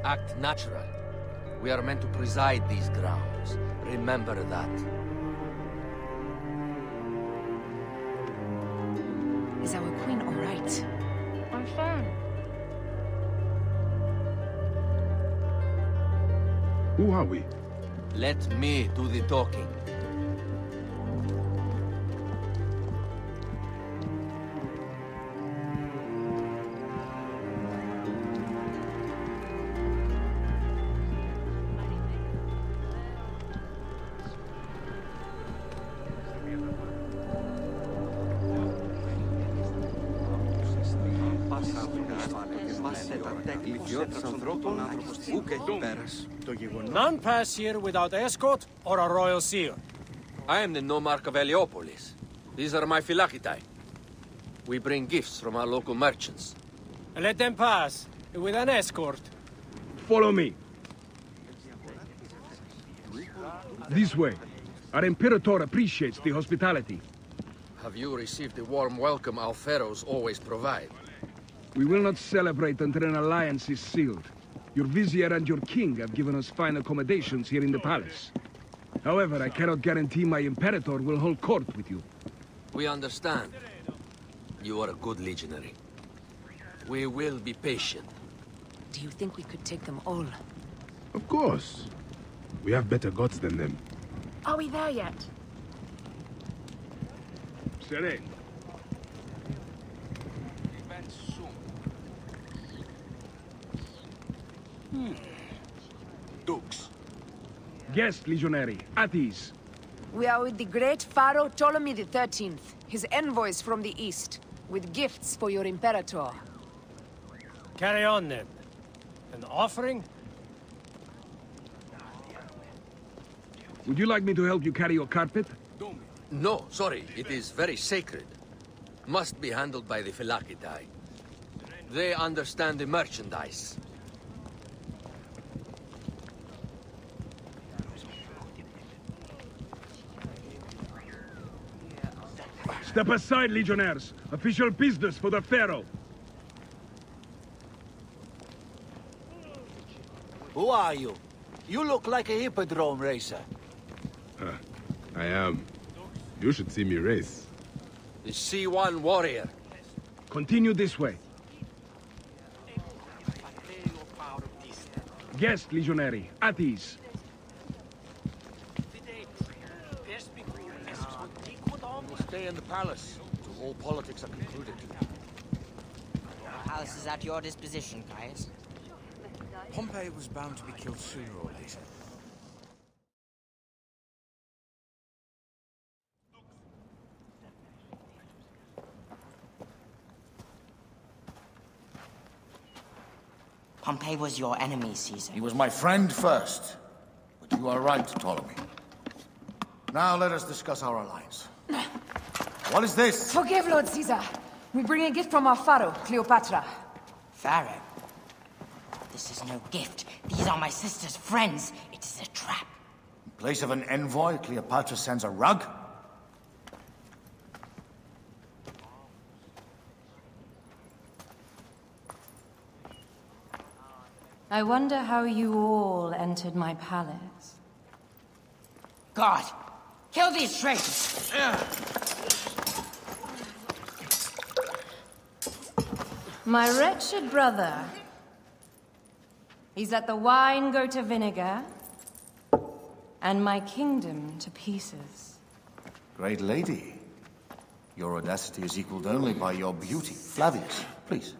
Act natural. We are meant to preside these grounds. Remember that. Is our queen all right? I'm fine. Who are we? Let me do the talking. None pass here without escort or a royal seal. I am the nomarch of Heliopolis. These are my Phylakitai. We bring gifts from our local merchants. Let them pass, with an escort. Follow me. This way. Our Imperator appreciates the hospitality. Have you received the warm welcome our pharaohs always provide? We will not celebrate until an alliance is sealed. Your vizier and your king have given us fine accommodations here in the palace. However, I cannot guarantee my Imperator will hold court with you. We understand. You are a good legionary. We will be patient. Do you think we could take them all? Of course. We have better gods than them. Are we there yet? Serene. Dukes. Guest, legionary. At ease. We are with the great Pharaoh Ptolemy XIII, his envoys from the east, with gifts for your Imperator. Carry on, then. An offering? Would you like me to help you carry your carpet? No, sorry. It is very sacred. Must be handled by the Phylakitai. They understand the merchandise. Step aside, legionnaires. Official business for the Pharaoh. Who are you? You look like a hippodrome racer. I am. You should see me race. The C1 warrior. Continue this way. Guest, legionary. At ease. Stay in the palace till all politics are concluded. The palace is at your disposition, Caius. Pompey was bound to be killed sooner or later. Pompey was your enemy, Caesar. He was my friend first, but you are right, Ptolemy. Now let us discuss our alliance. What is this? Forgive, Lord Caesar. We bring a gift from our Pharaoh, Cleopatra. Pharaoh? This is no gift. These are my sister's friends. It is a trap. In place of an envoy, Cleopatra sends a rug? I wonder how you all entered my palace. God! Kill these traitors! My wretched brother. He's let the wine go to vinegar, and my kingdom to pieces. Great lady. Your audacity is equaled only by your beauty. Flavius, please.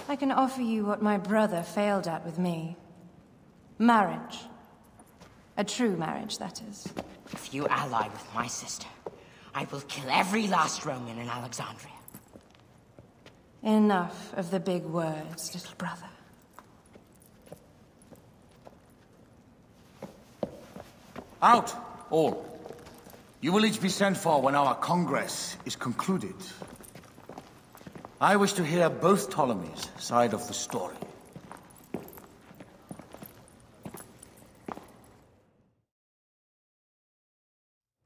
I can offer you what my brother failed at with me. Marriage. A true marriage, that is. If you ally with my sister, I will kill every last Roman in Alexandria. Enough of the big words, little brother. Out, all. You will each be sent for when our congress is concluded. I wish to hear both Ptolemy's side of the story.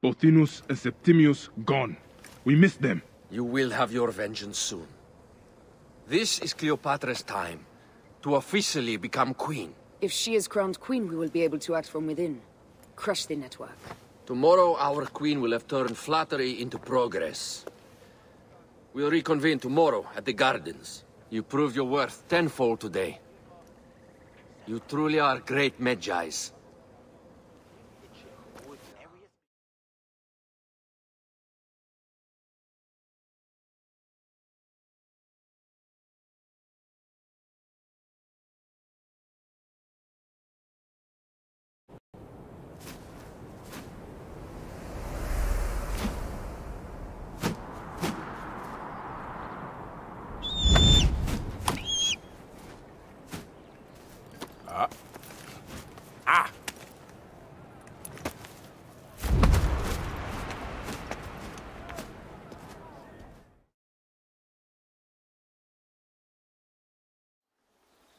Pothinus and Septimius gone. We missed them. You will have your vengeance soon. This is Cleopatra's time to officially become queen. If she is crowned queen, we will be able to act from within. Crush the network. Tomorrow, our queen will have turned flattery into progress. We'll reconvene tomorrow at the gardens. You proved your worth tenfold today. You truly are great Medjais.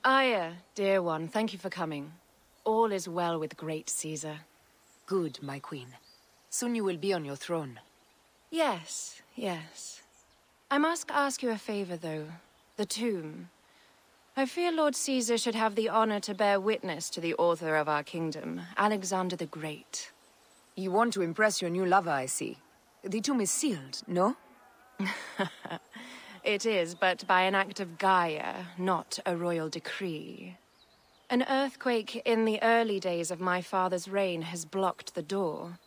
Aya, dear one, thank you for coming. All is well with great Caesar. Good, my queen. Soon you will be on your throne. Yes, yes. I must ask you a favor, though. The tomb. I fear Lord Caesar should have the honor to bear witness to the author of our kingdom, Alexander the Great. You want to impress your new lover, I see. The tomb is sealed, no? It is, but by an act of Gaia, not a royal decree. An earthquake in the early days of my father's reign has blocked the door.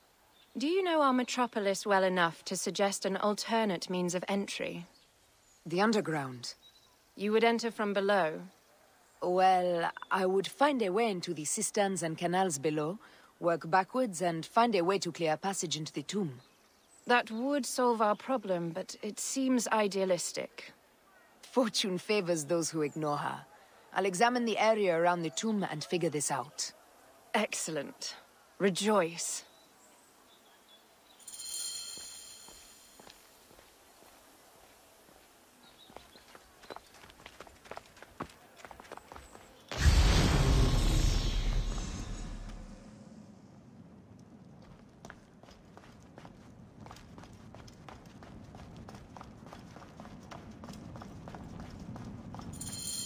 Do you know our metropolis well enough to suggest an alternate means of entry? The underground. You would enter from below? Well, I would find a way into the cisterns and canals below, work backwards, and find a way to clear a passage into the tomb. That would solve our problem, but it seems idealistic. Fortune favors those who ignore her. I'll examine the area around the tomb and figure this out. Excellent. Rejoice.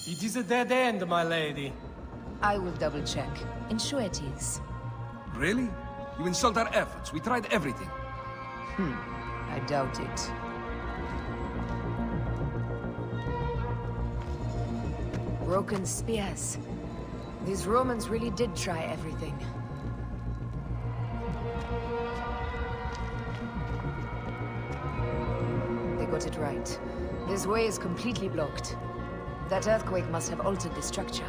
It is a dead end, my lady. I will double-check. Ensure it is. Really? You insult our efforts. We tried everything. I doubt it. Broken spears. These Romans really did try everything. They got it right. This way is completely blocked. That earthquake must have altered the structure.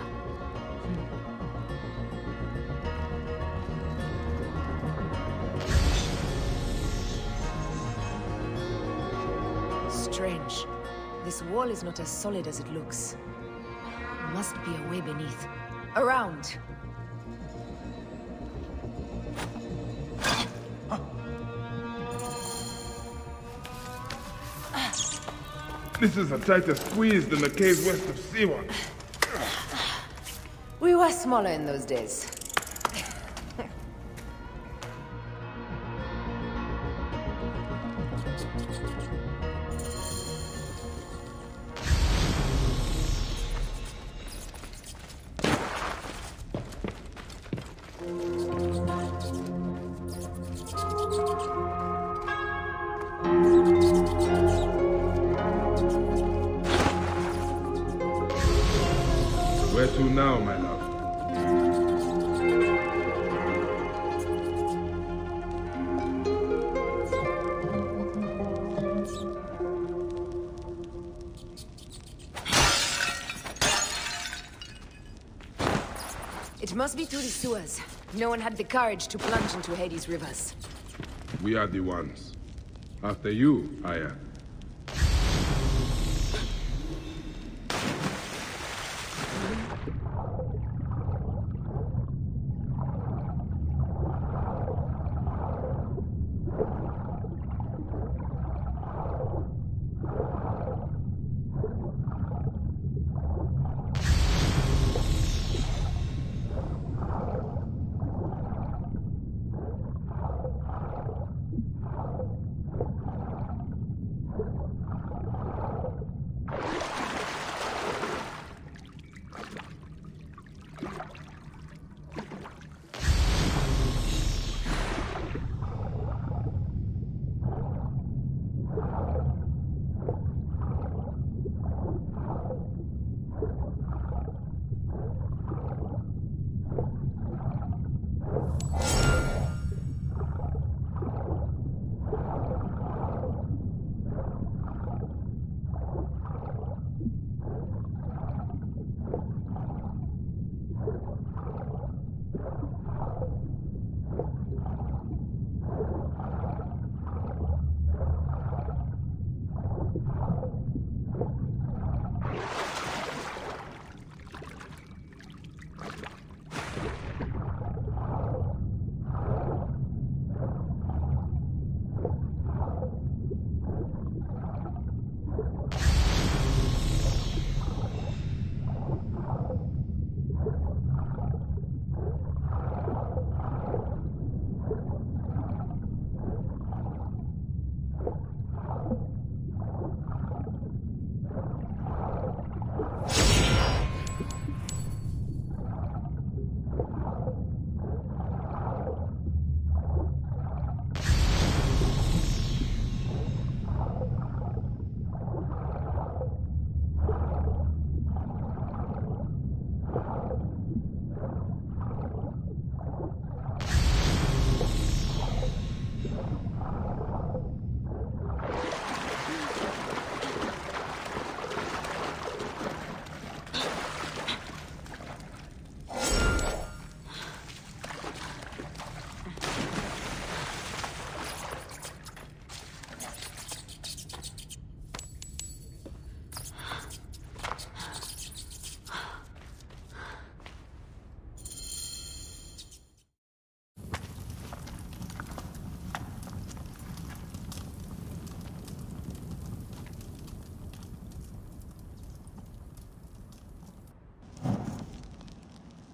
Strange. This wall is not as solid as it looks. Must be a way beneath. Around! This is a tighter squeeze than the caves west of Siwa. We were smaller in those days. Where to now, my love? It must be through the sewers. No one had the courage to plunge into Hades' rivers. We are the ones. After you, Aya.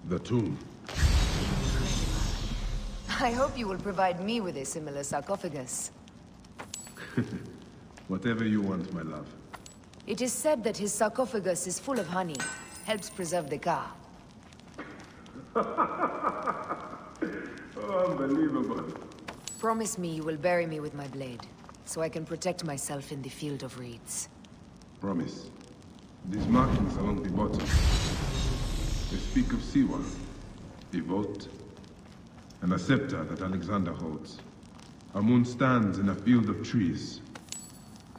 The tomb. I hope you will provide me with a similar sarcophagus. Whatever you want, my love. It is said that his sarcophagus is full of honey, helps preserve the car. Oh, unbelievable. Promise me you will bury me with my blade, so I can protect myself in the field of reeds. Promise. These markings along the bottom. They speak of Siwa, the vault, and a scepter that Alexander holds. Our moon stands in a field of trees,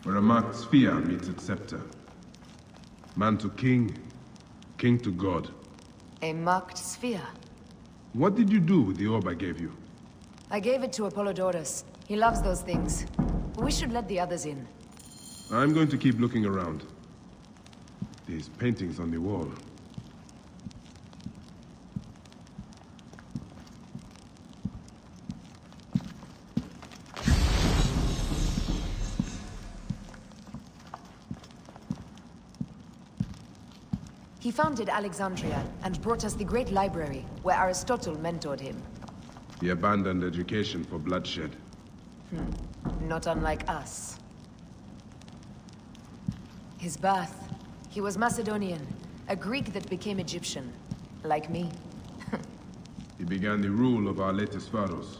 where a marked sphere meets its scepter. Man to king, king to god. A marked sphere? What did you do with the orb I gave you? I gave it to Apollodorus. He loves those things. We should let the others in. I'm going to keep looking around. These paintings on the wall. He founded Alexandria and brought us the great library, where Aristotle mentored him. He abandoned education for bloodshed. Not unlike us. His birth. He was Macedonian, a Greek that became Egyptian. Like me. He began the rule of our latest pharaohs.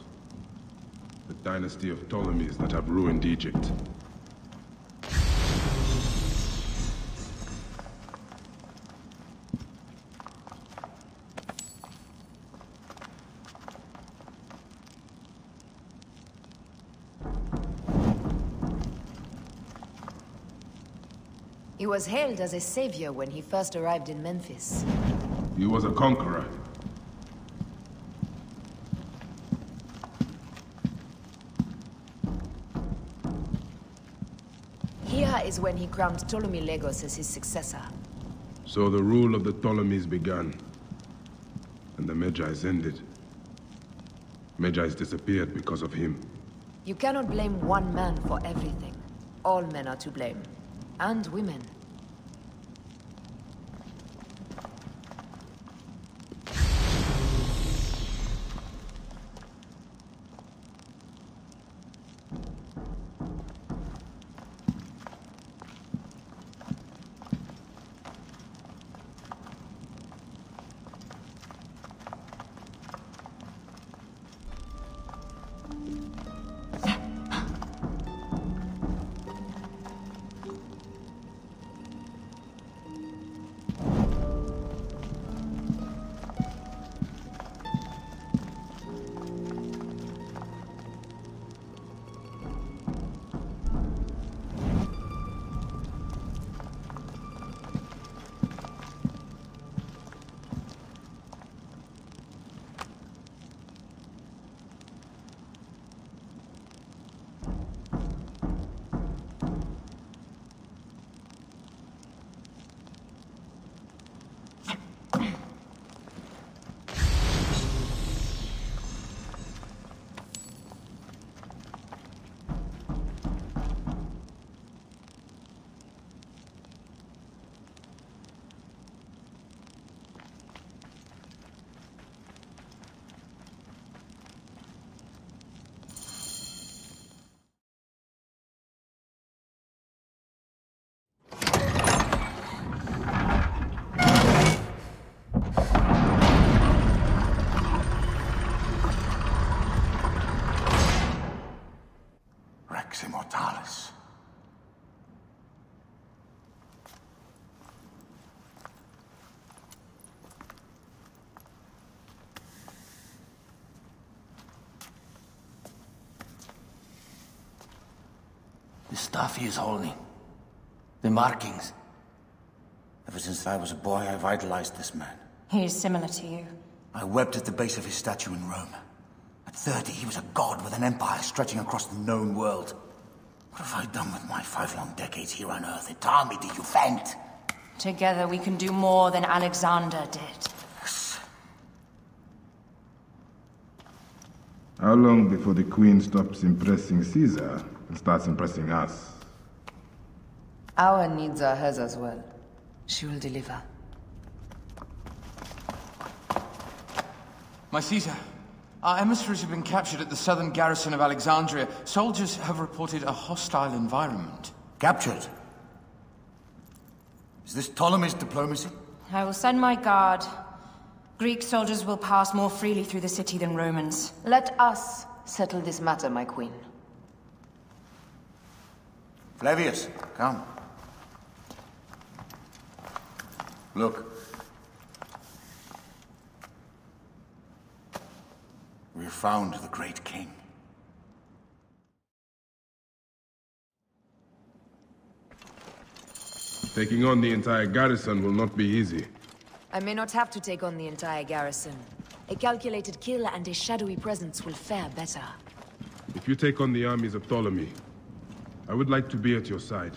The dynasty of Ptolemies that have ruined Egypt. He was hailed as a savior when he first arrived in Memphis. He was a conqueror. Here is when he crowned Ptolemy Legos as his successor. So the rule of the Ptolemies began, and the Magi's ended. Magi's disappeared because of him. You cannot blame one man for everything. All men are to blame. And women. Immortalis. The stuff he is holding. The markings. Ever since I was a boy, I've idolized this man. He is similar to you. I wept at the base of his statue in Rome. At 30, he was a god with an empire stretching across the known world. What have I done with my 5 long decades here on Earth? It army to defend. Together we can do more than Alexander did. Yes. How long before the Queen stops impressing Caesar and starts impressing us? Our needs are hers as well. She will deliver. My Caesar, our emissaries have been captured at the southern garrison of Alexandria. Soldiers have reported a hostile environment. Captured? Is this Ptolemy's diplomacy? I will send my guard. Greek soldiers will pass more freely through the city than Romans. Let us settle this matter, my queen. Flavius, come. Look. We have found the great king. Taking on the entire garrison will not be easy. I may not have to take on the entire garrison. A calculated kill and a shadowy presence will fare better. If you take on the armies of Ptolemy, I would like to be at your side.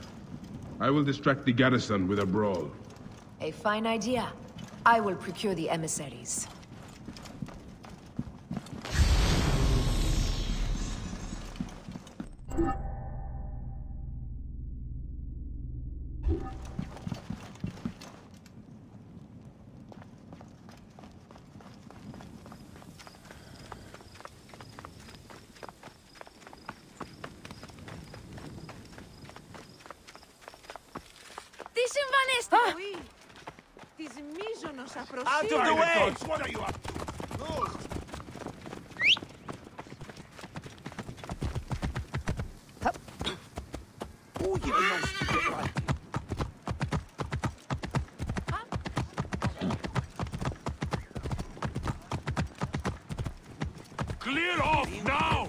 I will distract the garrison with a brawl. A fine idea. I will procure the emissaries. Out of the way! What are you up to? Oh, you must get right. Clear off now!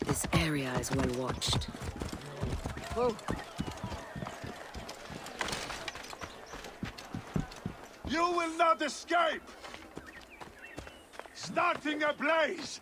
This area is well watched. Whoa. You will not escape! Starting a blaze!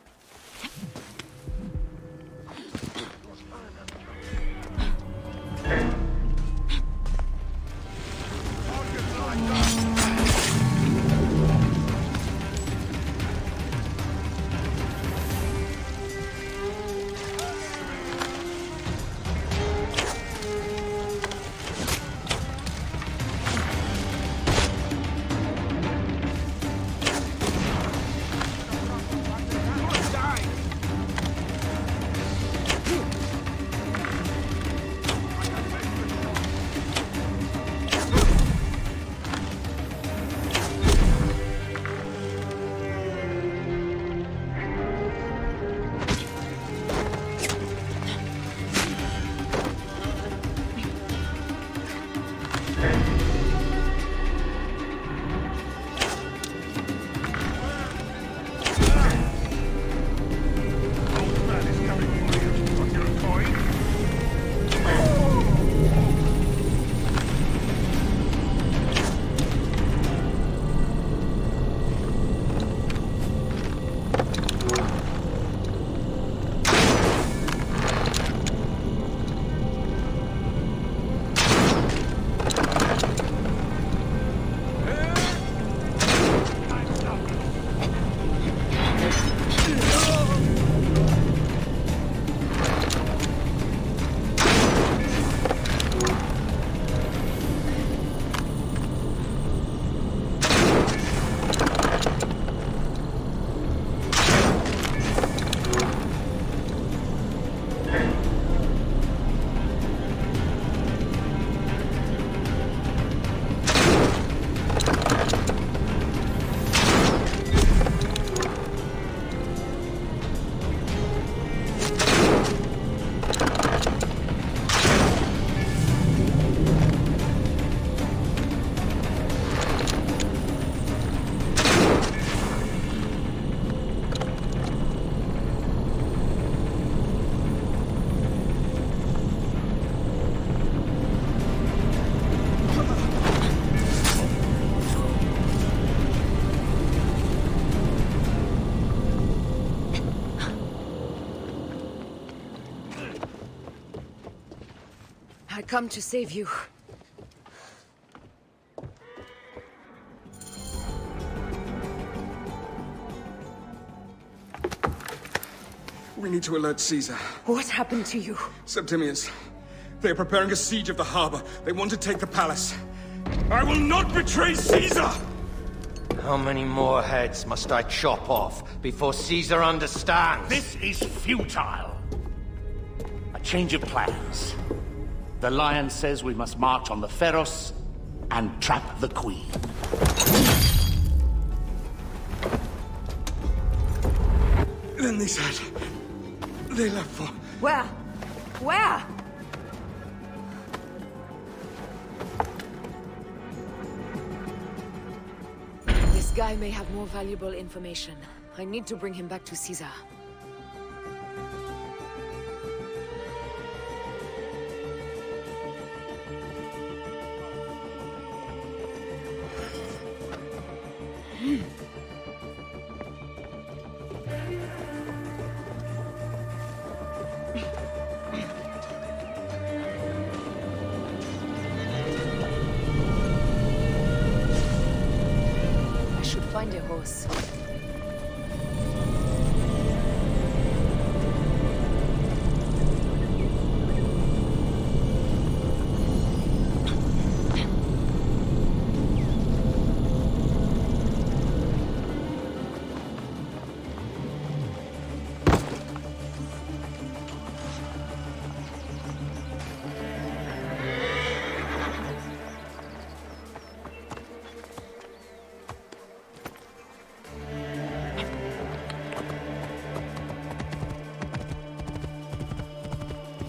I come to save you. We need to alert Caesar. What happened to you? Septimius. They are preparing a siege of the harbor. They want to take the palace. I will not betray Caesar! How many more heads must I chop off before Caesar understands? This is futile. A change of plans. The Lion says we must march on the Pharos and trap the Queen. Then they said... they left for... Where? Where? This guy may have more valuable information. I need to bring him back to Caesar. Find a horse.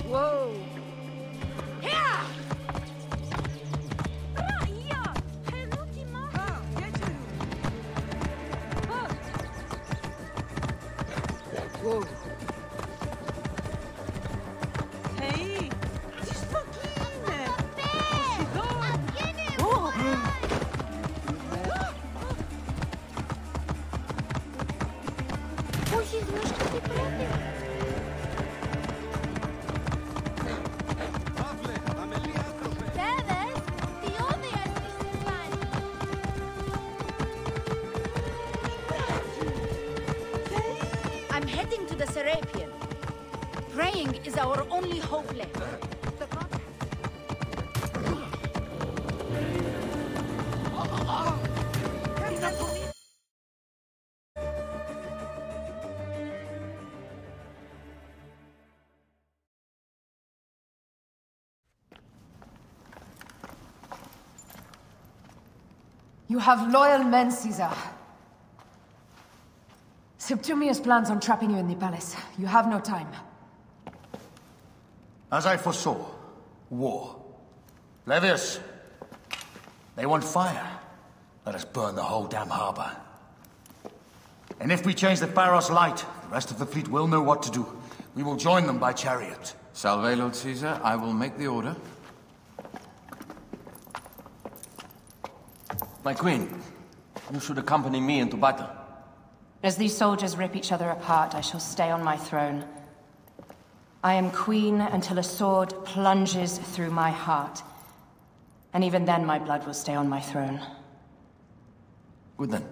Whoa! Whoa! Hey! I'm heading to the Serapion. Praying is our only hope left. You have loyal men, Caesar. Septimius plans on trapping you in the palace. You have no time. As I foresaw, war. Levius, they want fire. Let us burn the whole damn harbor. And if we change the Pharos light, the rest of the fleet will know what to do. We will join them by chariot. Salve, Lord Caesar. I will make the order. My queen, you should accompany me into battle. As these soldiers rip each other apart, I shall stay on my throne. I am queen until a sword plunges through my heart. And even then, my blood will stay on my throne. Good then.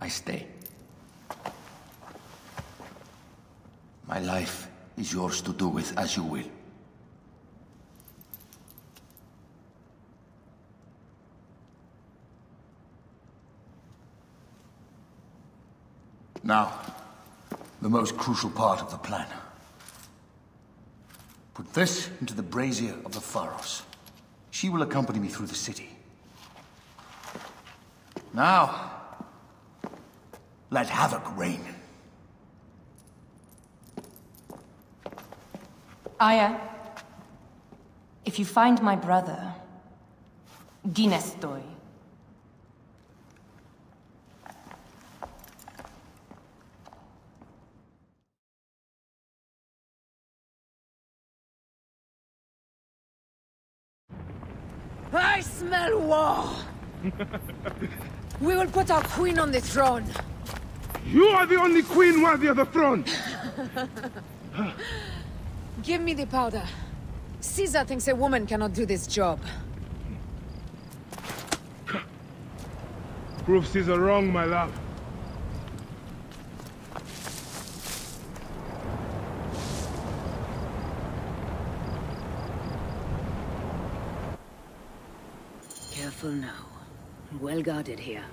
I stay. My life is yours to do with as you will. Now, the most crucial part of the plan. Put this into the brazier of the Pharos. She will accompany me through the city. Now, let havoc reign. Aya, if you find my brother, Ginestoy. I smell war! We will put our queen on the throne. You are the only queen worthy of the throne! Give me the powder. Caesar thinks a woman cannot do this job. Prove Caesar wrong, my love. Careful now. Well guarded here.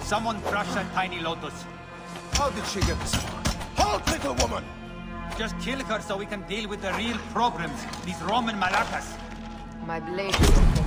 Someone crush that tiny lotus. How did she get this far? Halt, little woman! Just kill her so we can deal with the real problems, these Roman malacas. My blade is open.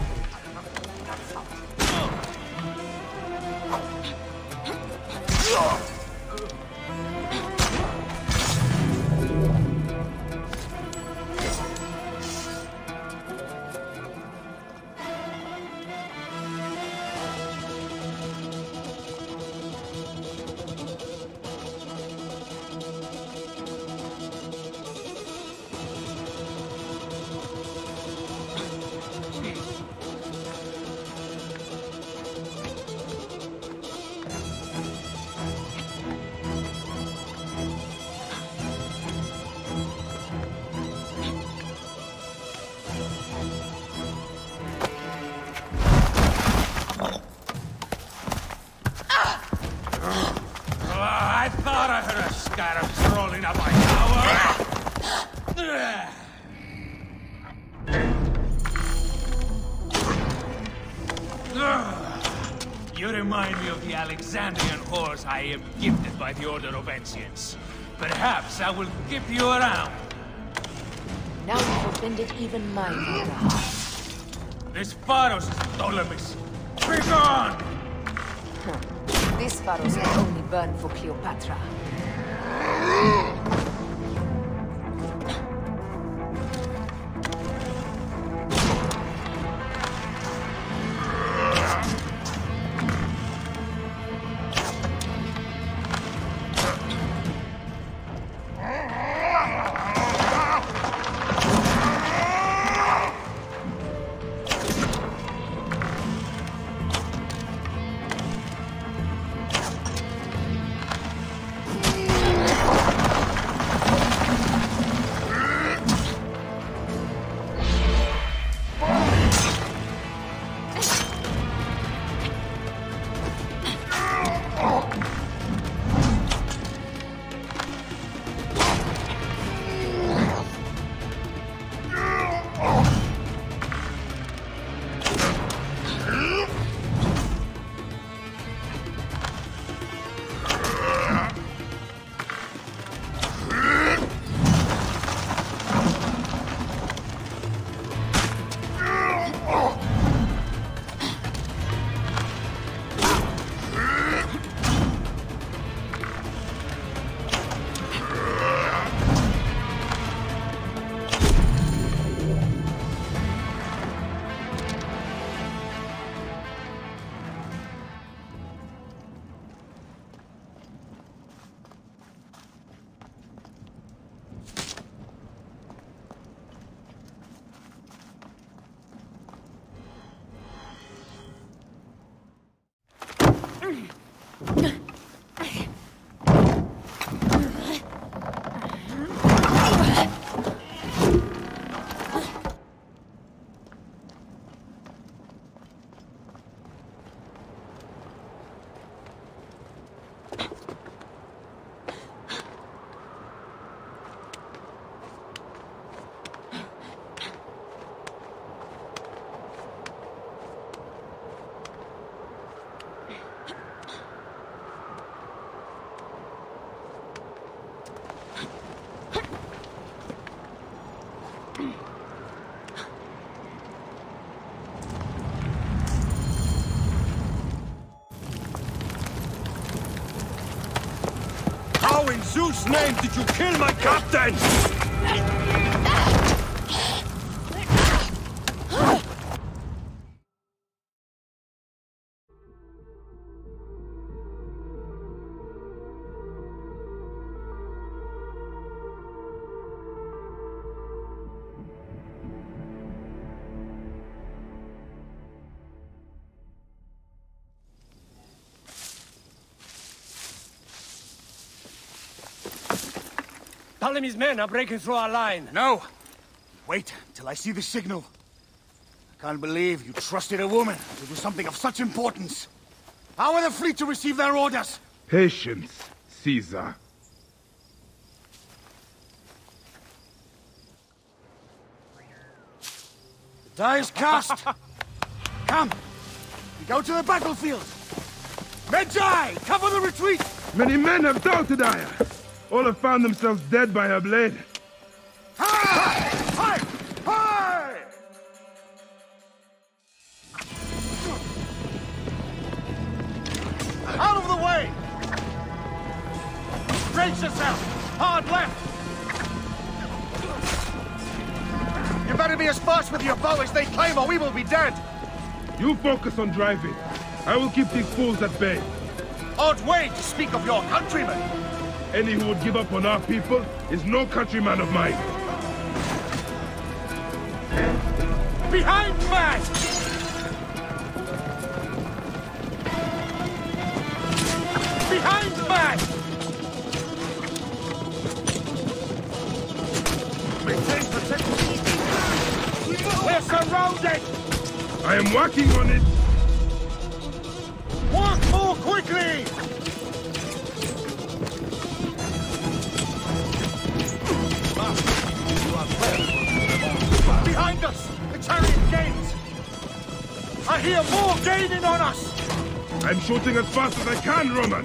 I thought I heard a scarab crawling up my tower. You remind me of the Alexandrian horse I am gifted by the Order of Ancients. Perhaps I will keep you around. Now you've offended even my mother. This Pharos is Ptolemy's. Be gone! This Pharos can only burn for Cleopatra. How in Zeus' name did you kill my captain? Ptolemy's men are breaking through our line. No! Wait till I see the signal. I can't believe you trusted a woman to do something of such importance. How are the fleet to receive their orders? Patience, Caesar. The die is cast. Come, we go to the battlefield. Medjay, cover the retreat! Many men have doubted Aya. All have found themselves dead by her blade. Hi! Hi! Hi! Out of the way! Brace yourself! Hard left! You better be as fast with your bow as they claim or we will be dead! You focus on driving. I will keep these fools at bay. Odd way to speak of your countrymen! Any who would give up on our people is no countryman of mine. Behind man! Behind man! Maintain protection. We're surrounded! I am working on it. Work more quickly! Behind us! The chariot gains! I hear more gaining on us! I'm shooting as fast as I can, Roman!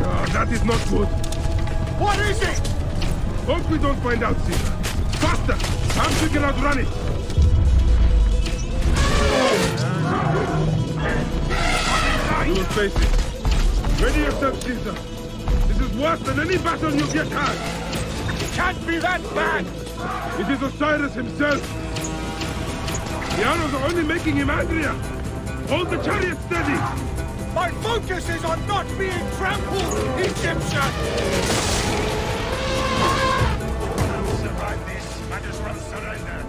Oh, that is not good. What is it? Hope we don't find out, Caesar. Faster! I'm thinking I'll run it! You will face it. Ready yourself, Caesar. This is worse than any battle you've yet had. It can't be that bad! It is Osiris himself. The arrows are only making him angrier. Hold the chariot steady. My focus is on not being trampled, Egyptian! Survive this. Might as well surrender.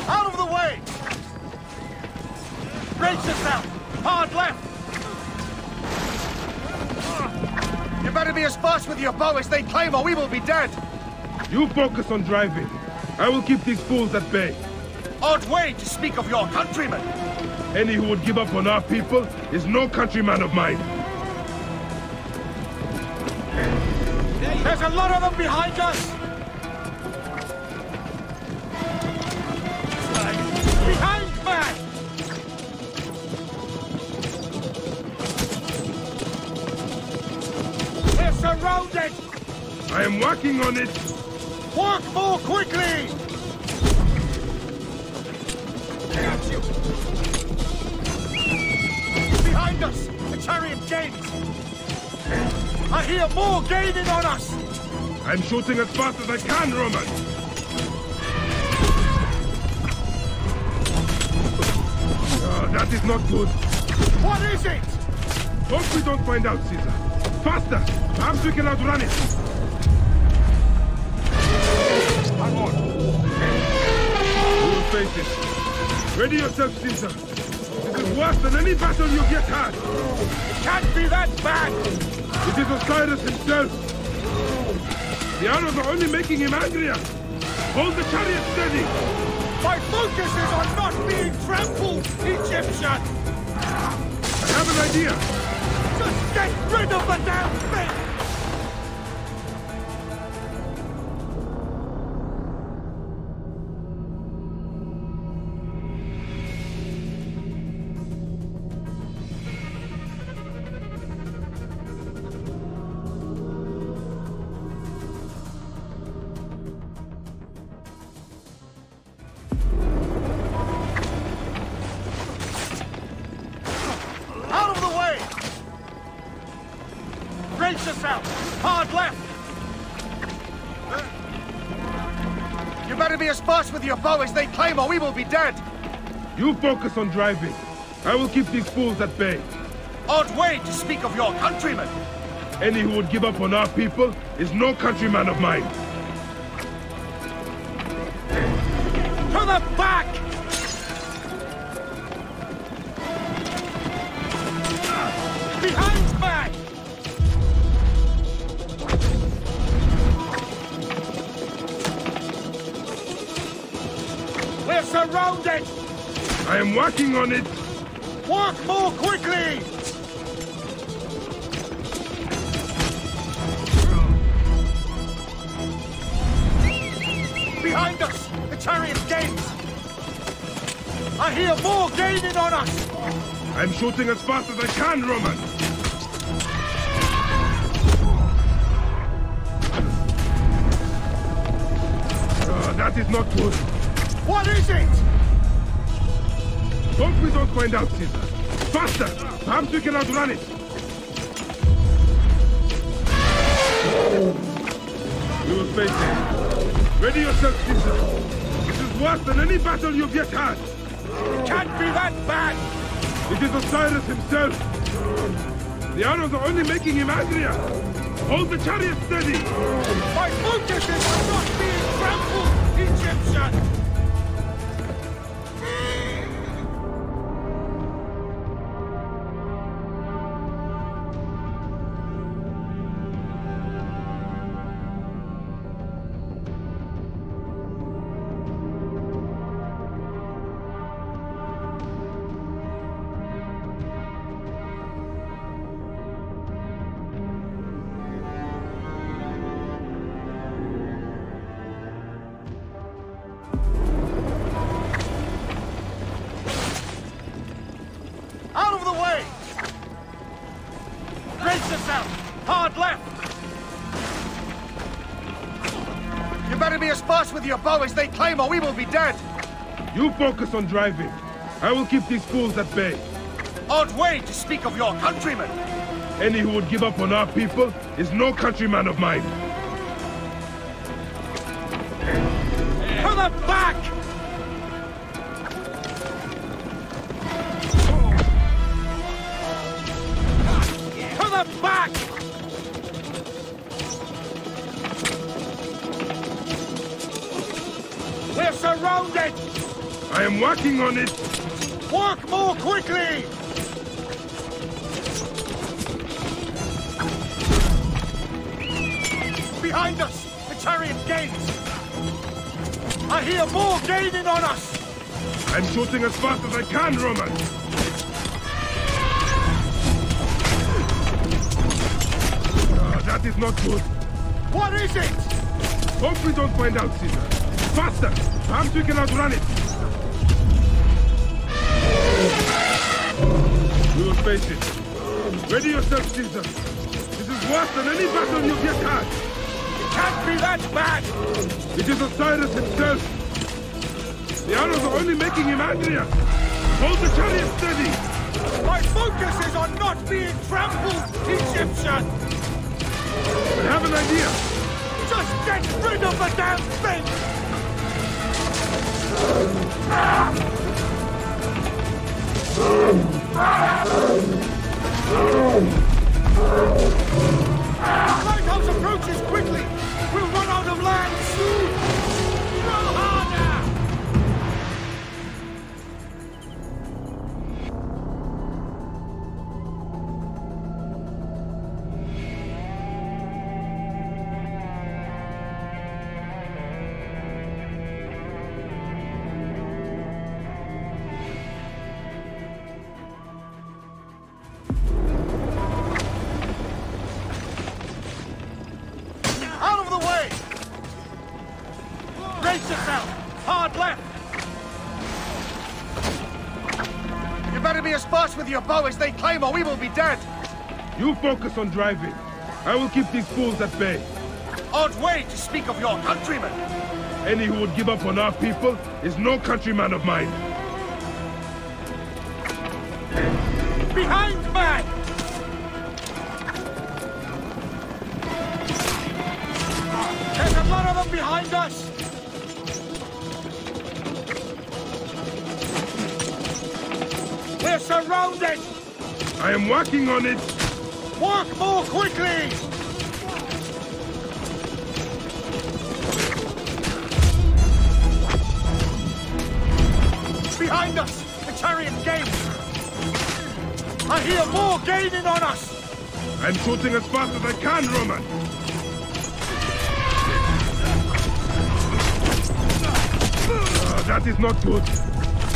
Out of the way! Brace yourself! Hard left! You better be as fast with your bow as they claim or we will be dead! You focus on driving. I will keep these fools at bay. Odd way to speak of your countrymen! Any who would give up on our people is no countryman of mine. There's a lot of them behind us! Behind man! We're surrounded! I am working on it. Work more quickly! Behind us! The chariot gains! I hear more gaining on us! I'm shooting as fast as I can, Roman. Oh, that is not good. What is it? Hope we don't find out, Caesar. Faster! Perhaps we can outrun it. I'm on. You will face it. Ready yourself, Caesar. This is worse than any battle you've yet had. It can't be that bad! It is Osiris himself. The arrows are only making him angrier. Hold the chariot steady. My focus is on not being Egyptian! I have an idea! Just get rid of the damn thing! Out of the way! Brace yourself! Hard left! You better be as fast with your bow as they claim or we will be dead! You focus on driving. I will keep these fools at bay. Odd way to speak of your countrymen! Any who would give up on our people is no countryman of mine. To the back! Behind back! We're surrounded! I am working on it! Work more quickly! Behind us! The chariot gains! I hear more gaining on us! I'm shooting as fast as I can, Roman! That is not good. What is it? Hope we don't find out, Caesar. Faster! Perhaps we can outrun it! You will face it. Ready yourself, Caesar. This is worse than any battle you've yet had. It can't be that bad! It is Osiris himself. The arrows are only making him angrier. Hold the chariot steady. My focus is on not being trampled, Egyptian! Out of the way! Brace yourself! Hard left! You better be as fast with your bow as they claim or we will be dead! You focus on driving. I will keep these fools at bay. Odd way to speak of your countrymen! Any who would give up on our people is no countryman of mine. To the back! To the back! We're surrounded! I am working on it! Work more quickly! Behind us! The chariot gains! I hear more gaining on us! I'm shooting as fast as I can, Roman! That is not good. What is it? Hope we don't find out, Caesar. Faster! Perhaps we can outrun it! We will face it. Ready yourself, Caesar. This is worse than any battle you've yet had. It can't be that bad! It is Osiris himself. The arrows are only making him angrier. Hold the chariot steady. My focus is on not being trampled, Egyptian! I have an idea. Just get rid of the damn thing! Lighthouse approaches quickly! We'll run out of land soon! Row harder! Carry us fast with your bow as they climb, or we will be dead! You focus on driving. I will keep these fools at bay. Odd way to speak of your countrymen! Any who would give up on our people is no countryman of mine. Behind, man! There's a lot of them behind us! We're surrounded! I am working on it! Work more quickly! Behind us! The chariot gains! I hear more gaining on us! I'm shooting as fast as I can, Roman! That is not good.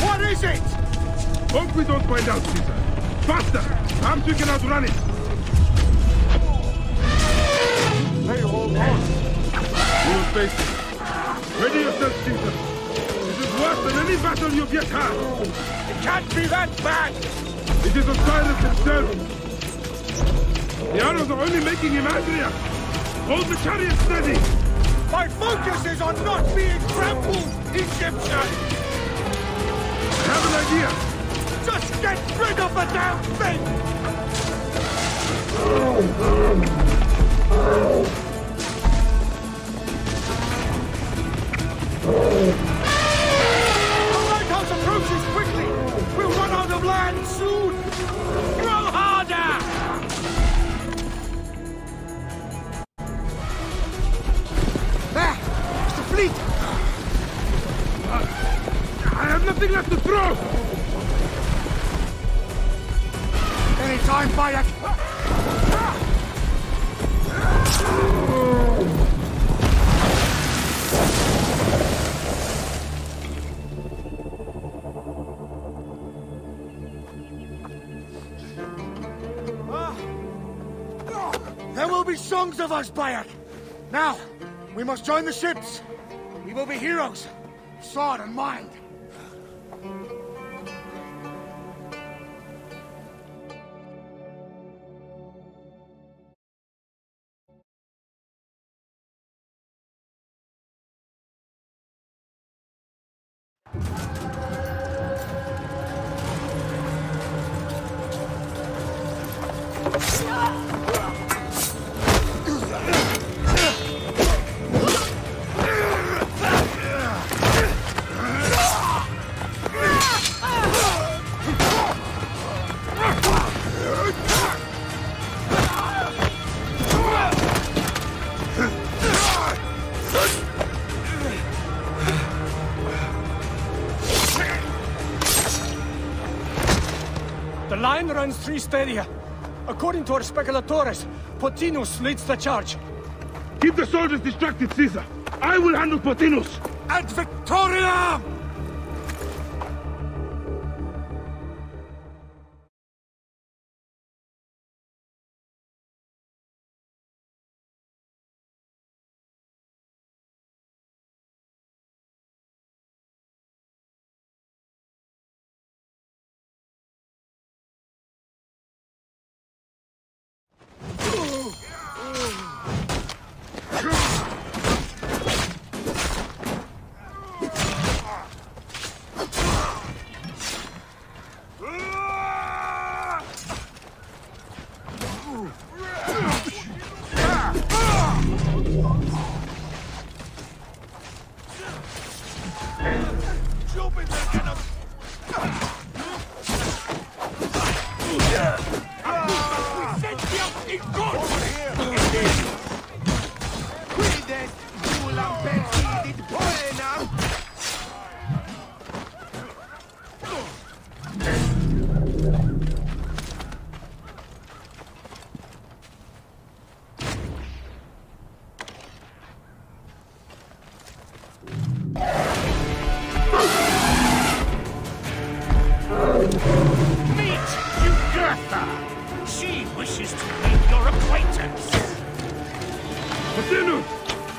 What is it? Hope we don't find out, Caesar. Faster! Perhaps we can outrun it! Hey, hold on. We will face it. Ready yourself, Caesar. This is worse than any battle you've yet had. It can't be that bad! It is Osiris himself. The arrows are only making him angrier. Hold the chariot steady. My focus is on not being trampled, Egyptian! I have an idea. Just get rid of the damn thing! The lighthouse approaches quickly! We'll run out of land soon! Throw harder! There! It's the fleet! I have nothing left to throw! Any time, Bayek! There will be songs of us, Bayek! Now, we must join the ships! We will be heroes! Sword and mind! The line runs 3 stadia. According to our speculatores, Pothinus leads the charge. Keep the soldiers distracted, Caesar. I will handle Pothinus. Ad Victoriam!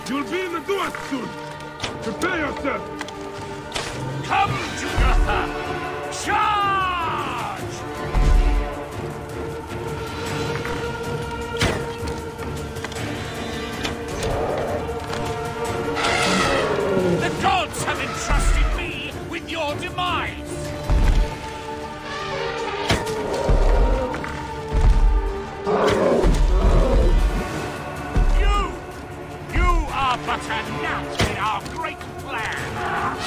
You'll be in the duat soon. Prepare yourself. Come, Jugurtha! Charge! your demise! You are but a gnat in our great plan!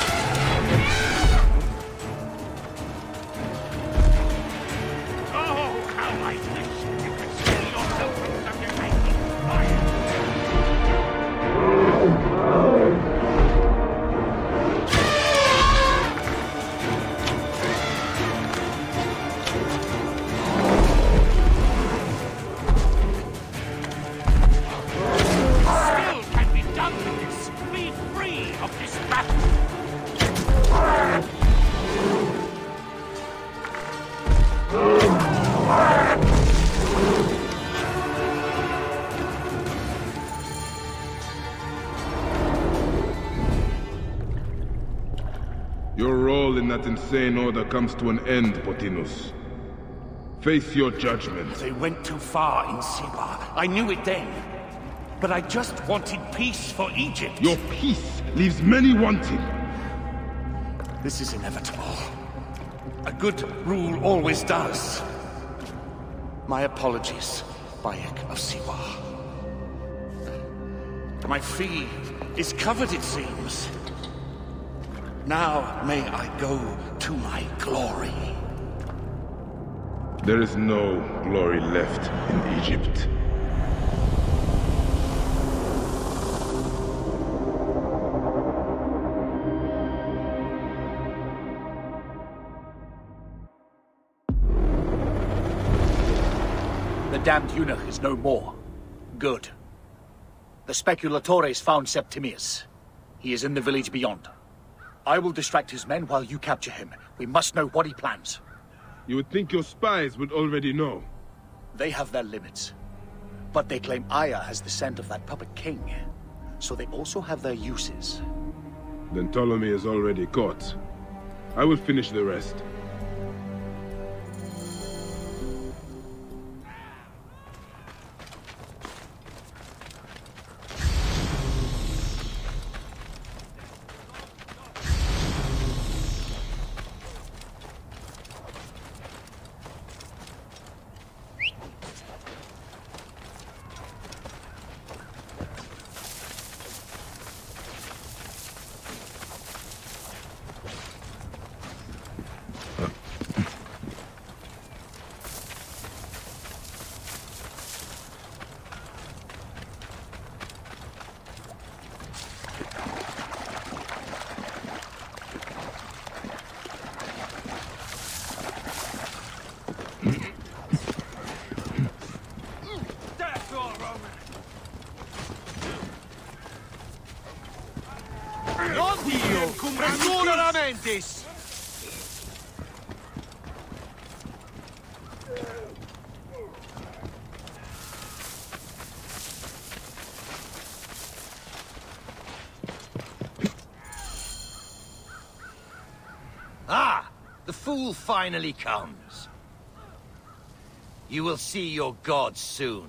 Oh, how I wish you could see yourself from such a lightning fire! Your role in that insane order comes to an end, Pothinus. Face your judgment. They went too far in Siwa. I knew it then. But I just wanted peace for Egypt. Your peace leaves many wanting. This is inevitable. A good rule always does. My apologies, Bayek of Siwa. My fee is covered, it seems. Now may I go to my glory. There is no glory left in Egypt. The damned eunuch is no more. Good. The speculatores found Septimius. He is in the village beyond. I will distract his men while you capture him. We must know what he plans. You would think your spies would already know. They have their limits. But they claim Aya has the scent of that puppet king. So they also have their uses. Then Ptolemy is already caught. I will finish the rest. Ah! The fool finally comes. You will see your gods soon.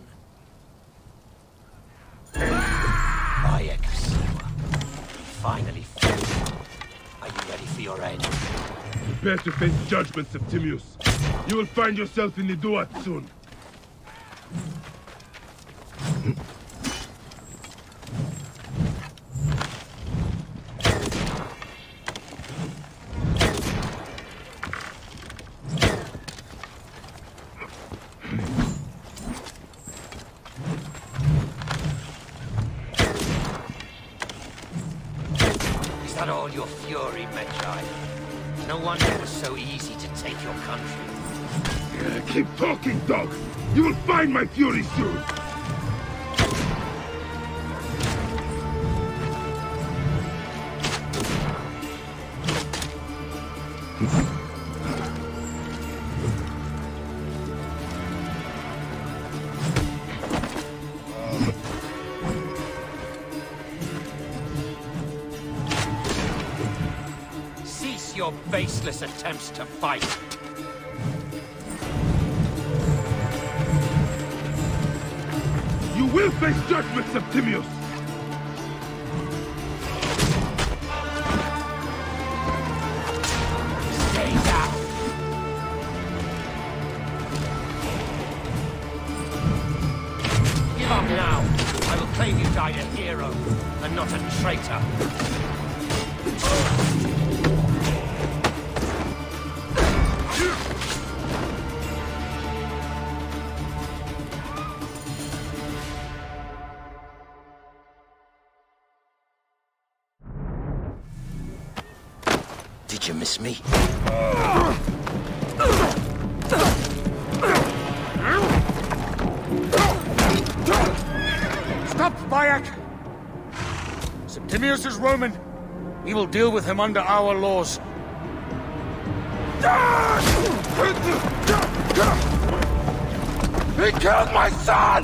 Bayek of Siwa. Finally finished. Are you ready for your end? Prepare to face judgment, Septimius. You will find yourself in the Duat soon. Is that all your fury, Medjay? No wonder it was so easy to take your country. Keep talking, dog! You will find my fury soon! Cease your baseless attempts to fight. You will face judgment, Septimius! die a hero, and not a traitor. Did you miss me? Stop, Bayek! Septimius is Roman. We will deal with him under our laws. He killed my son!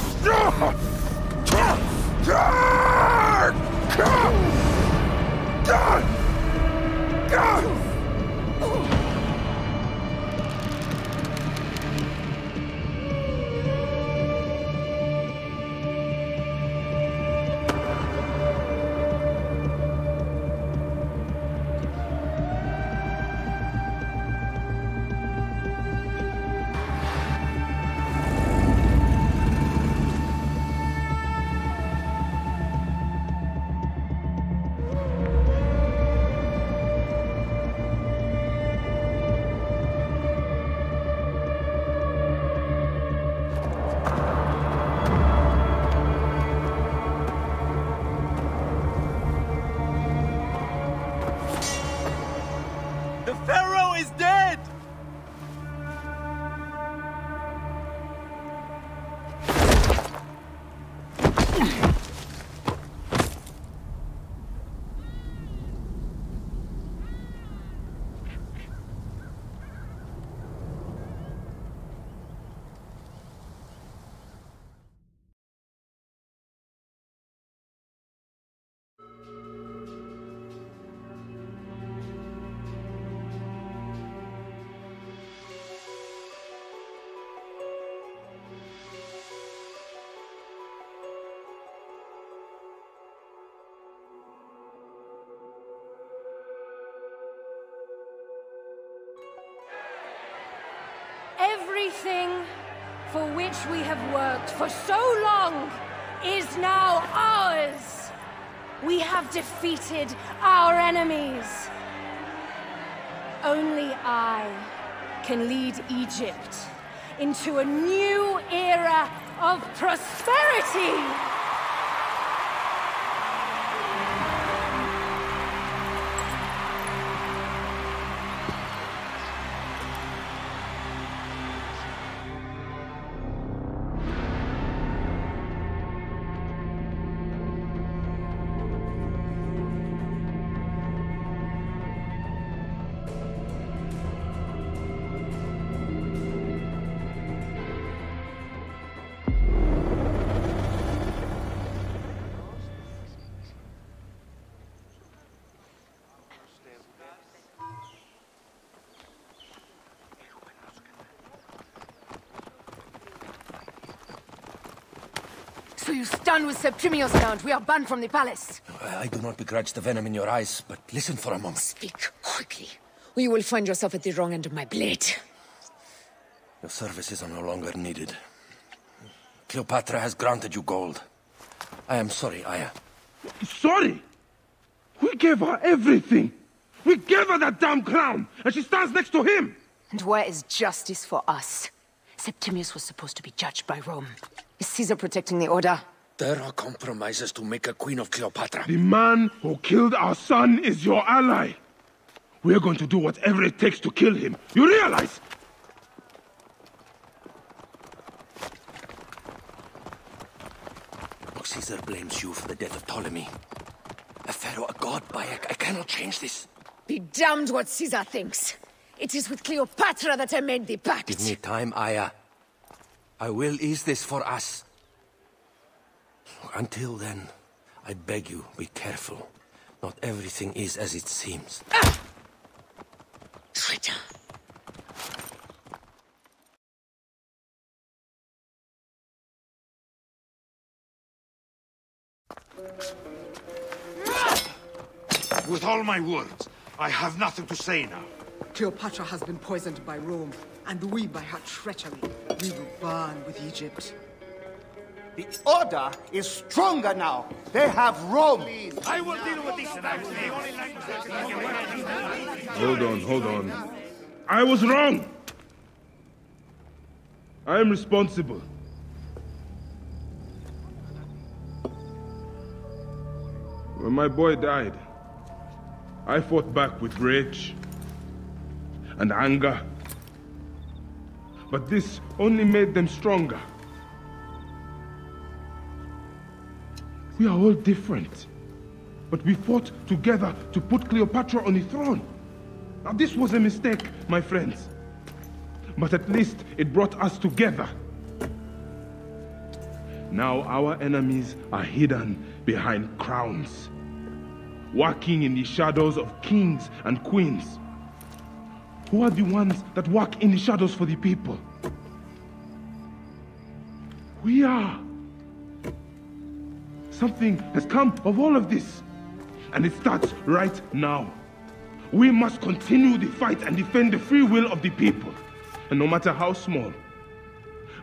The Pharaoh is dead! Everything for which we have worked for so long is now ours. We have defeated our enemies. Only I can lead Egypt into a new era of prosperity. So you stand with Septimius now, and we are banned from the palace. I do not begrudge the venom in your eyes, but listen for a moment. Speak quickly, or you will find yourself at the wrong end of my blade. Your services are no longer needed. Cleopatra has granted you gold. I am sorry, Aya. Sorry? We gave her everything. We gave her that damn crown, and she stands next to him. And where is justice for us? Septimius was supposed to be judged by Rome. Is Caesar protecting the order? There are compromises to make a queen of Cleopatra. The man who killed our son is your ally. We're going to do whatever it takes to kill him. You realize? Caesar blames you for the death of Ptolemy. A pharaoh, a god, Bayek. I cannot change this. Be damned what Caesar thinks. It is with Cleopatra that I made the pact. Give me time, Aya. I will ease this for us. Until then, I beg you, be careful. Not everything is as it seems. Ah! Traitor. With all my words, I have nothing to say now. Cleopatra has been poisoned by Rome, and we by her treachery. We will burn with Egypt. The Order is stronger now. They have Rome. I will deal with this and I will Hold on. I was wrong! I am responsible. When my boy died, I fought back with rage and anger. But this only made them stronger. We are all different. But we fought together to put Cleopatra on the throne. Now this was a mistake, my friends. But at least it brought us together. Now our enemies are hidden behind crowns, walking in the shadows of kings and queens. Who are the ones that walk in the shadows for the people? We are. Something has come of all of this, and it starts right now. We must continue the fight and defend the free will of the people. And no matter how small,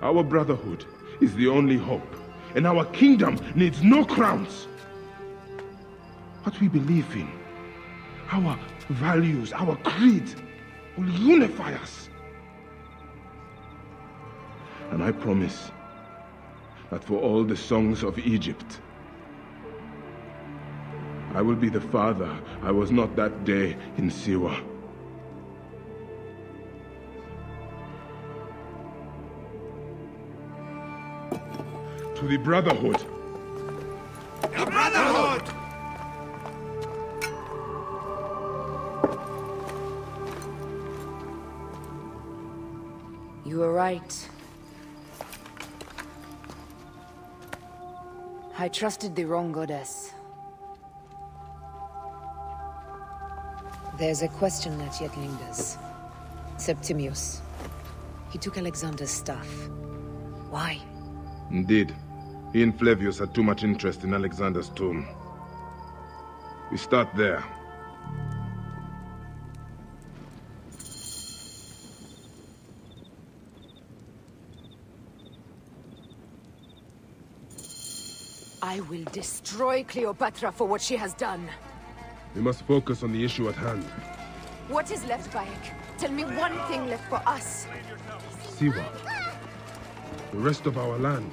our brotherhood is the only hope, and our kingdom needs no crowns. What we believe in, our values, our creed, will unify us. And I promise that for all the songs of Egypt, I will be the father I was not that day in Siwa. To the Brotherhood. The Brotherhood! You were right. I trusted the wrong goddess. There's a question that yet lingers. Septimius. He took Alexander's stuff. Why? Indeed. He and Flavius had too much interest in Alexander's tomb. We start there. I will destroy Cleopatra for what she has done. We must focus on the issue at hand. What is left, Bayek? Tell me one thing left for us. Siwa. The rest of our land.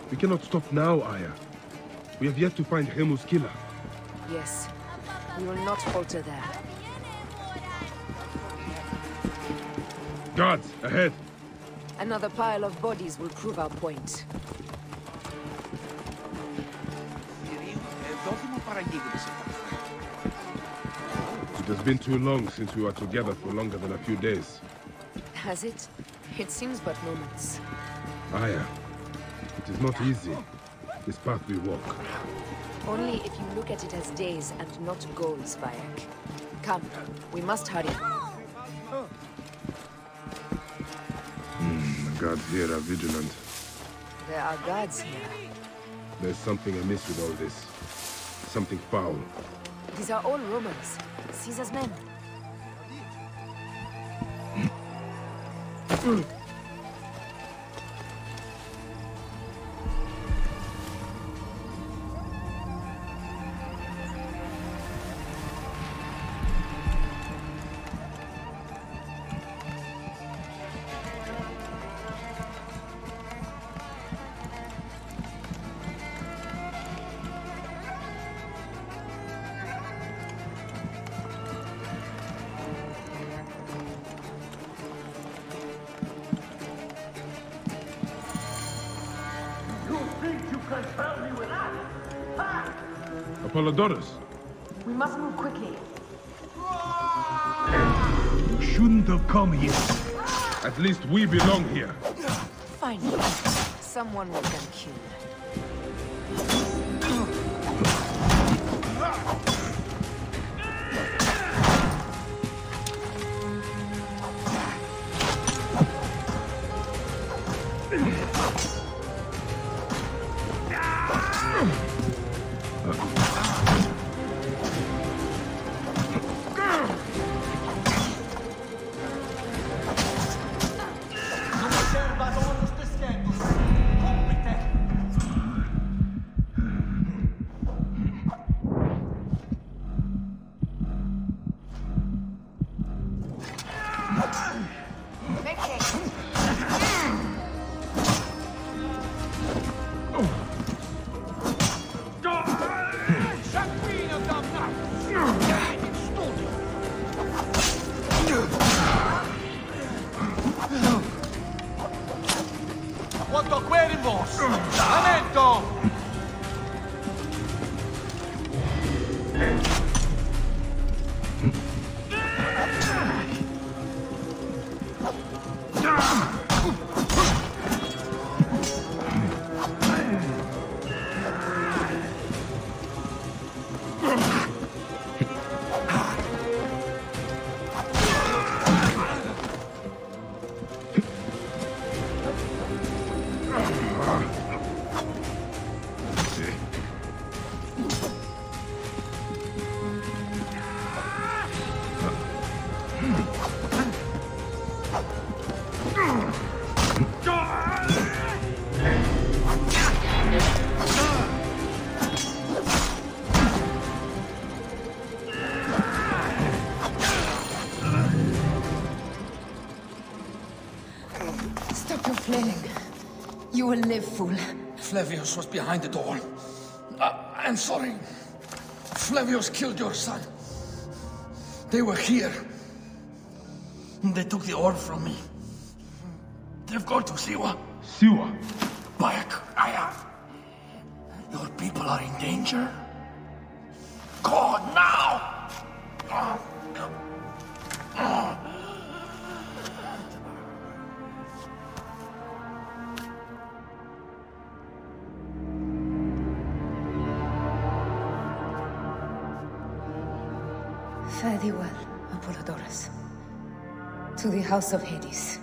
We cannot stop now, Aya. We have yet to find Hemu's killer. Yes. We will not falter there. Guards, ahead! Another pile of bodies will prove our point. It has been too long since we were together for longer than a few days. Has it? It seems but moments. Aya, it is not easy, this path we walk. Only if you look at it as days and not goals, Bayek. Come, we must hurry. The guards here are vigilant. There are guards here. There's something amiss with all this. Something foul. These are all Romans. Caesar's men. Apollodorus. We must move quickly. You shouldn't have come here. At least we belong here. Finally, someone we can kill. Make haste. Quanto cuervos! ¡Lamento! Stop your flailing. You will live, fool. Flavius was behind the door. I'm sorry. Flavius killed your son. They were here. They took the orb from me. They've gone to Siwa. Siwa? Bayek, your people are in danger. Go now! Fare thee well, Apollodorus. To the House of Hades.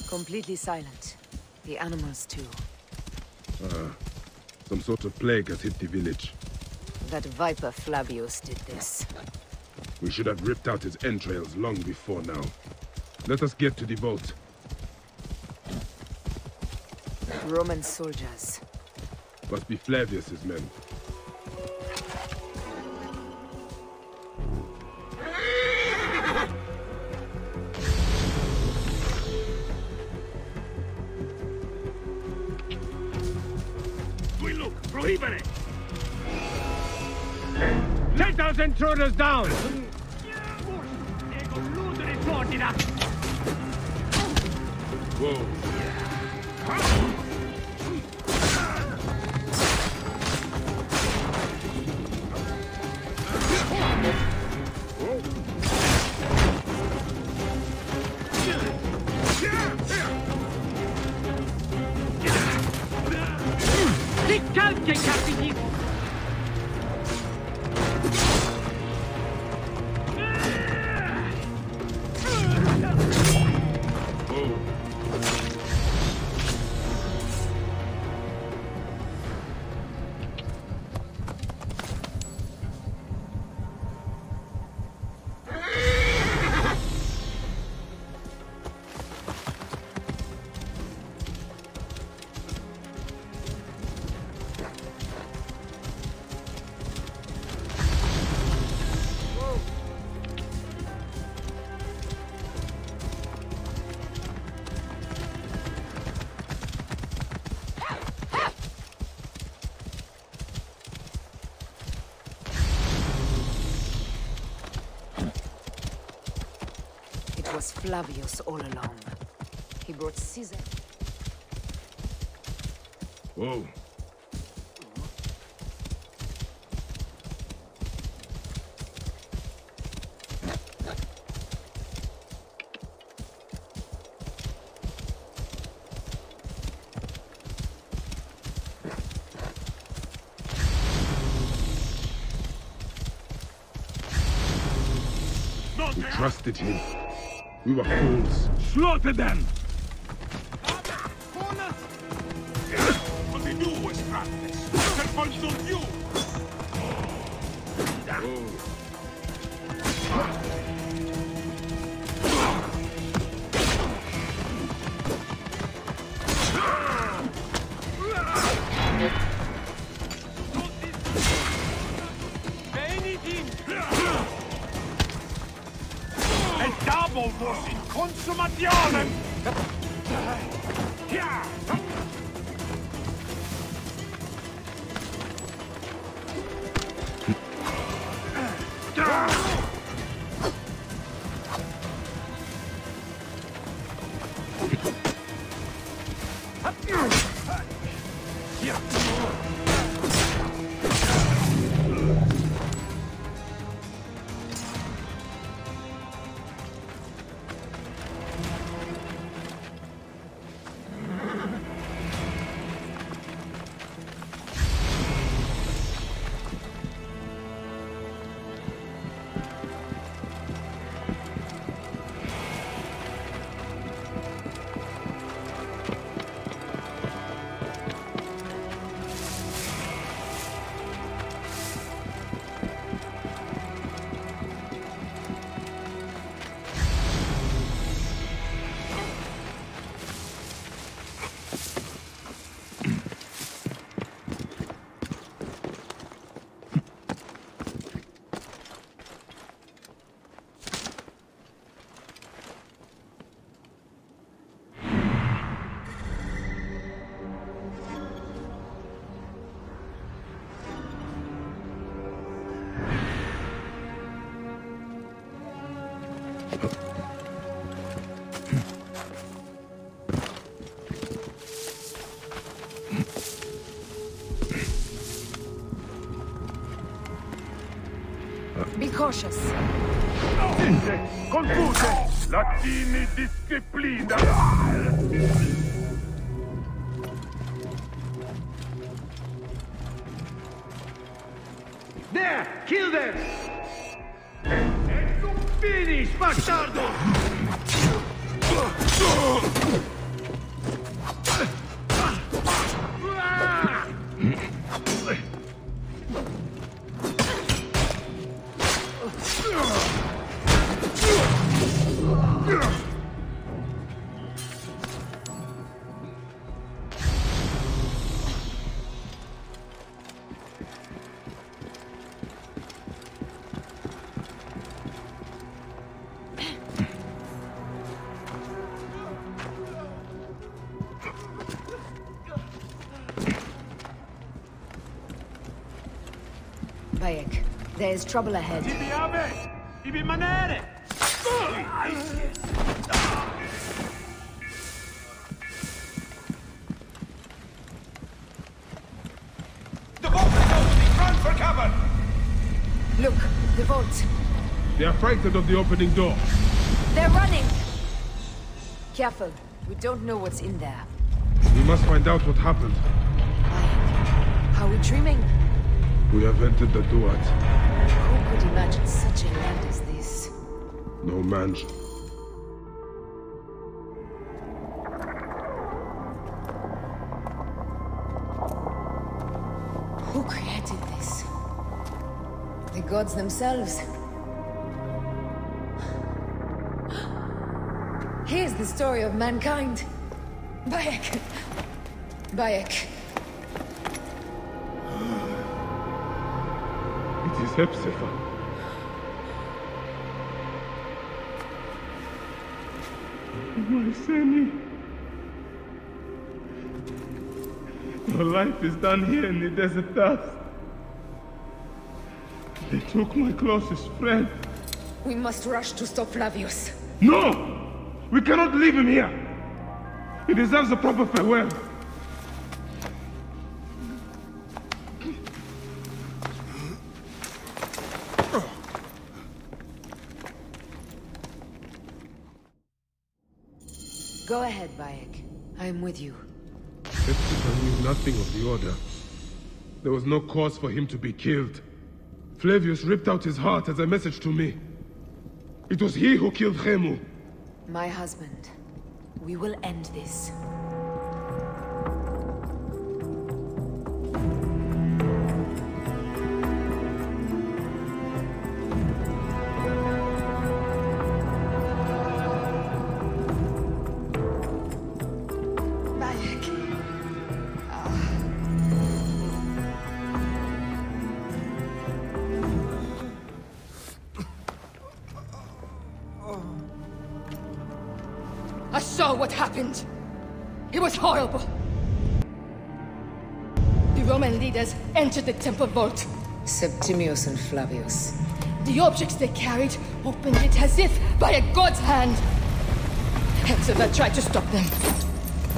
Completely silent. The animals, too. Some sort of plague has hit the village. That viper Flavius did this. We should have ripped out his entrails long before now. Let us get to the vault. Roman soldiers. Must be Flavius's men. Take those intruders down! Whoa. Ricalche, capiti! It was Flavius all along. He brought Caesar. Whoa. trusted him. We were fools. Slaughter them! Continue, Stratus. Serpent you! Vos in consumationem! Be cautious. Confuse! Latini disciplina! There! Kill them! Finish, bastardo! Bayek, there is trouble ahead. Ibi manere! The vault is opening! Run for cover! Look, the vault. They are frightened of the opening door. They're running! Careful, we don't know what's in there. We must find out what happened. Are we dreaming? We have entered the Duat. Who could imagine such a land as this? No man. Who created this? The gods themselves. Here's the story of mankind. Bayek. Bayek. It is Hepzibah. My Seni. Your life is done here in the desert dust. They took my closest friend. We must rush to stop Flavius. No! We cannot leave him here! He deserves a proper farewell. Go ahead, Bayek. I am with you. Hepzibah knew nothing of the order. There was no cause for him to be killed. Flavius ripped out his heart as a message to me. It was he who killed Khemu. My husband. We will end this. I saw what happened. It was horrible. The Roman leaders entered the temple vault. Septimius and Flavius. The objects they carried opened it as if by a god's hand. Hepzibah tried to stop them,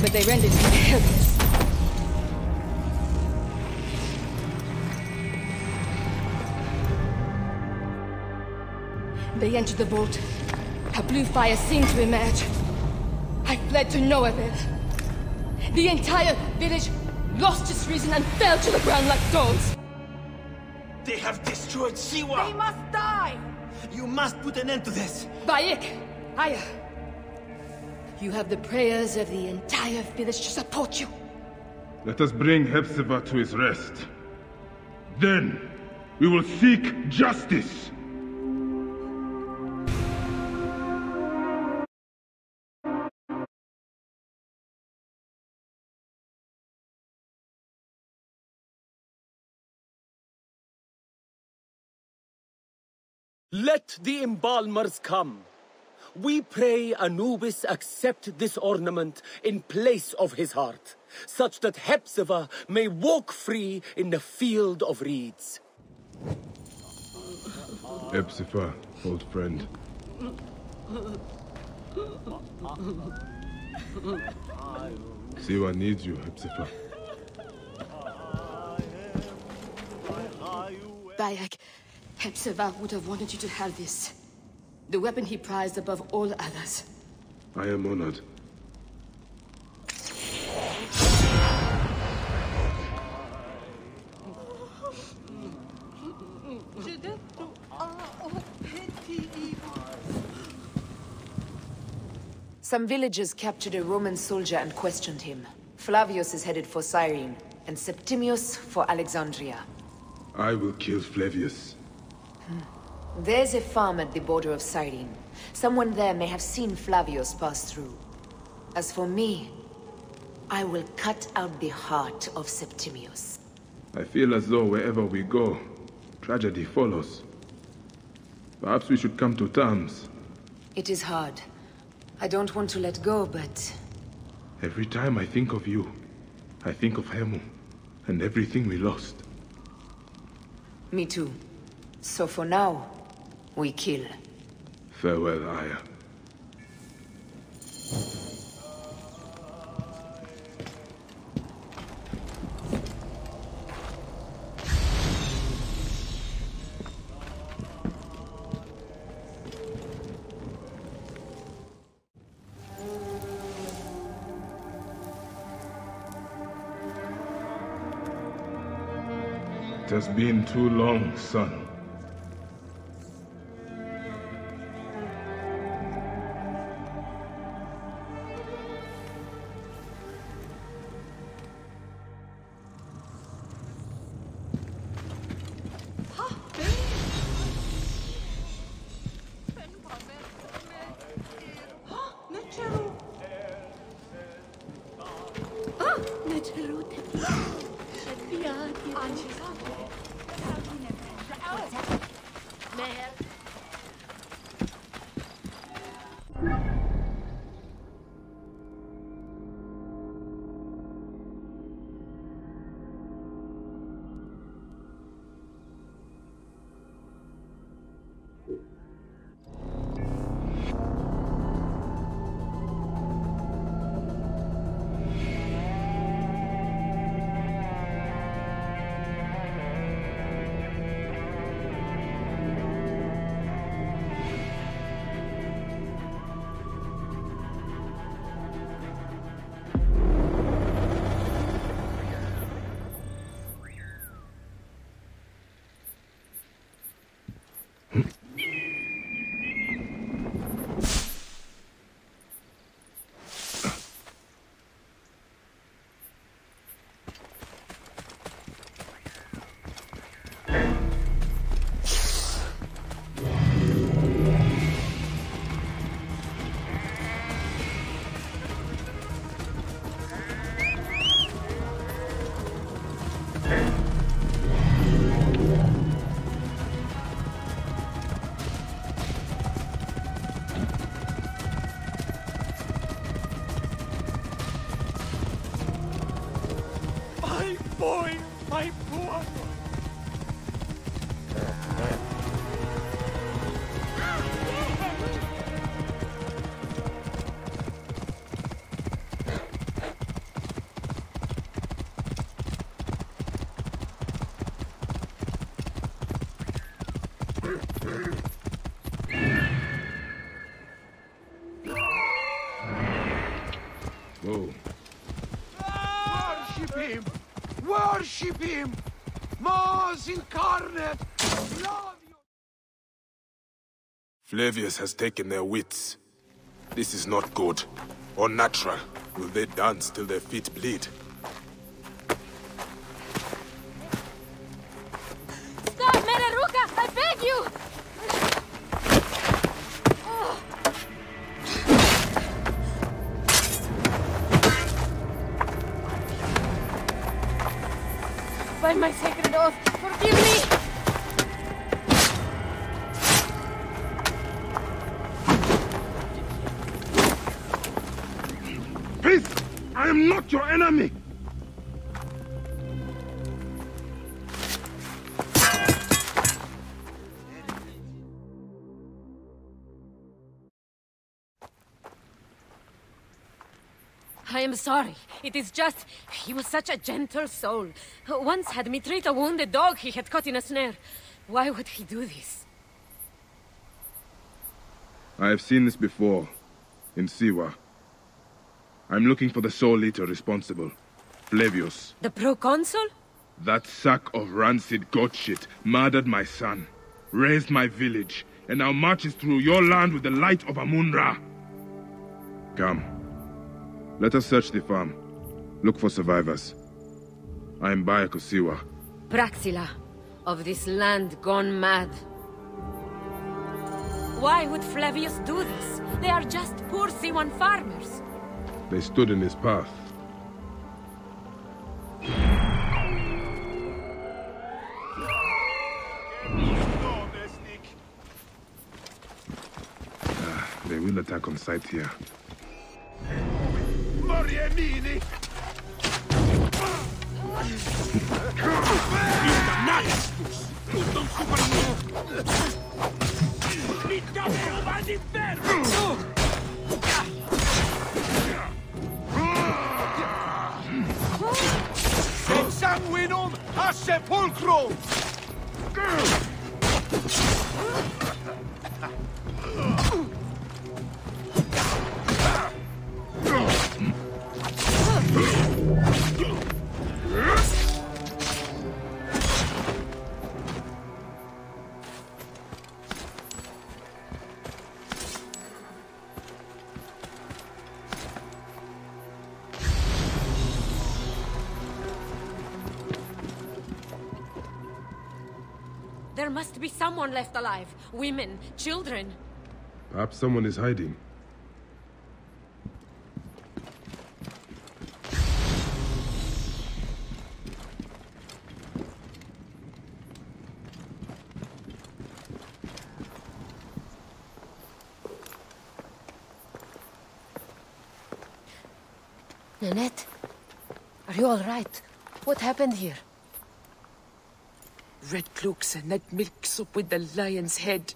but they rendered him helpless. They entered the vault. A blue fire seemed to emerge. I fled to no avail. The entire village lost its reason and fell to the ground like dogs. They have destroyed Siwa! They must die! You must put an end to this! Bayek! Aya! You have the prayers of the entire village to support you. Let us bring Hepzibah to his rest. Then, we will seek justice! Let the embalmers come. We pray Anubis accept this ornament in place of his heart, such that Hepzibah may walk free in the field of reeds. Hepzibah, old friend. Siwa needs you, Hepzibah. Bayek, Hepzibah would have wanted you to have this. The weapon he prized above all others. I am honored. Some villagers captured a Roman soldier and questioned him. Flavius is headed for Cyrene, and Septimius for Alexandria. I will kill Flavius. There's a farm at the border of Cyrene. Someone there may have seen Flavius pass through. As for me, I will cut out the heart of Septimius. I feel as though wherever we go, tragedy follows. Perhaps we should come to terms. It is hard. I don't want to let go, but... Every time I think of you, I think of Khemu, and everything we lost. Me too. So for now, we kill. Farewell, Aya. It has been too long, son. boy, my poor. Whoa. Worship him! Worship him! Mars incarnate! Flavius has taken their wits. This is not good. Or natural. Will they dance till their feet bleed? Stop, Mereruka! I beg you! By my sacred oath, forgive me! Peace! I am not your enemy! I am sorry. It is just... he was such a gentle soul. Once had me treat a wounded dog he had caught in a snare. Why would he do this? I have seen this before. In Siwa. I'm looking for the sole leader responsible. Flavius. The proconsul? That sack of rancid goat shit murdered my son, raised my village, and now marches through your land with the light of Amun-Ra. Come. Let us search the farm. Look for survivors. I am Bayako Siwa. Praxila, of this land gone mad. Why would Flavius do this? They are just poor Siwan farmers. They stood in his path. They will attack on sight here. Sanguinum a sepulcrum! There must be someone left alive. Women, children. Perhaps someone is hiding. Nanette, are you all right? What happened here? Red cloaks and that milk soup with the lion's head.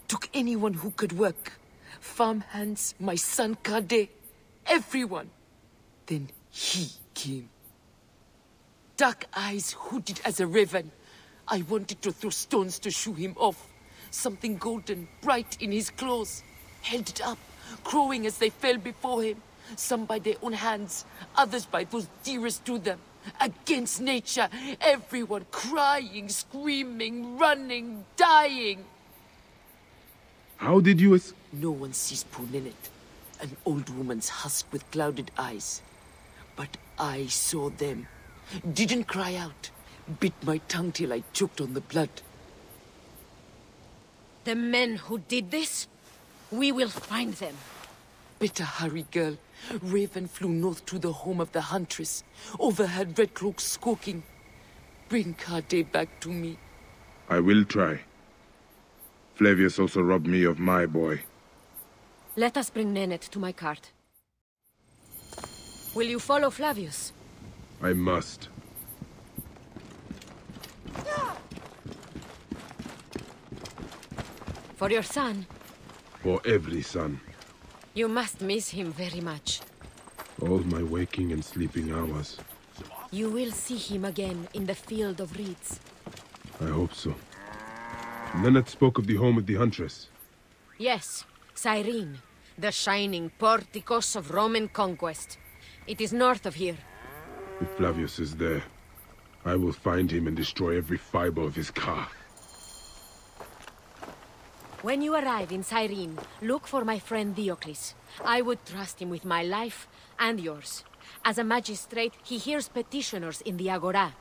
Took anyone who could work. Farm hands, my son Kade, everyone. Then he came. Dark eyes hooded as a raven. I wanted to throw stones to shoo him off. Something golden, bright in his claws. Held it up, crowing as they fell before him. Some by their own hands, others by those dearest to them. Against nature, everyone crying, screaming, running, dying. How did you No one sees Punenet, an old woman's husk with clouded eyes. But I saw them. Didn't cry out. Bit my tongue till I choked on the blood. The men who did this? We will find them. Better hurry, girl. Raven flew north to the home of the huntress. Overheard Red Cloak squawking. Bring Kade back to me. I will try. Flavius also robbed me of my boy. Let us bring Nenet to my cart. Will you follow Flavius? I must. For your son? For every son. You must miss him very much. All my waking and sleeping hours. You will see him again in the field of reeds. I hope so. Nennet spoke of the home of the Huntress. Yes, Cyrene, the shining porticos of Roman conquest. It is north of here. If Flavius is there, I will find him and destroy every fiber of his car. When you arrive in Cyrene, look for my friend Diocles. I would trust him with my life and yours. As a magistrate, he hears petitioners in the Agora.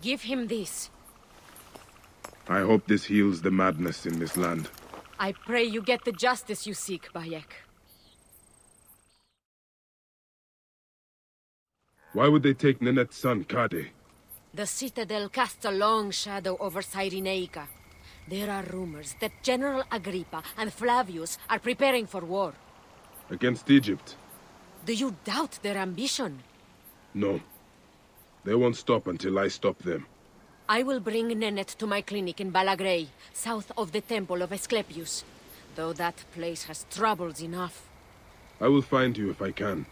Give him this. I hope this heals the madness in this land. I pray you get the justice you seek, Bayek. Why would they take Nenet's son, Kade? The citadel casts a long shadow over Cyrenaica. There are rumors that General Agrippa and Flavius are preparing for war. Against Egypt? Do you doubt their ambition? No. They won't stop until I stop them. I will bring Nennet to my clinic in Balagrey, south of the Temple of Asclepius. Though that place has troubles enough. I will find you if I can.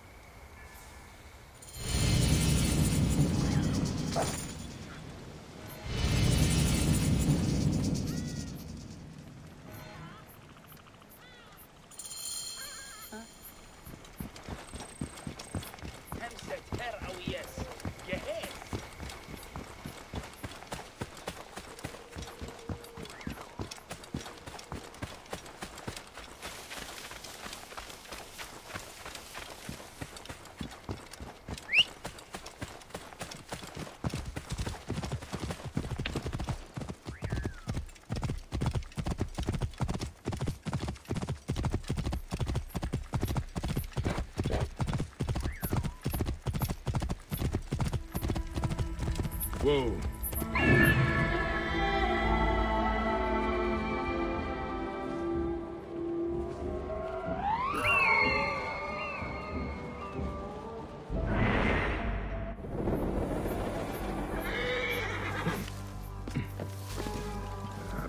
Whoa.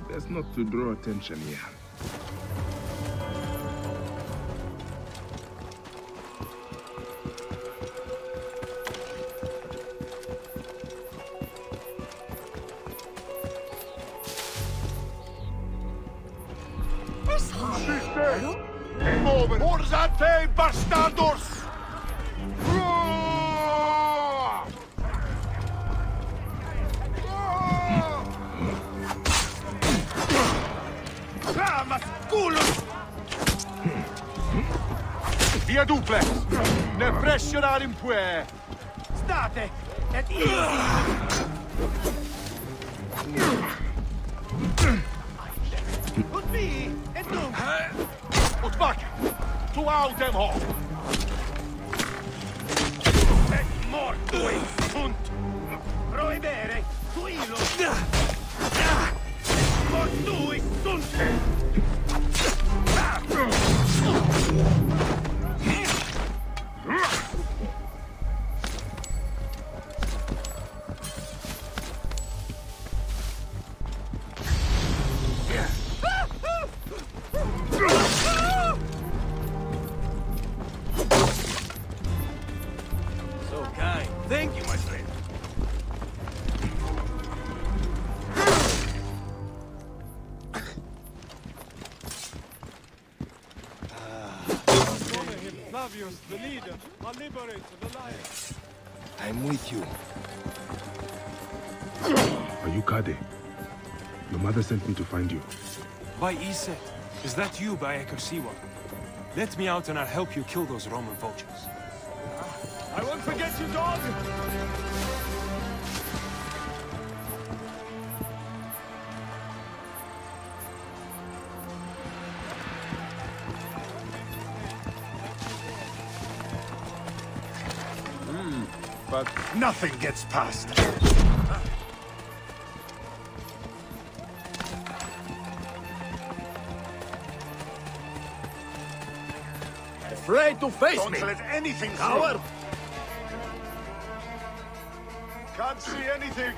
Best not to draw attention here. Morzate bastardos! Via duplex! Ne pressionar in pue! State! At easy! Could be! Et dum! Utbak! Tu autem hoc! Et mortui sunt! Proibere! Tuilo! Mortui sunt! Thank you, my friend. Flavius, the leader, our liberator, the lion. I'm with you. Are you Kade? Your mother sent me to find you. By Iset, is that you, Bayek of Siwa? Let me out and I'll help you kill those Roman vultures. I won't forget you, dog! But nothing gets past. Afraid to face Don't me? let anything Coward! through. Can't see anything.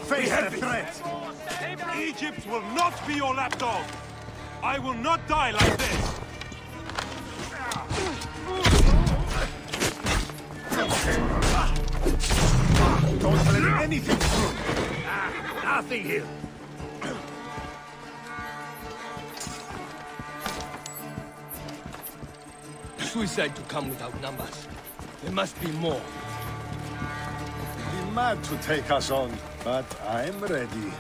Face the threat! Egypt will not be your lapdog! I will not die like this! Don't let anything through! Nothing here. Suicide to come without numbers. There must be more. Be mad to take us on, but I'm ready.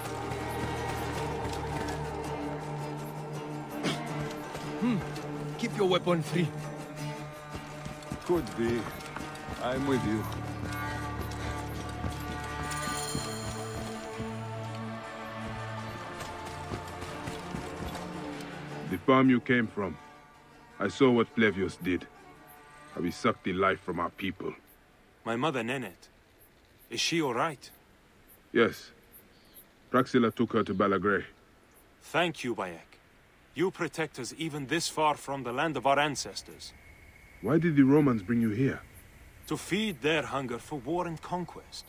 Keep your weapon free. Could be. I'm with you. The farm you came from. I saw what Flavius did. How he sucked the life from our people. My mother, Nenet. Is she all right? Yes. Praxilla took her to Balagray. Thank you, Bayek. You protect us even this far from the land of our ancestors. Why did the Romans bring you here? To feed their hunger for war and conquest.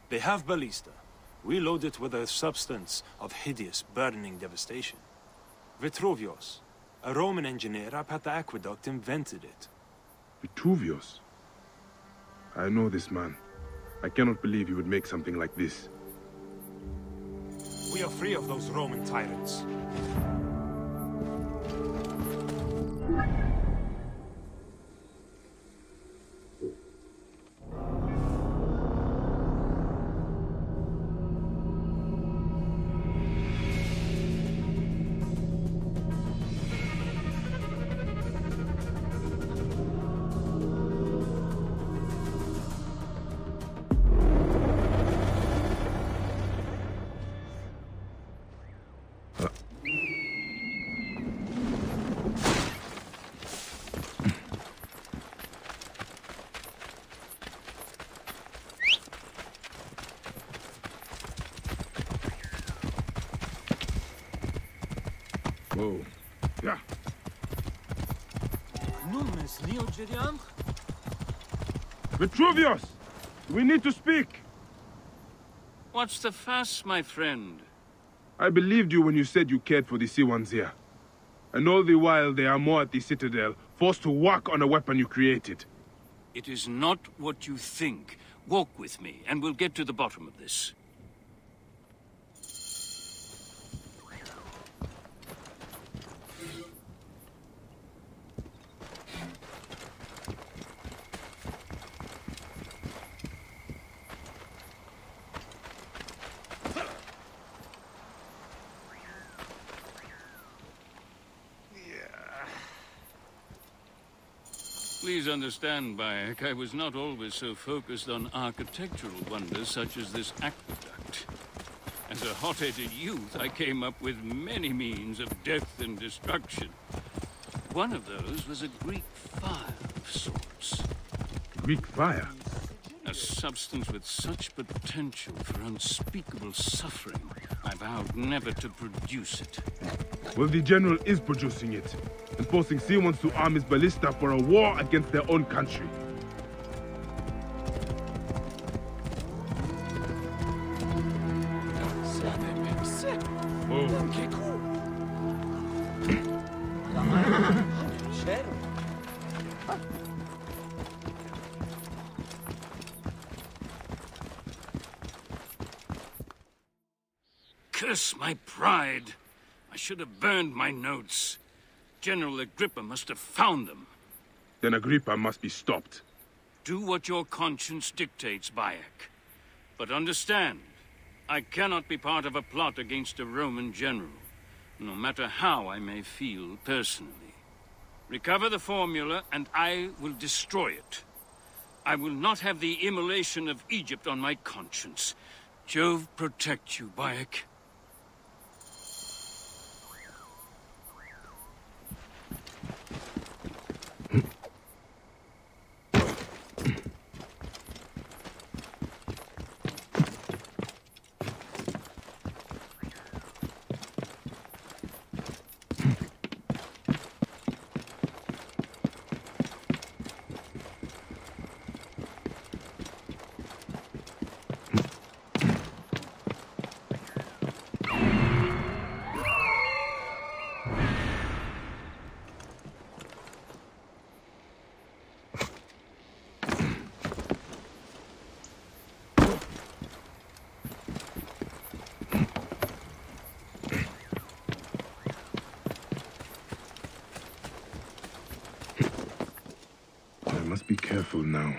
They have ballista. We load it with a substance of hideous, burning devastation. Vitruvius, a Roman engineer up at the aqueduct, invented it. Vitruvius? I know this man. I cannot believe he would make something like this. We are free of those Roman tyrants. Whoa. Yeah. Vitruvius! We need to speak! What's the fuss, my friend? I believed you when you said you cared for the Siwans here. And all the while they are more at the Citadel, forced to work on a weapon you created. It is not what you think. Walk with me, and we'll get to the bottom of this. Please understand, Bayek, I was not always so focused on architectural wonders such as this aqueduct. As a hot-headed youth, I came up with many means of death and destruction. One of those was a Greek fire of sorts. Greek fire? A substance with such potential for unspeakable suffering, I vowed never to produce it. Well, the general is producing it, and forcing Siwans to arm his ballista for a war against their own country. Curse my pride. I should have burned my notes. General Agrippa must have found them. Then Agrippa must be stopped. Do what your conscience dictates, Bayek. But understand, I cannot be part of a plot against a Roman general, no matter how I may feel personally. Recover the formula, and I will destroy it. I will not have the immolation of Egypt on my conscience. Jove protect you, Bayek. careful now.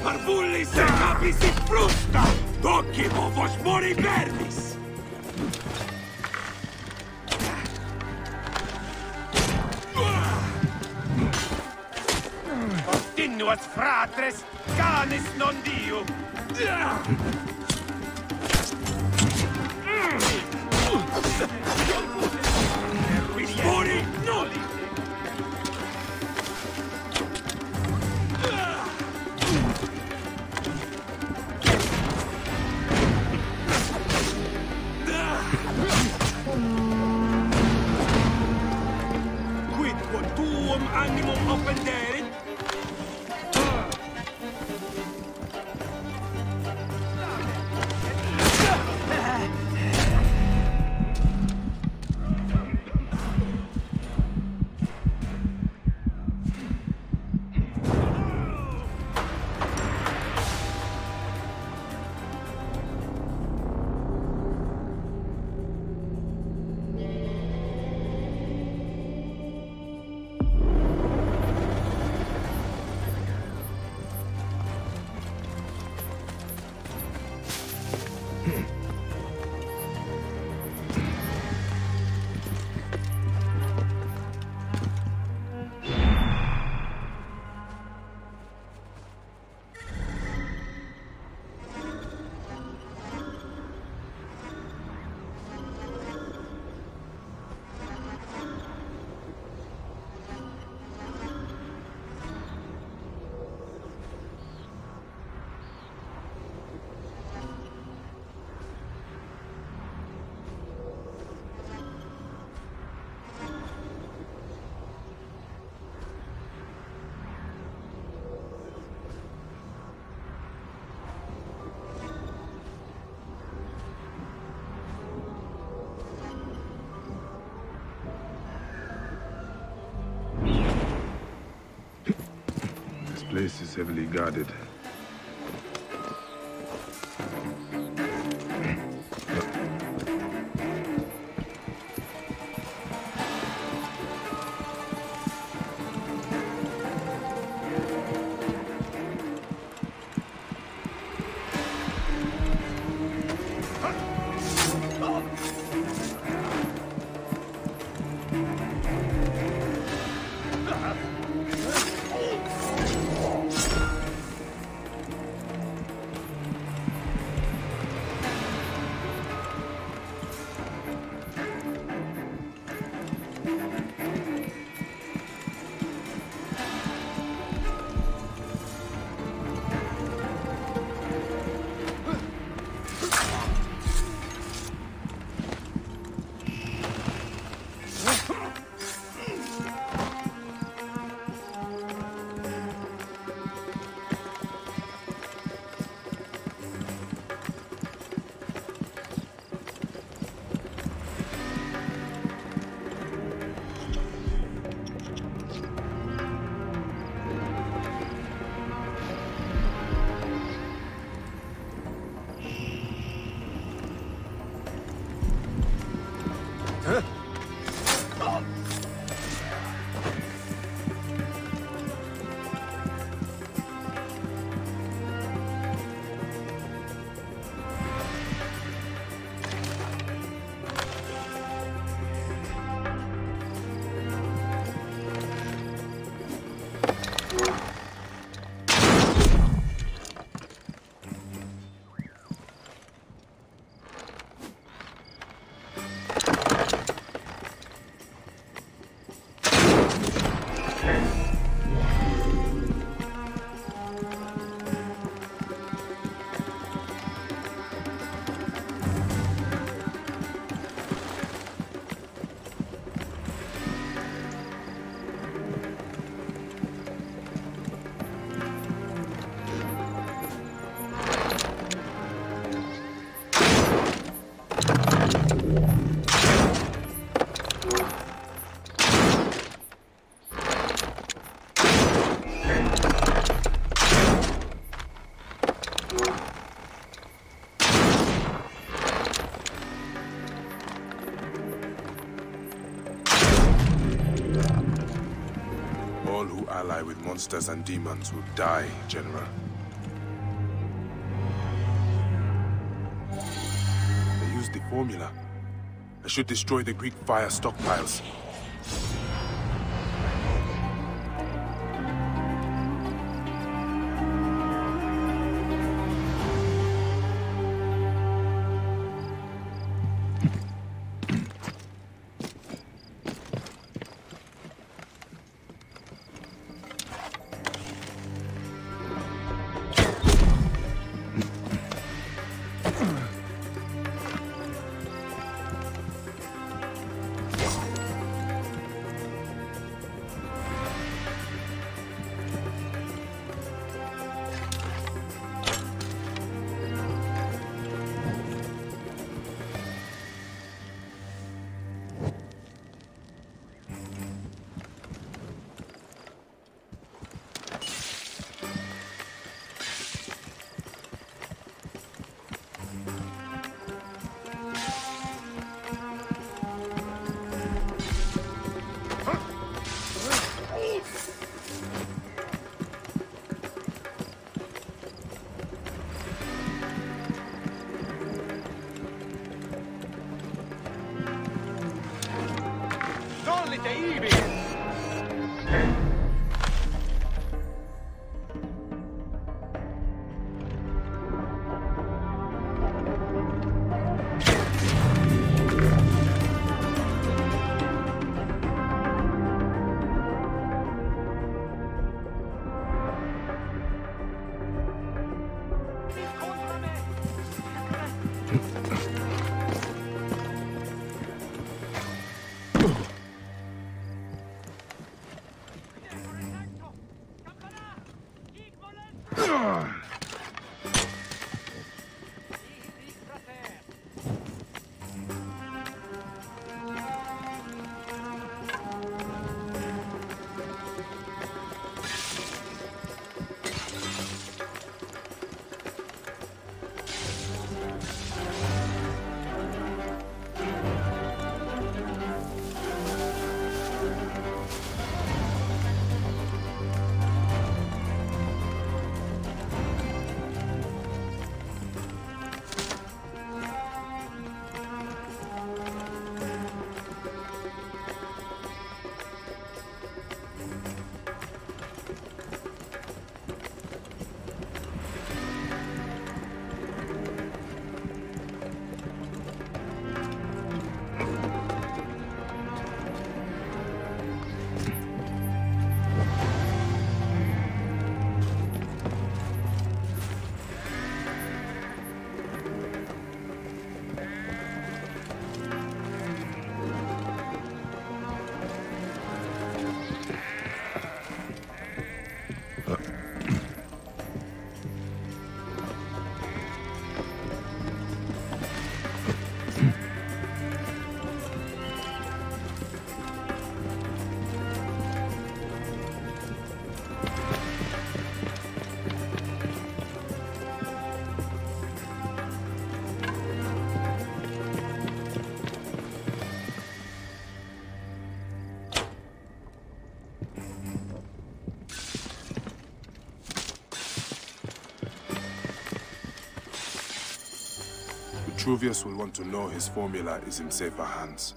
Parvulli se capisi frusta! Tocchi vos mori verdis! Continuas fratres, canis non diu! Mori noli! Quid quod tuum animum offenderit? This place is heavily guarded. All who ally with monsters and demons will die, General. They used the formula. I should destroy the Greek fire stockpiles. Vitruvius will want to know his formula is in safer hands.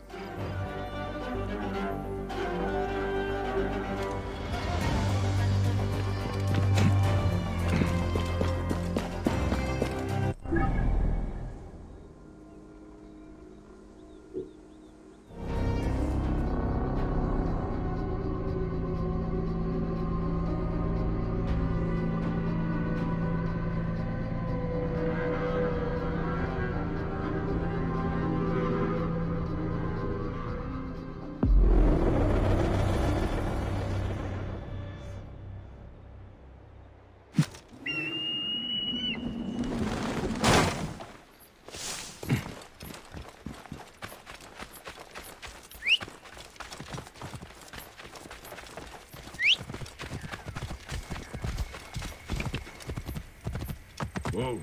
Whoa.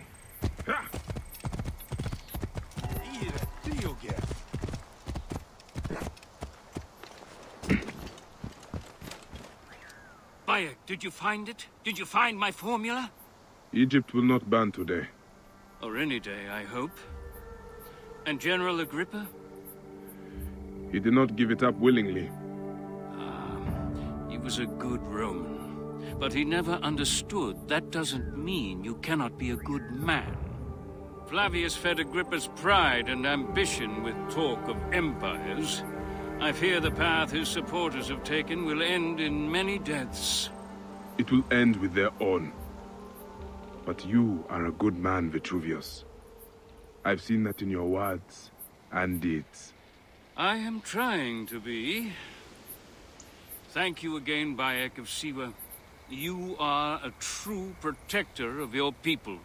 Ha! Bayek, did you find it? Did you find my formula? Egypt will not ban today. Or any day, I hope. And General Agrippa? He did not give it up willingly. He was a good Roman. But he never understood that doesn't mean you cannot be a good man. Flavius fed Agrippa's pride and ambition with talk of empires. I fear the path his supporters have taken will end in many deaths. It will end with their own. But you are a good man, Vitruvius. I've seen that in your words and deeds. I am trying to be. Thank you again, Bayek of Siwa. You are a true protector of your people.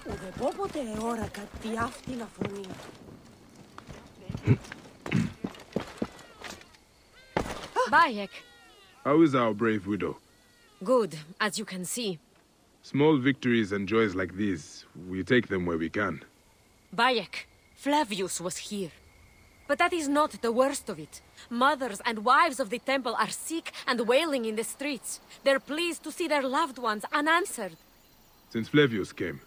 Ουδεπόποτε ώρα κάτι αυτή να φωνεί. Bayek. How is our brave widow? Good, as you can see. Small victories and joys like these, we take them where we can. Bayek, Flavius was here. But that is not the worst of it. Mothers and wives of the temple are sick and wailing in the streets. They're pleased to see their loved ones unanswered. Since Flavius came,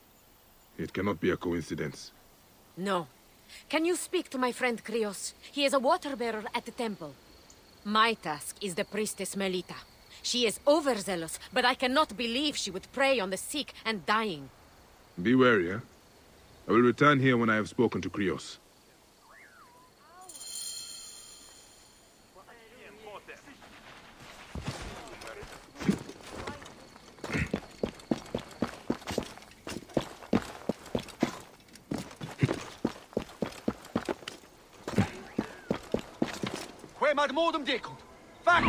it cannot be a coincidence. No. Can you speak to my friend Krios? He is a water-bearer at the temple. My task is the priestess Melita. She is overzealous, but I cannot believe she would prey on the sick and dying. Be wary, eh? I will return here when I have spoken to Krios. Maar de modem dekkelt. Vaak.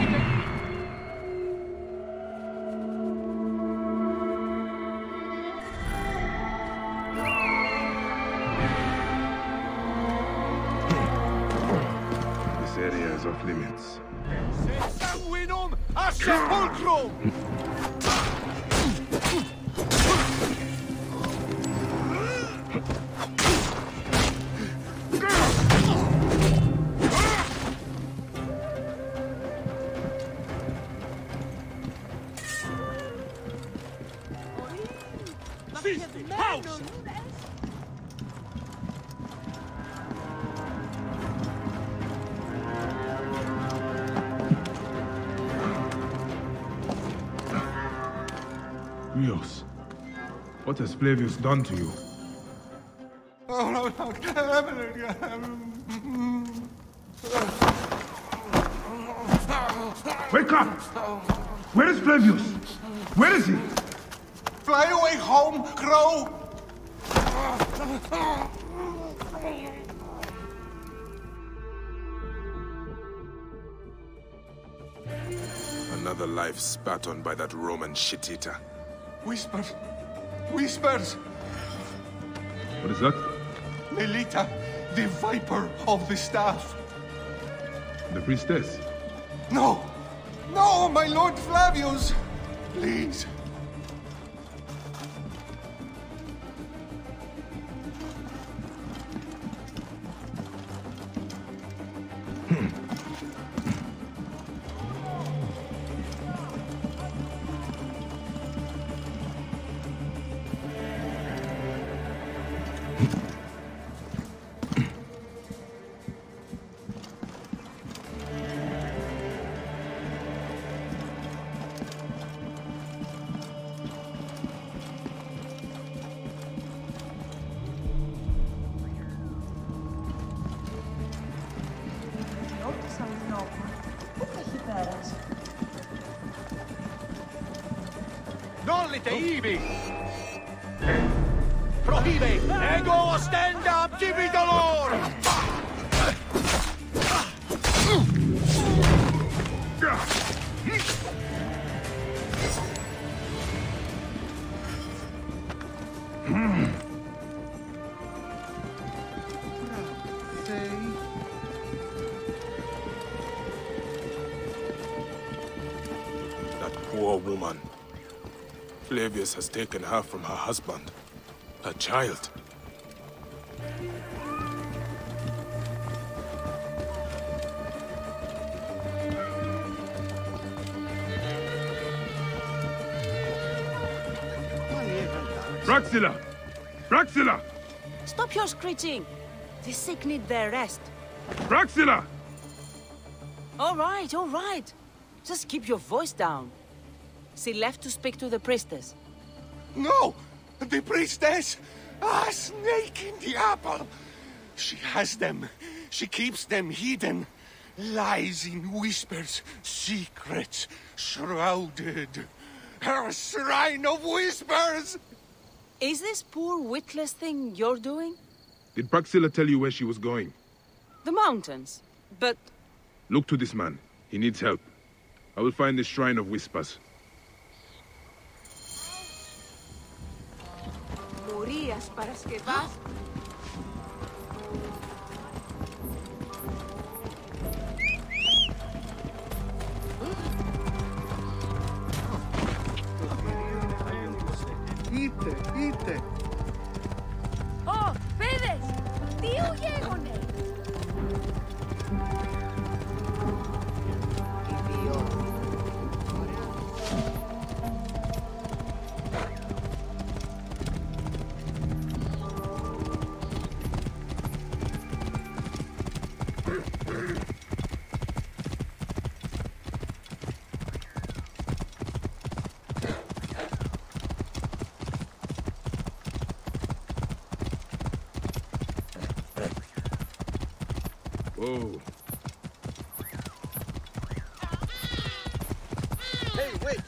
This area is off limits. Sanguinum a sepulcrum! Krios, what has Flavius done to you? Wake up! Where is Flavius? Where is he? Fly away home, crow! Another life spat on by that Roman shit-eater. Whispers! Whispers! What is that? Melita, the viper of the staff. The priestess? No! No, my lord Flavius! Please. Nollite ibi! Prohibe! Ego stand up, tibi dolor! That poor woman. Flavius has taken her from her husband, her child. Praxilla! Praxilla! Stop your screeching! The sick need their rest. Praxilla! All right. Just keep your voice down. She left to speak to the priestess. No! The priestess! A snake in the apple! She has them. She keeps them hidden. Lies in whispers, secrets, shrouded. Her shrine of whispers! Is this poor witless thing you're doing? Did Praxilla tell you where she was going? The mountains. But... Look to this man. He needs help. I will find the Shrine of Whispers. Μουρίας Παρασκευάς. Είτε. Ω, παιδες! Τι ογέγονε! Whoa. Hey, wait!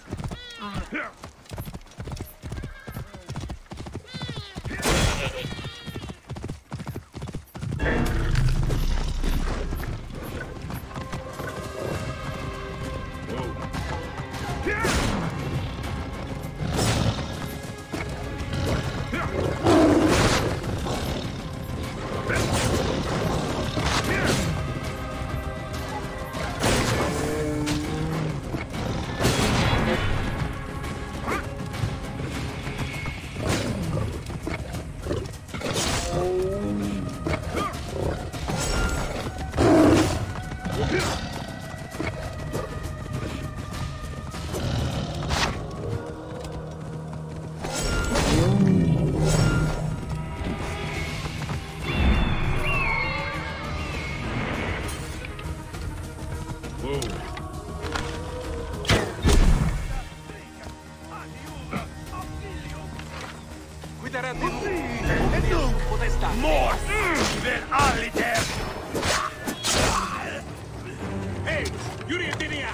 More than aliter! Hey, Yuri Dinia!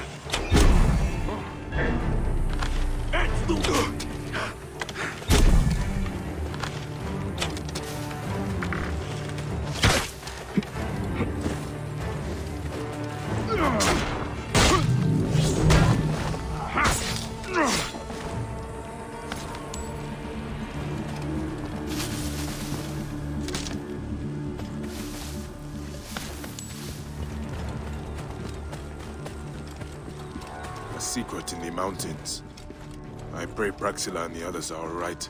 Secret in the mountains. I pray Praxilla and the others are all right.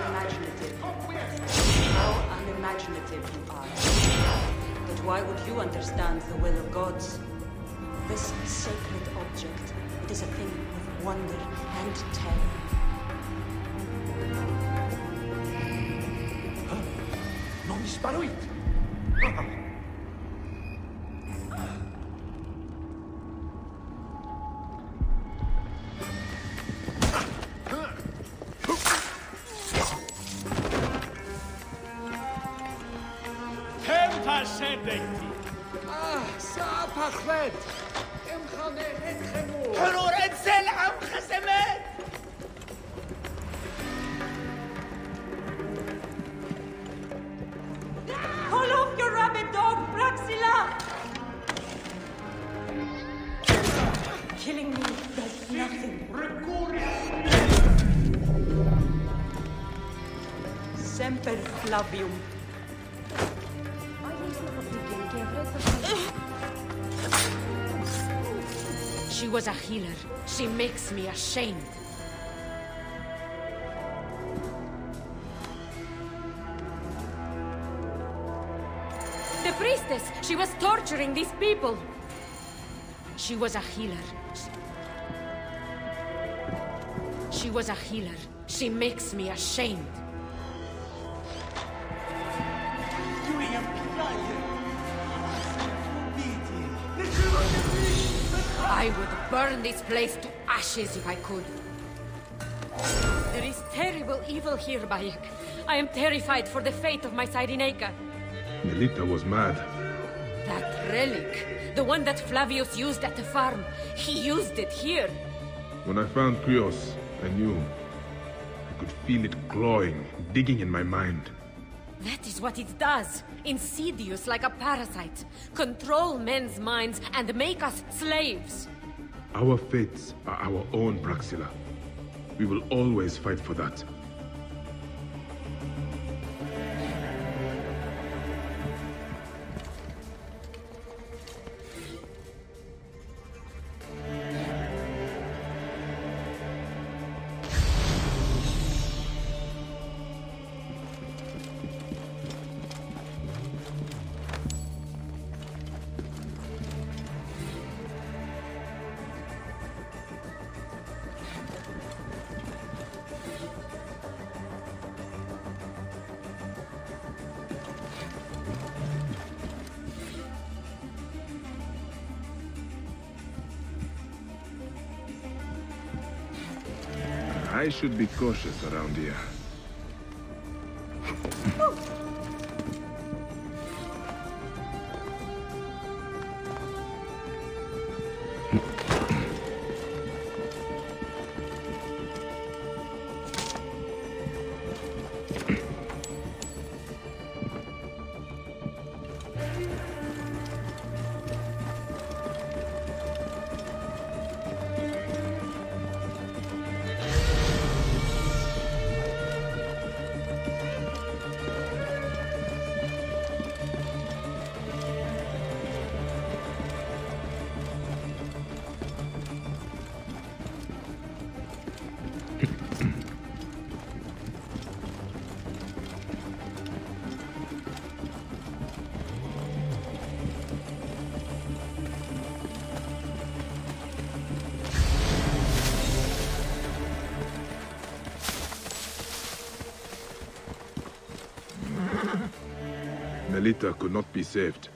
unimaginative. How unimaginative you are. But why would you understand the will of gods? This sacred object, it is a thing of wonder and terror. Non disparuit! Pull off your rabid dog, Praxilla! Killing me does nothing. Semper Flavium. She was a healer. She makes me ashamed. The priestess! She was torturing these people! She was a healer. She was a healer. She makes me ashamed. I would burn this place to ashes if I could. There is terrible evil here, Bayek. I am terrified for the fate of my Cyrenaica. Melita was mad. That relic, the one that Flavius used at the farm, he used it here. When I found Krios, I knew. I could feel it clawing, digging in my mind. That is what it does. Insidious like a parasite. Control men's minds and make us slaves. Our fates are our own, Praxilla. We will always fight for that. I should be cautious around here. Melita could not be saved.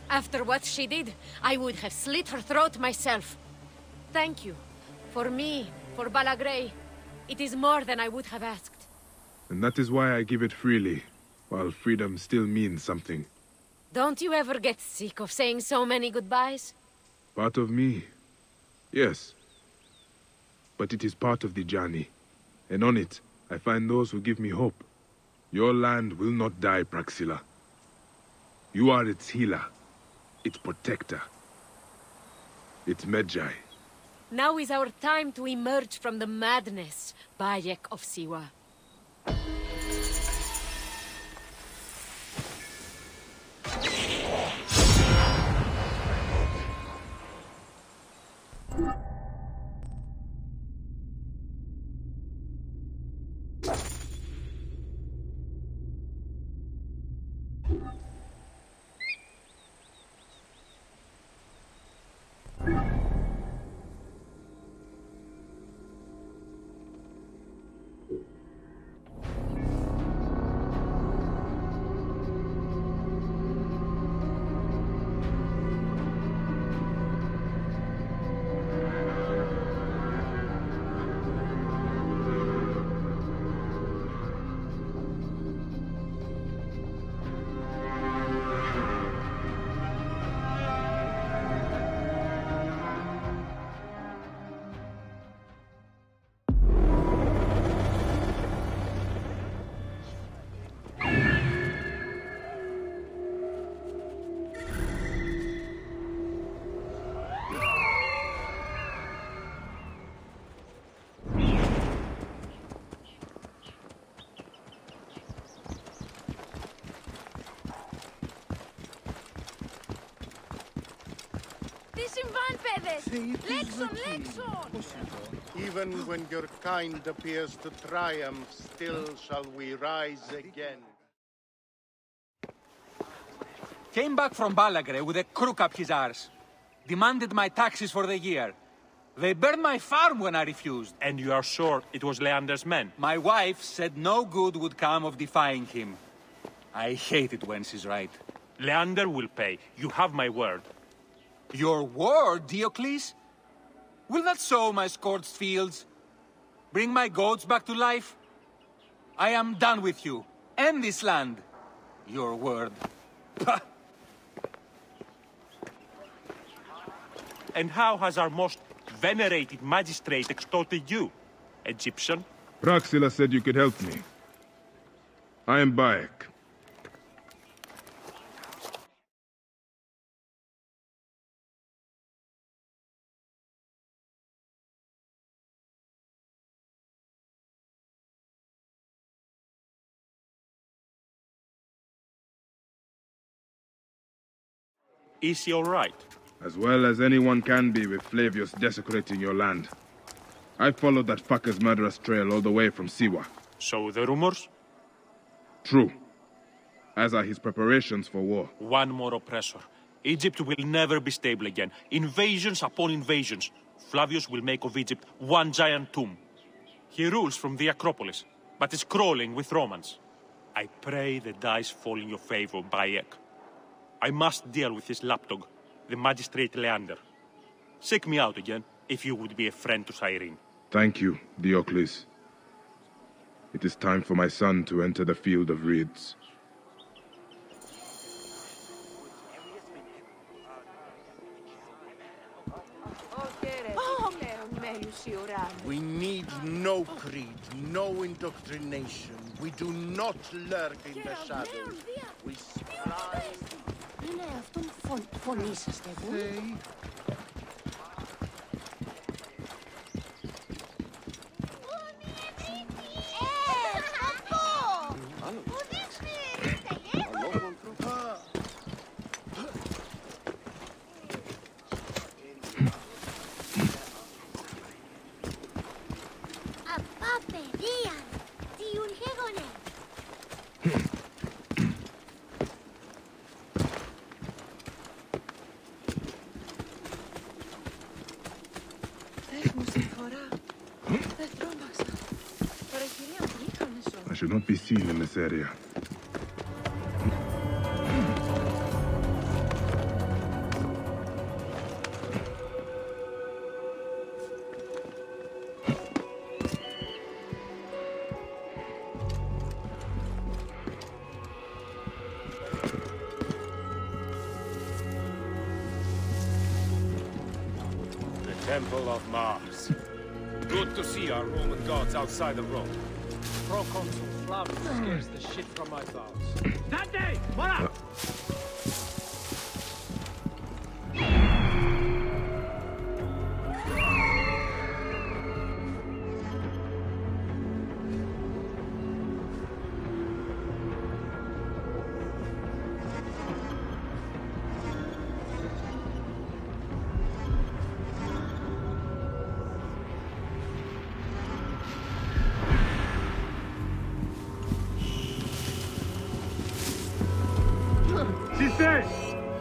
After what she did, I would have slit her throat myself. Thank you. For me, for Balagrey. It is more than I would have asked. And that is why I give it freely, while freedom still means something. Don't you ever get sick of saying so many goodbyes? Part of me, yes. But it is part of the journey. And on it, I find those who give me hope. Your land will not die, Praxilla. You are its healer, its protector, its Medjay. Now is our time to emerge from the madness, Bayek of Siwa. Τι συμβάν, παιδες! Λέξον, λέξον! Even when your kind appears to triumph, still shall we rise again. Came back from Balagre with a crook up his arse. Demanded my taxes for the year. They burned my farm when I refused. And you are sure it was Leander's men? My wife said no good would come of defying him. I hate it when she's right. Leander will pay. You have my word. Your word, Diocles? Will that sow my scorched fields? Bring my goats back to life? I am done with you. And this land. Your word. Pah! And how has our most venerated magistrate extorted you, Egyptian? Praxila said you could help me. I am Bayek. Is he all right? As well as anyone can be with Flavius desecrating your land. I followed that fucker's murderous trail all the way from Siwa. So the rumors? True. As are his preparations for war. One more oppressor. Egypt will never be stable again. Invasions upon invasions. Flavius will make of Egypt one giant tomb. He rules from the Acropolis, but is crawling with Romans. I pray the dice fall in your favor, Bayek. I must deal with his lapdog, the magistrate Leander. Seek me out again, if you would be a friend to Cyrene. Thank you, Diocles. It is time for my son to enter the field of reeds. We need no creed, no indoctrination. We do not lurk in the shadows. We strive. Είναι αυτόν φωνή σας, Θεού. I should not be seen in this area. Temple of Mars. Good to see our Roman gods outside of Rome. Proconsul Flavius scares the shit from my thoughts. Dante! What up?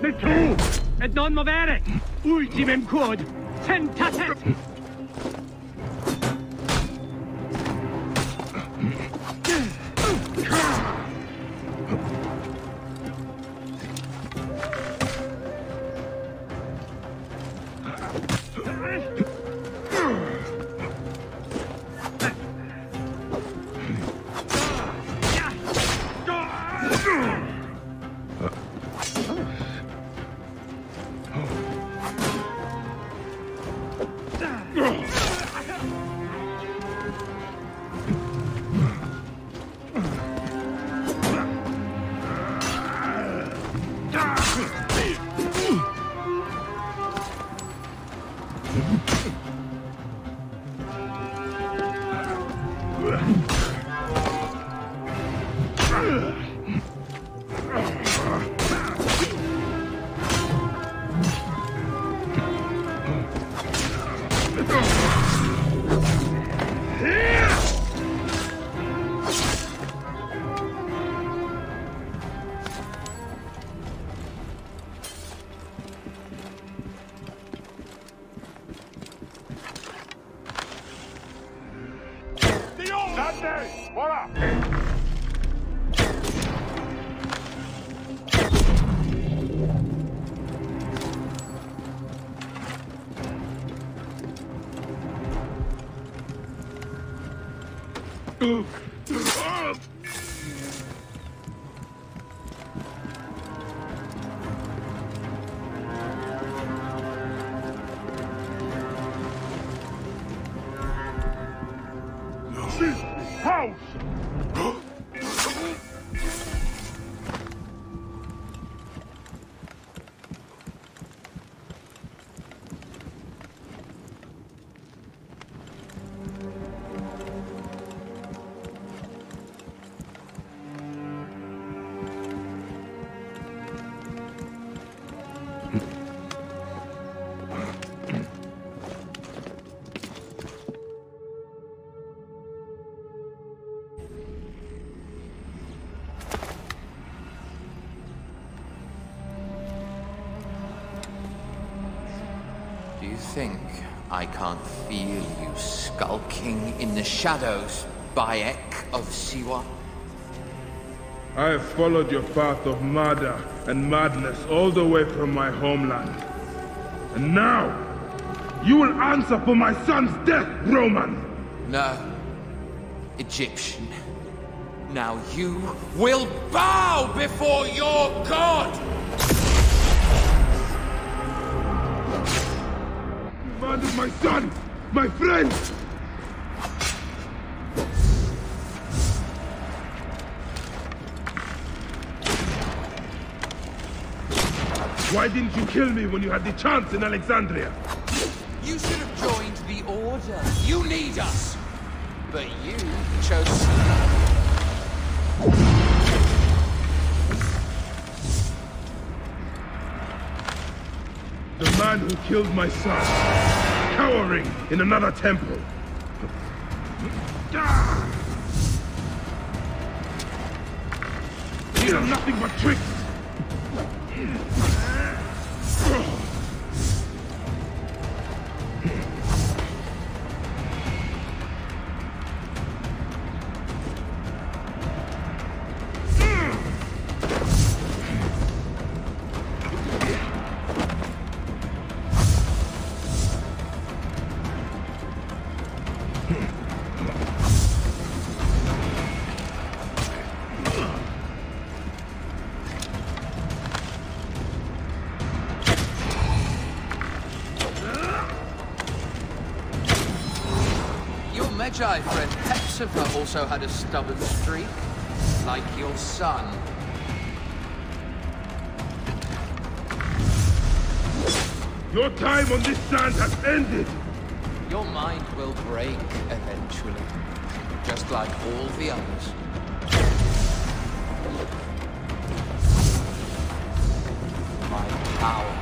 Le tu! E non muovere! Ultimem quod! Tentate! Do you think I can't feel you skulking in the shadows, Bayek of Siwa? I have followed your path of murder and madness all the way from my homeland. And now, you will answer for my son's death, Roman! No, Egyptian. Now you will bow before your god! You murdered my son! My friend! Why didn't you kill me when you had the chance in Alexandria? You should have joined the Order. You need us! But you chose... The man who killed my son, cowering in another temple. These are nothing but tricks. Magi friend Hepzibah also had a stubborn streak, like your son. Your time on this sand has ended! Your mind will break eventually, just like all the others. My power,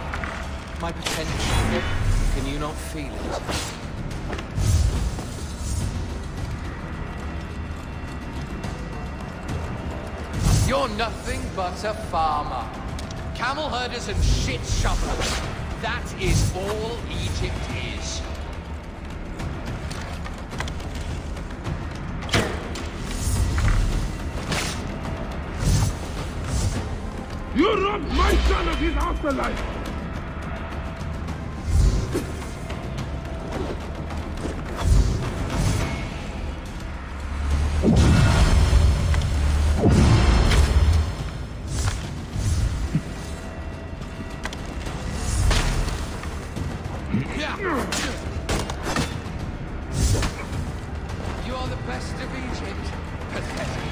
my potential, can you not feel it? You're nothing but a farmer. Camel herders and shit shovelers. That is all Egypt is. You robbed my son of his afterlife! You are the best of Egypt. Pathetic.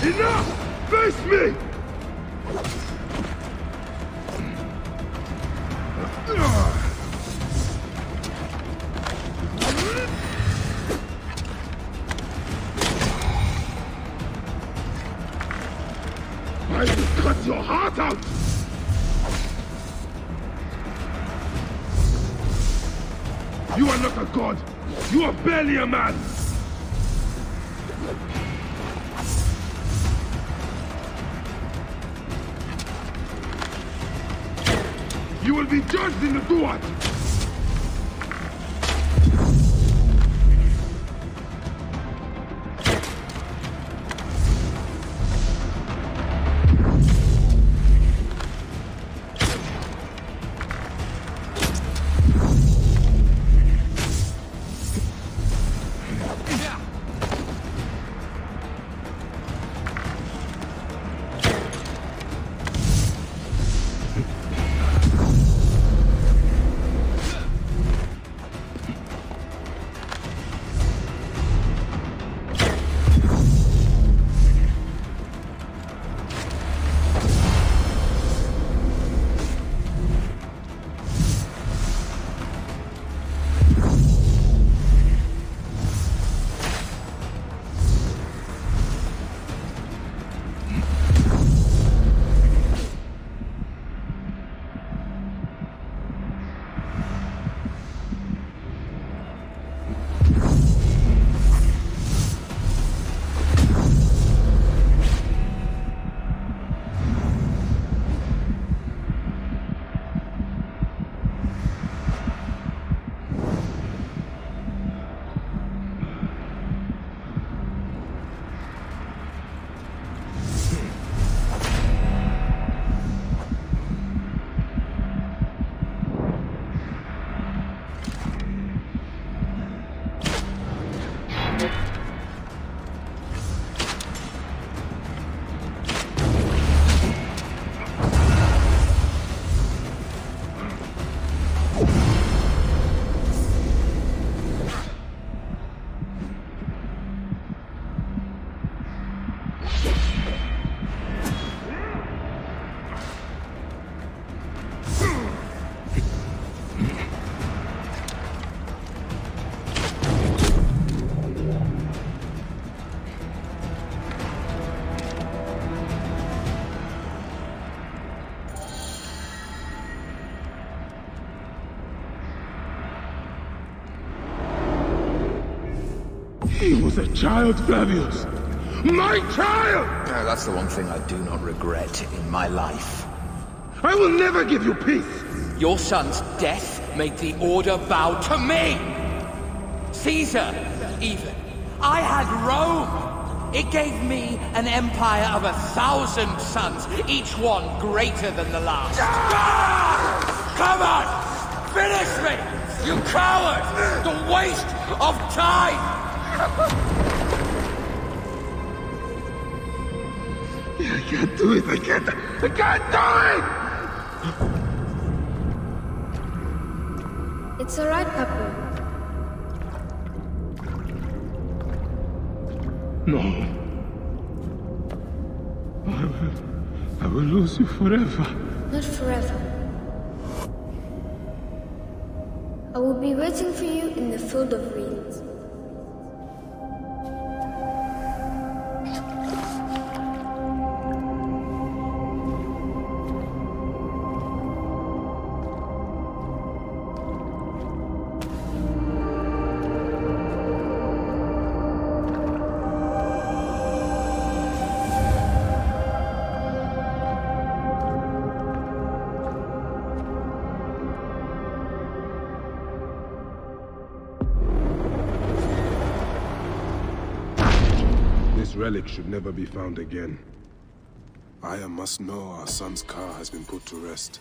Enough! Face me! I will cut your heart out! You are not a god! You are barely a man! You will be judged in the Duat! He was a child, Flavius! My child! That's the one thing I do not regret in my life. I will never give you peace! Your son's death made the Order bow to me! Caesar, even. I had Rome! It gave me an empire of 1,000 sons, each one greater than the last. Come on! Finish me! You coward! The waste of time! I can't do it! I can't do it! It's alright, Papa. No. I will lose you forever. Not forever. I will be waiting for you in the field of reeds. This relic should never be found again. Aya must know our son's car has been put to rest.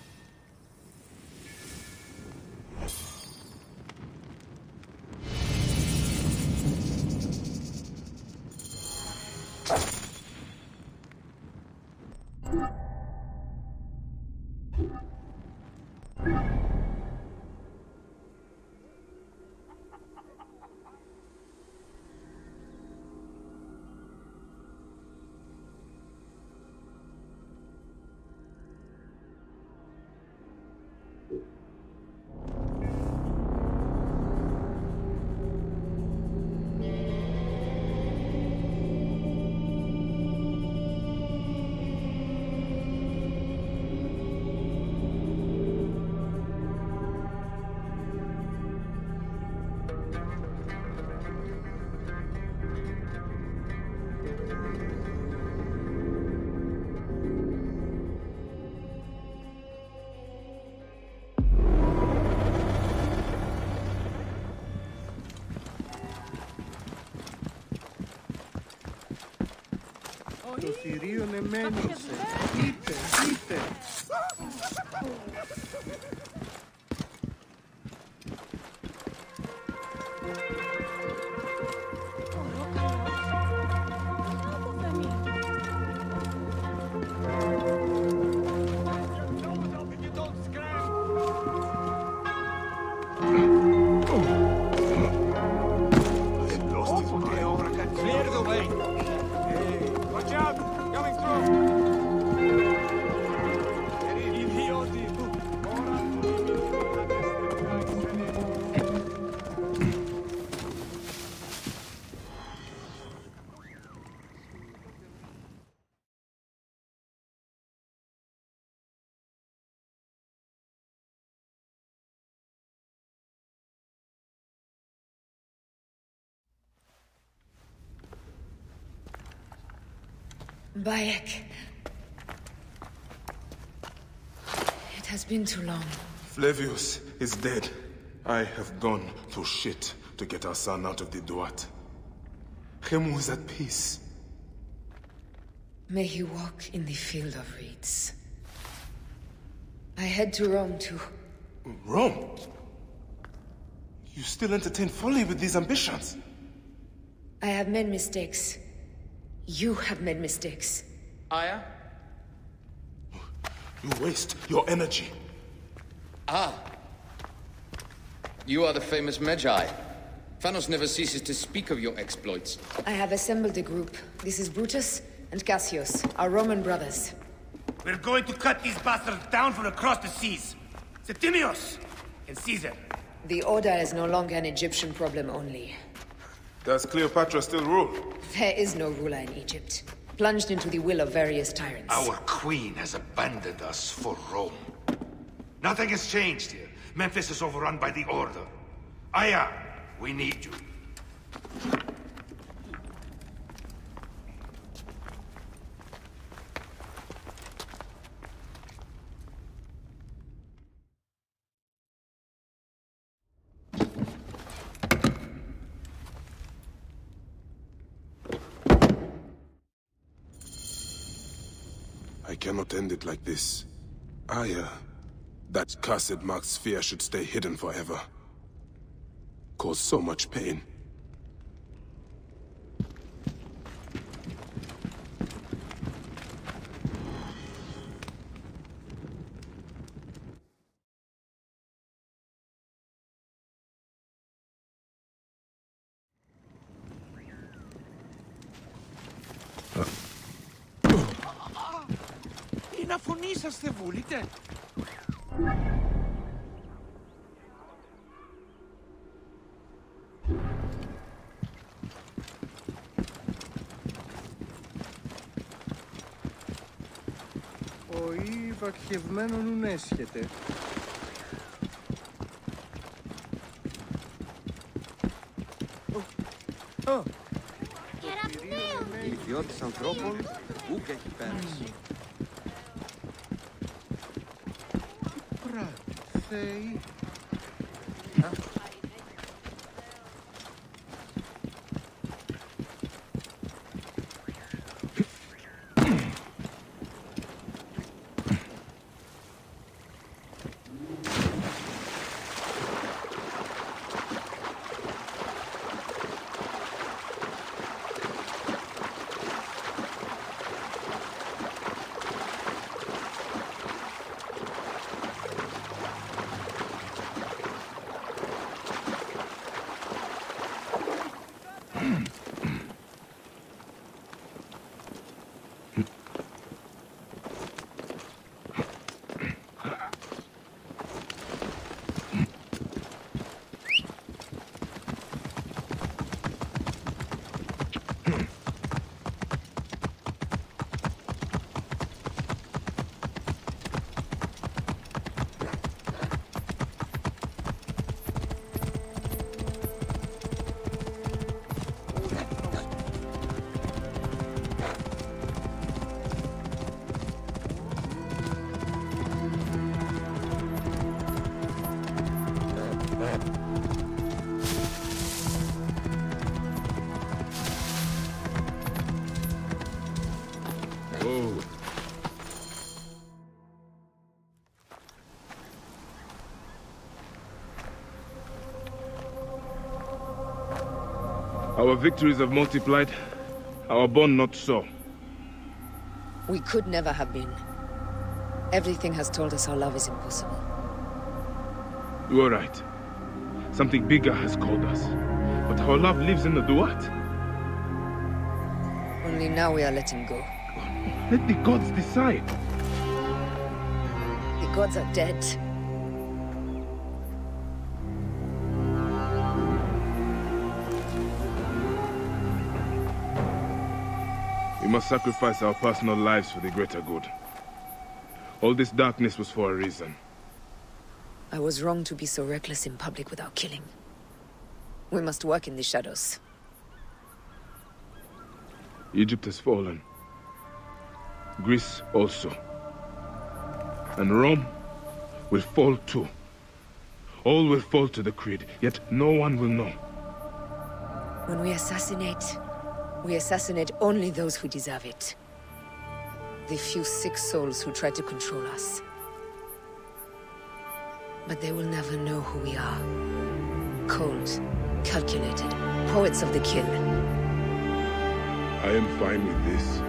Το θηρίον εμένησε. Είτε, είτε. Bayek. It has been too long. Flavius is dead. I have gone through shit to get our son out of the Duat. Khemu is at peace. May he walk in the field of reeds. I head to Rome too. Rome? You still entertain folly with these ambitions? I have made mistakes. You have made mistakes. Aya? You waste your energy. Ah. You are the famous Magi. Thanos never ceases to speak of your exploits. I have assembled a group. This is Brutus and Cassius, our Roman brothers. We're going to cut these bastards down from across the seas. Septimius and Caesar. The Order is no longer an Egyptian problem only. Does Cleopatra still rule? There is no ruler in Egypt. Plunged into the will of various tyrants. Our queen has abandoned us for Rome. Nothing has changed here. Memphis is overrun by the Order. Aya, we need you. I cannot end it like this. Aya, that cursed marked sphere should stay hidden forever. Cause so much pain. Να φωνήσαστε, βούλετε. Ο βακχευμένον ουν έσχεται. Η ιδιώτης ανθρώπων ούκ έχει πέρασει. Θεοί. Whoa. Our victories have multiplied, our bond not so. We could never have been. Everything has told us our love is impossible. You are right. Something bigger has called us. But our love lives in the Duat. Only now we are letting go. Let the gods decide. The gods are dead. We must sacrifice our personal lives for the greater good. All this darkness was for a reason. I was wrong to be so reckless in public without killing. We must work in the shadows. Egypt has fallen. Greece also. And Rome will fall too. All will fall to the creed, yet no one will know. When we assassinate only those who deserve it. The few sick souls who try to control us. But they will never know who we are. Cold, calculated, poets of the kill. I am fine with this.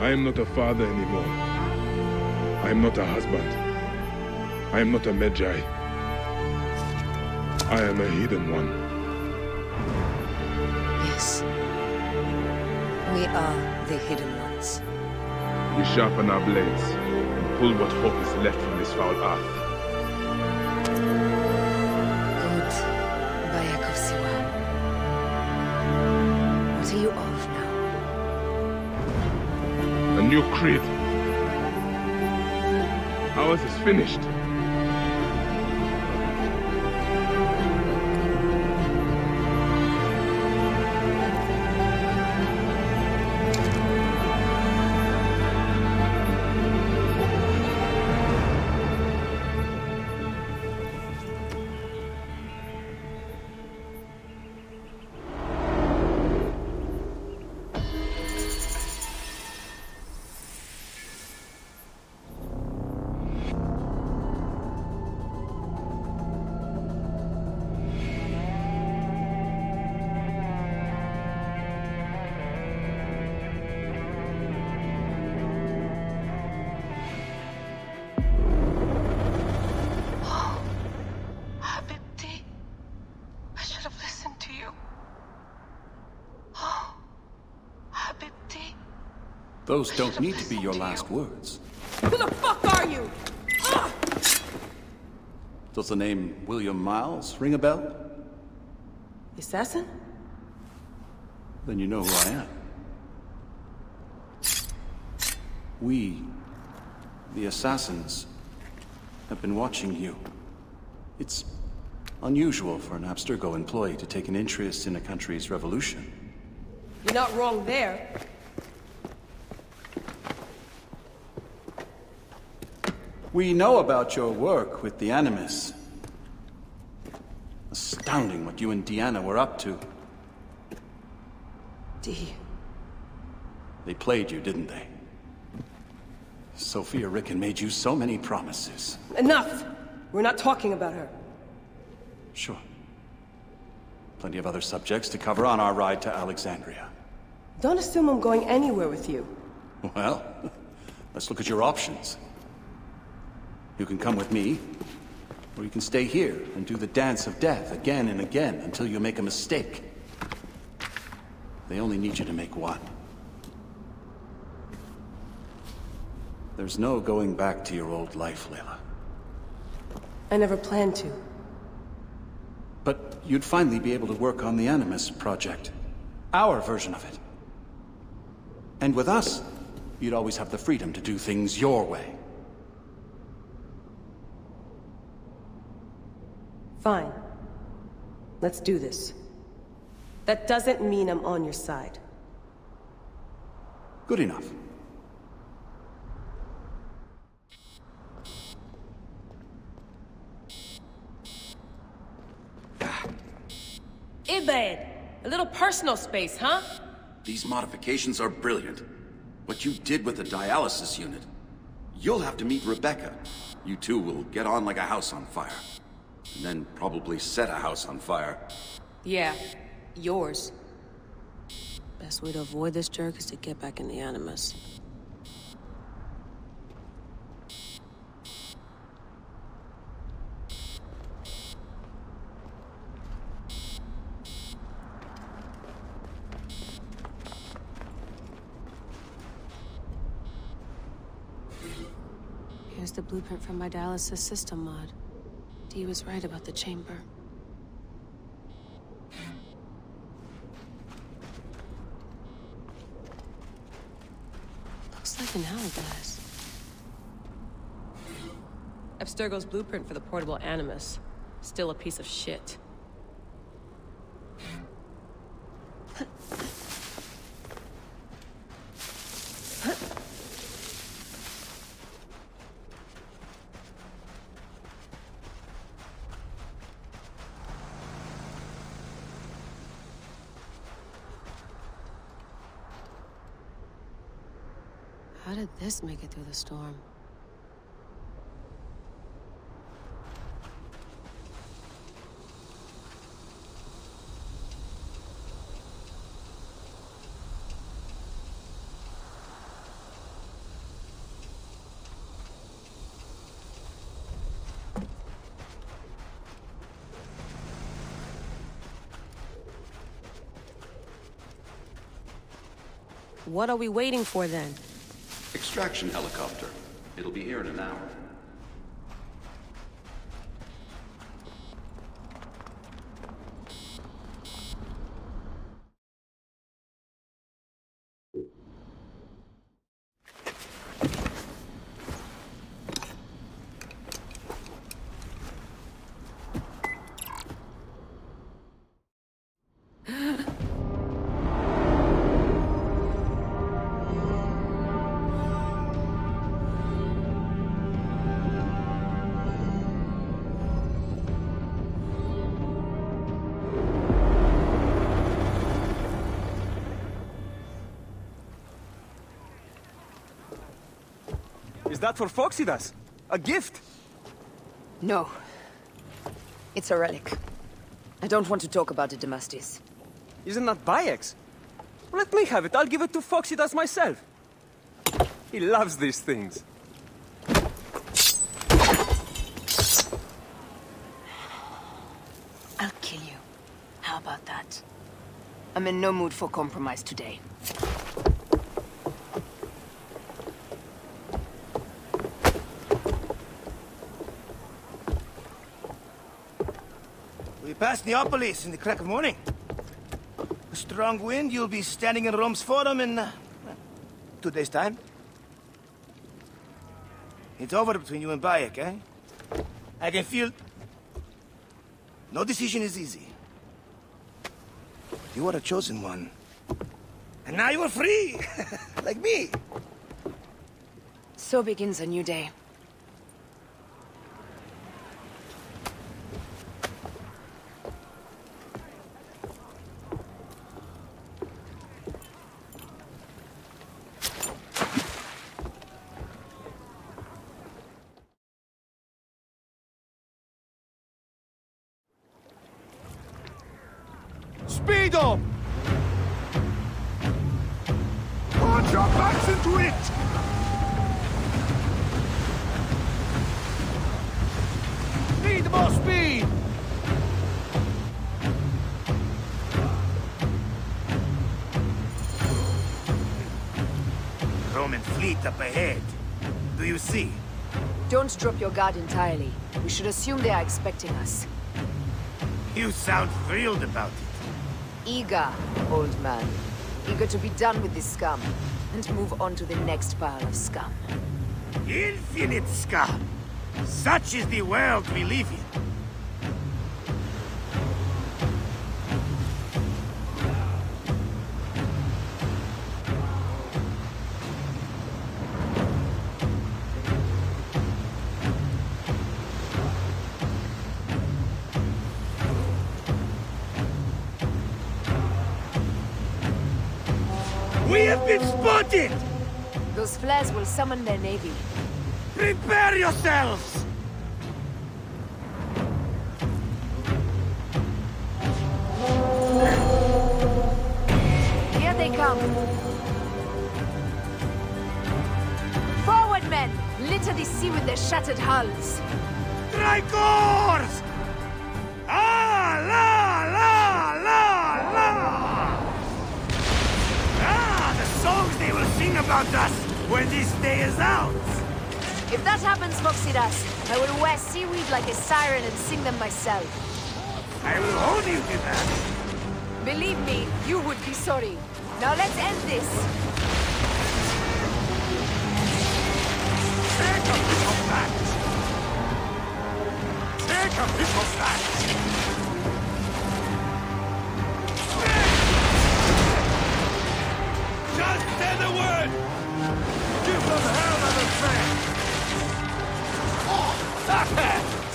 I am not a father anymore. I am not a husband. I am not a Magi. I am a hidden one. Yes. We are the hidden ones. We sharpen our blades and pull what hope is left from this foul earth. Good. Bayek of Siwa. What are you of now? A new creed. Ours is finished. Those don't need to be your last words. Who the fuck are you? Does the name William Miles ring a bell? The assassin? Then you know who I am. We, the assassins, have been watching you. It's unusual for an Abstergo employee to take an interest in a country's revolution. You're not wrong there. We know about your work with the Animus. Astounding what you and Deanna were up to. They played you, didn't they? Sophia Ricken made you so many promises. Enough! We're not talking about her. Sure. Plenty of other subjects to cover on our ride to Alexandria. Don't assume I'm going anywhere with you. Well, let's look at your options. You can come with me, or you can stay here and do the dance of death again and again until you make a mistake. They only need you to make one. There's no going back to your old life, Layla. I never planned to. But you'd finally be able to work on the Animus project. Our version of it. And with us, you'd always have the freedom to do things your way. Fine. Let's do this. That doesn't mean I'm on your side. Good enough. Ibed! A little personal space, huh? These modifications are brilliant. What you did with the dialysis unit. You'll have to meet Rebecca. You two will get on like a house on fire. And then probably set a house on fire. Yeah, yours. Best way to avoid this jerk is to get back in the Animus. Here's the blueprint from my dialysis system mod. Dee was right about the chamber. Looks like an hourglass. Abstergo's blueprint for the portable Animus. Still a piece of shit. How did this make it through the storm? What are we waiting for then? Extraction helicopter. It'll be here in an hour. Is that for Phoxidas? A gift? No. It's a relic. I don't want to talk about it, Damastis. Isn't that Bayek's? Let me have it. I'll give it to Phoxidas myself. He loves these things. I'll kill you. How about that? I'm in no mood for compromise today. We passed Neapolis in the crack of morning. A strong wind, you'll be standing in Rome's Forum in 2 days' time. It's over between you and Bayek, eh? I can feel... No decision is easy. But you are a chosen one. And now you are free! Like me! So begins a new day. Speed up! Put your backs into it! Need more speed! Roman fleet up ahead. Do you see? Don't drop your guard entirely. We should assume they are expecting us. You sound thrilled about it. Eager, old man. Eager to be done with this scum, and move on to the next pile of scum. Infinite scum! Such is the world we live in. We have been spotted! Those flares will summon their navy. Prepare yourselves! Here they come. Forward, men! Litter the sea with their shattered hulls. Tricors! Ah, la, la, la, la! Ah, the songs they will sing about us when this day is out! If that happens, Foxidas, I will wear seaweed like a siren and sing them myself. I will hold you to that. Believe me, you would be sorry. Now let's end this. Take a piece of that! Take a piece of that! Just say the word! Give them hell and a friend!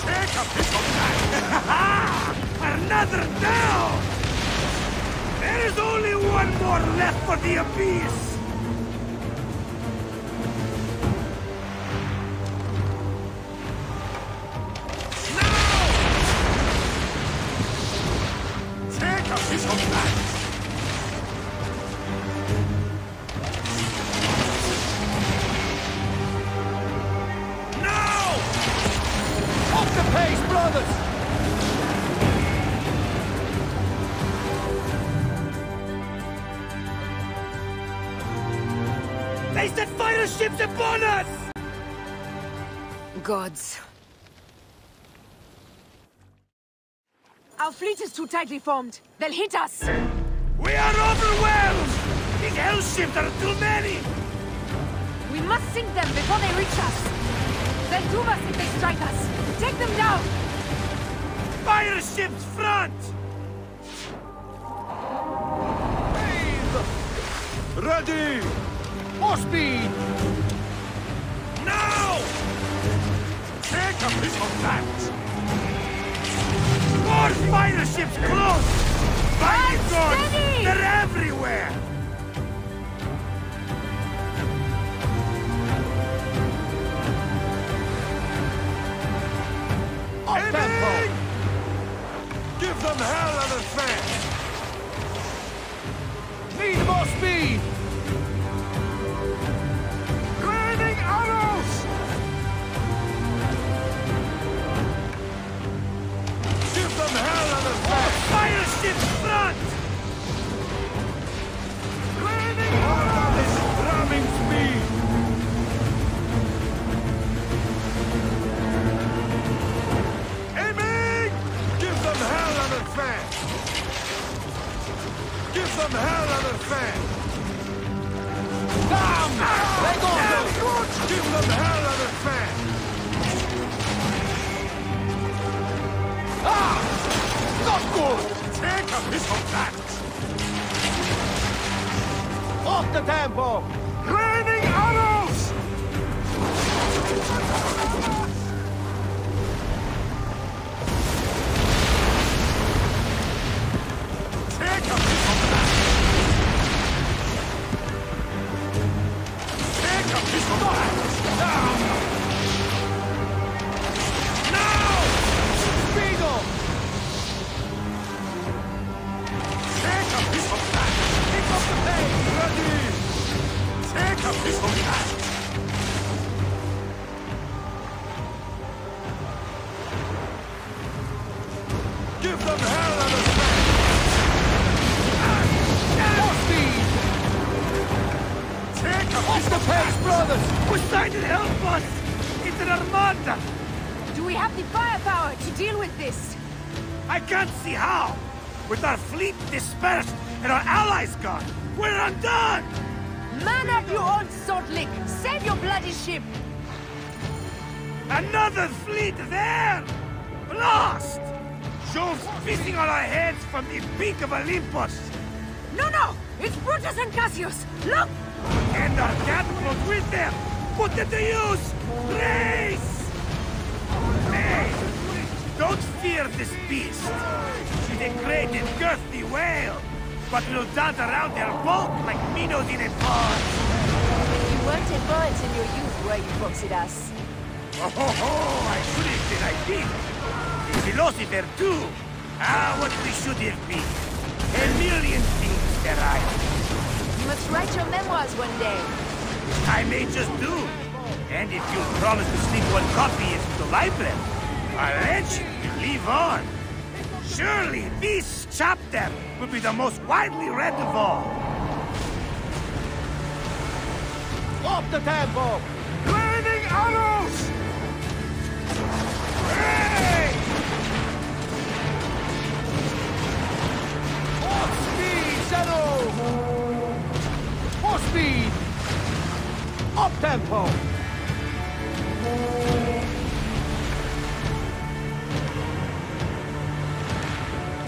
Take a piece of that! Another down! There is only one more left for the abyss! Take a piece of that! Off the pace, brothers! They set fire ships upon us! Gods. Our fleet is too tightly formed. They'll hit us! We are overwhelmed! These hell ships are too many! We must sink them before they reach us! They'll doom us if they strike us! Take them down! Fire ships front! Ready! More speed! Now! Take a piece of that! More fire ships close! By the gods! They're everywhere! Tempo! Give them hell and a fan! Need more speed! Raining arrows! Give them hell and a fan! Fire ships front! Raining arrows! Ramming speed! Give them hell and a fan! Give them hell and a fan! Down! Let go! Give them hell and a fan! Ah! Not good! Take a piece of that! Off the tempo! Raining arrows! Take a piece of that! Take a piece of that! Down! Now! Speedo! Take a piece of that! Pick up the pace! Ready! Take a piece of that! Give them hell and a fan! More speed! Take a Off the pace, brothers! Poseidon, help us! It's an armada! Do we have the firepower to deal with this? I can't see how! With our fleet dispersed and our allies gone, we're undone! Man up, you old salt lick! Save your bloody ship! Another fleet there! Blast! Jove's pissing on our heads from the peak of Olympus! No! It's Brutus and Cassius! Look! And our catapult with them! Put them to use! Race! Hey! Don't fear this beast! She's a great and girthy whale! but we'll dance around their bulk like minnows in a pond. You weren't a poet in your youth, were you, Proxidas? Oh, I shouldn't say I did. A philosopher too. Ah, what we should have been. A million things that I... You must write your memoirs one day. I may just do. And if you promise to slip one copy into the library, I'll let you live on. Surely this chapter will be the most widely read of all. Off the tempo! Raining arrows! Hey! More speed, Zeno! More speed! Up tempo!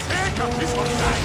Take up this one back!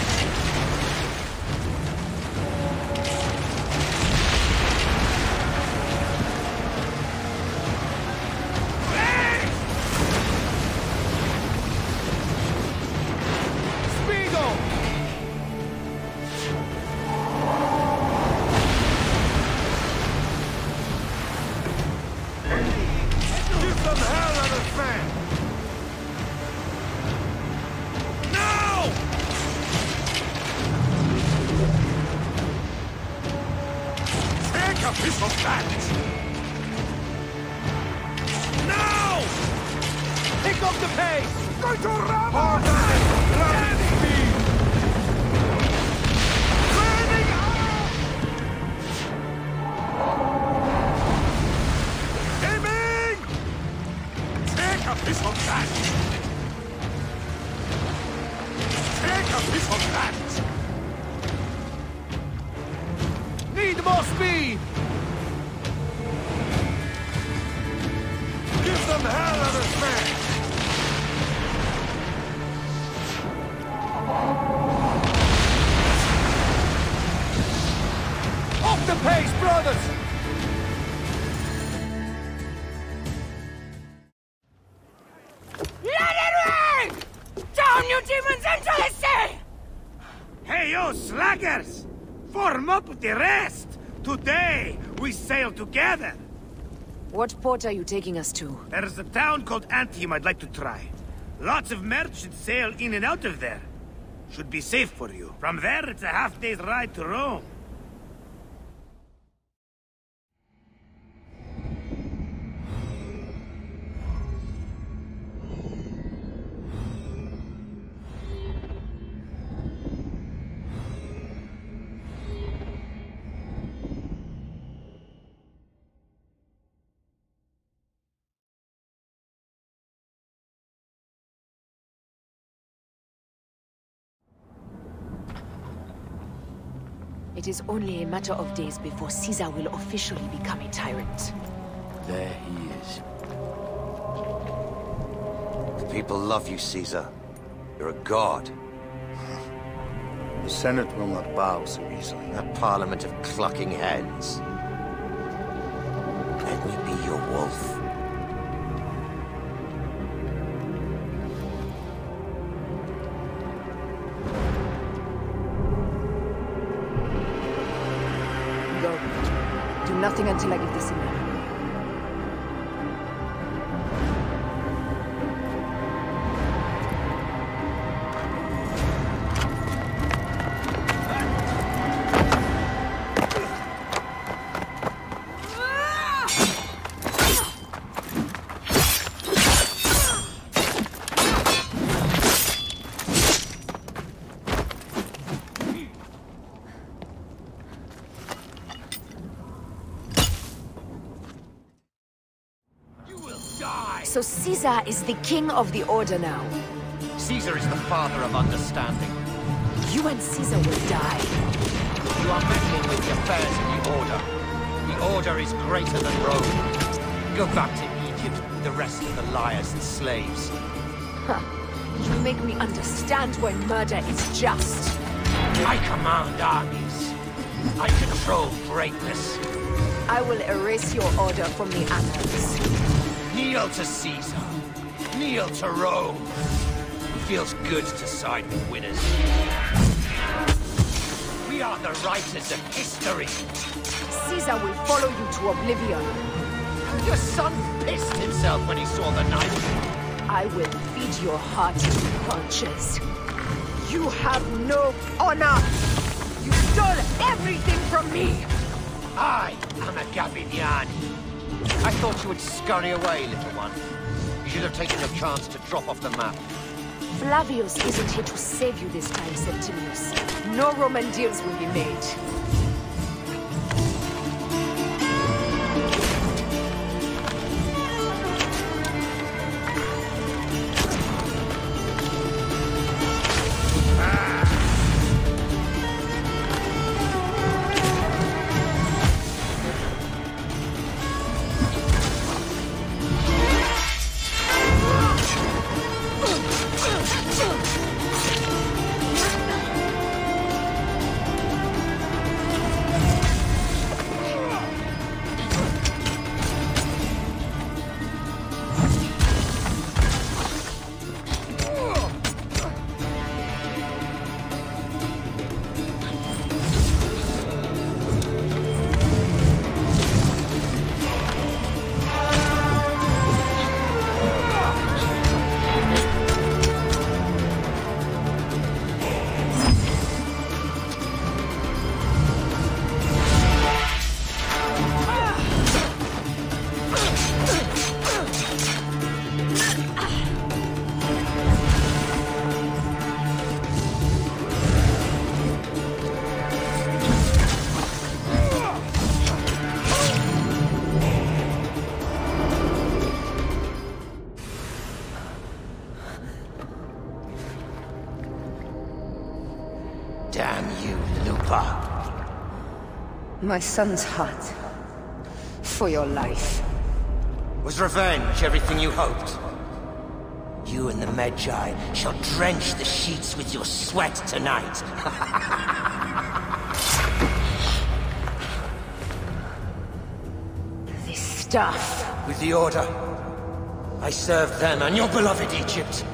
Need more speed! Give them hell at a smash! Off the pace, brothers! Let it rain! Down, you demons, into the sea! Hey, you slackers! Form up with the rest! Today, we sail together! What port are you taking us to? There's a town called Antium I'd like to try. Lots of merchants sail in and out of there. Should be safe for you. From there, it's a half-day's ride to Rome. It is only a matter of days before Caesar will officially become a tyrant. There he is. The people love you, Caesar. You're a god. The Senate will not bow so easily. A parliament of clucking hens. Let me be your wolf. Do nothing until I give the signal. So Caesar is the king of the Order now. Caesar is the father of understanding. You and Caesar will die. You are meddling with the affairs of the Order. The Order is greater than Rome. Go back to Egypt with the rest of the liars and slaves. Huh. You make me understand why murder is just. I command armies. I control greatness. I will erase your order from the annals. Kneel to Caesar. Kneel to Rome. It feels good to side with winners. We are the writers of history. Caesar will follow you to oblivion. Your son pissed himself when he saw the knife. I will feed your heart to punches. You have no honor! You stole everything from me! I am a Gavignani. I thought you would scurry away, little one. You should have taken the chance to drop off the map. Flavius isn't here to save you this time, Septimius. No Roman deals will be made. My son's heart. For your life. Was revenge everything you hoped? You and the Magi shall drench the sheets with your sweat tonight. This stuff. With the Order, I served them and your beloved Egypt.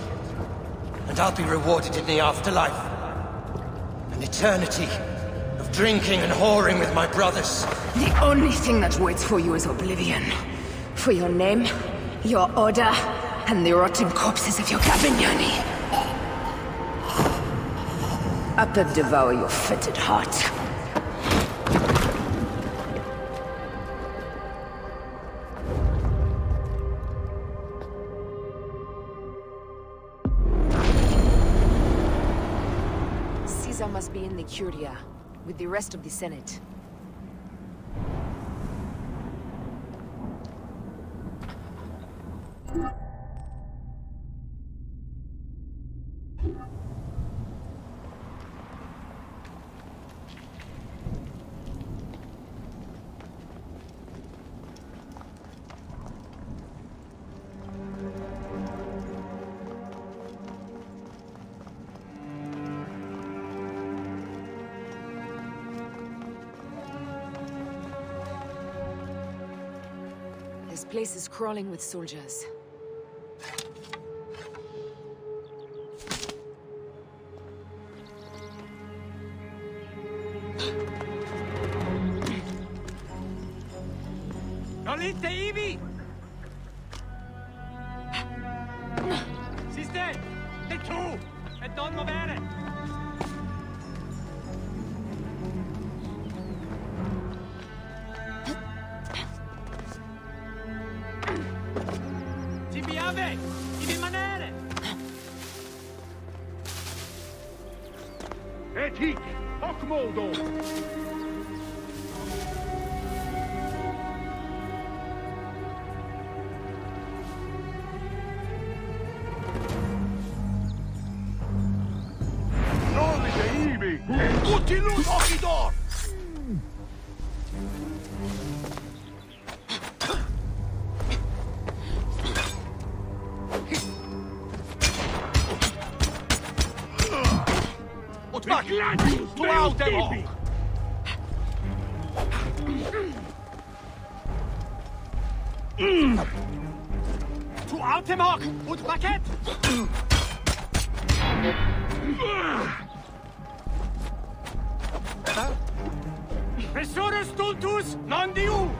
And I'll be rewarded in the afterlife. An eternity of drinking and whoring with my brothers. The only thing that waits for you is oblivion. For your name, your order, and the rotting corpses of your Gavignani. Up and devour your fetid heart. Caesar must be in the Curia, with the rest of the Senate. This place is crawling with soldiers. Nolite Ivi! Si stai! E tu! E non muovere! Ti piave! Devi rimanere! Etik! Hockmoldo! Tutti lui occhi d'oro! Odwag! Tu autem hoc! Tu autem hoc! Und paket! Professore Stultus, non diu!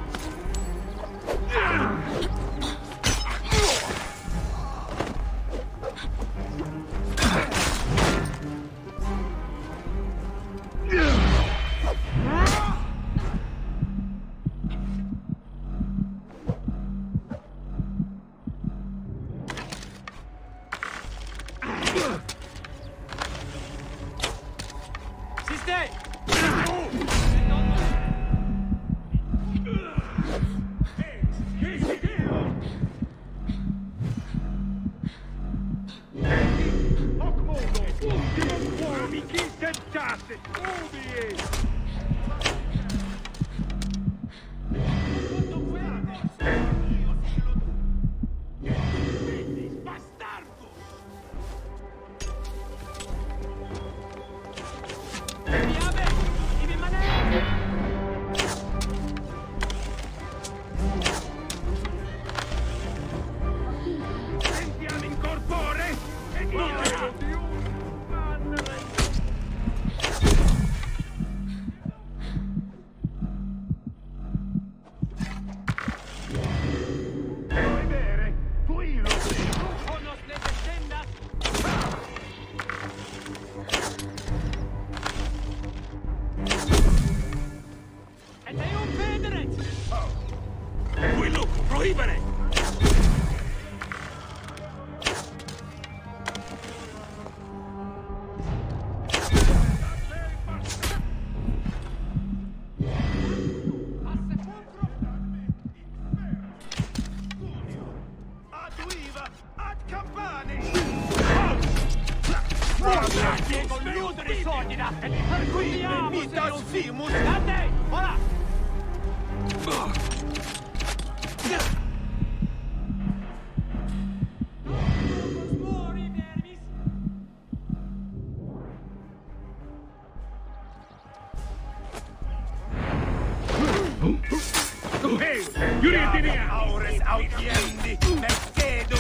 Aures audiendi, mercedo,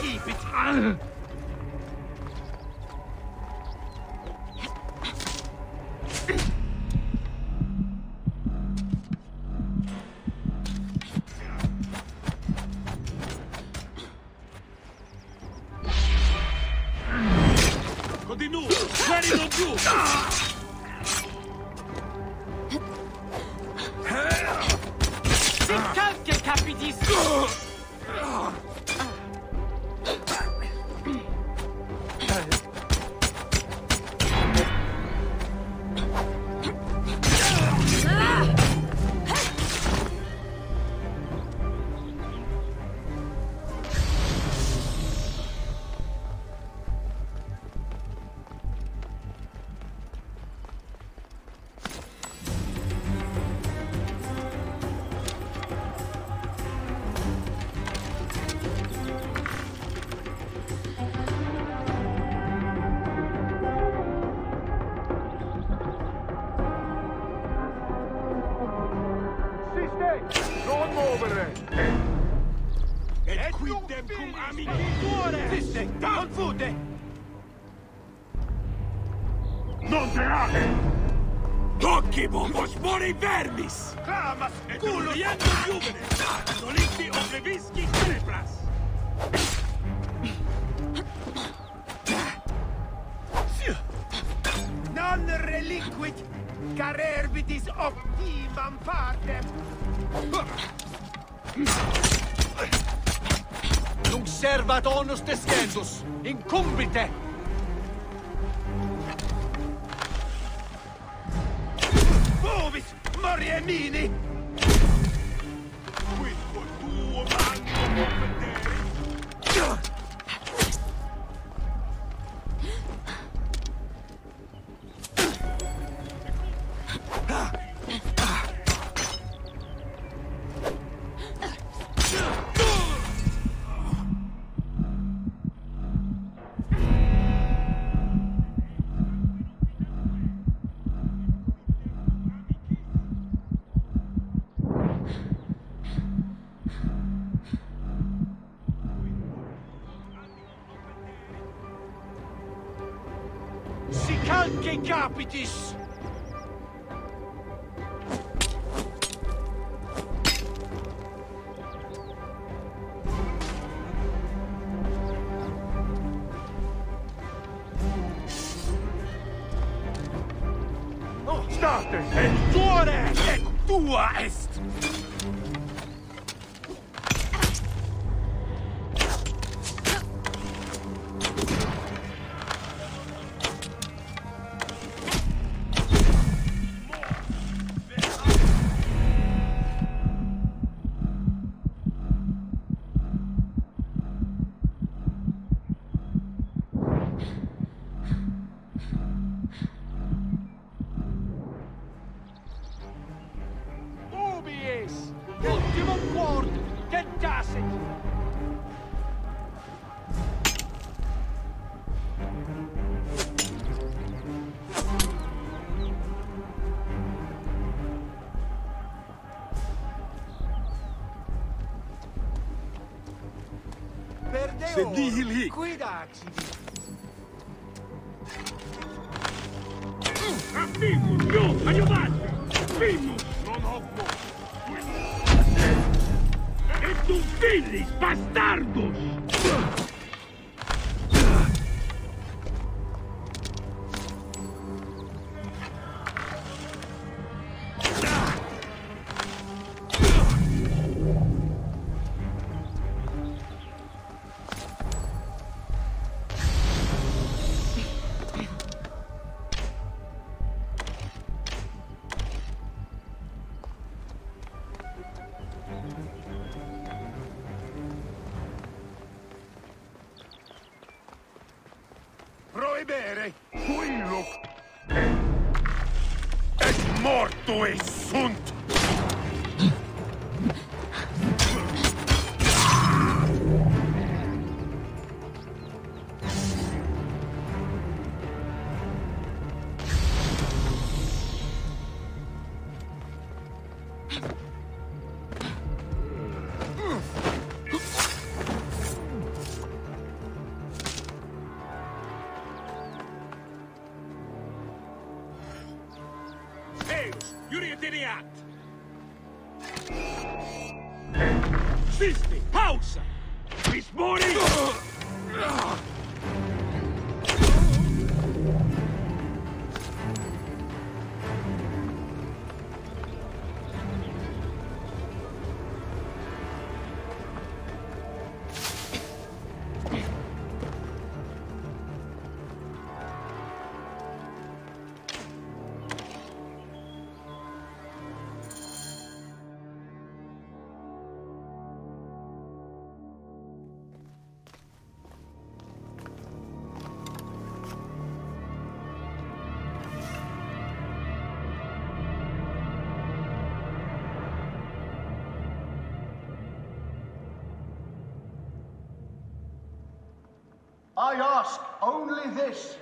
keep it. Continua, ferito giù! Che capitis! Non muovere! Et quidem cum amiciture! Siste, confute! Non terate! Tocchi bombos mori vermis! Clamas, Culo iendo juvene! Noliti oblevisci cerebras! Non reliquit carerbitis optimam partem! Nunc servat onus descendus! Incumbite! Bovis moriemini! Quid tuo manco competeri! Si calque capitis! El tuo re e tua est! Sedihili. Vimus, no, aiutate! Vimus! Non hobbo! Et tu fillis, bastardos! Proibere! Quello è morto e sunt! Iurietiniat! Sisti, pausa! Mismori! I ask only this,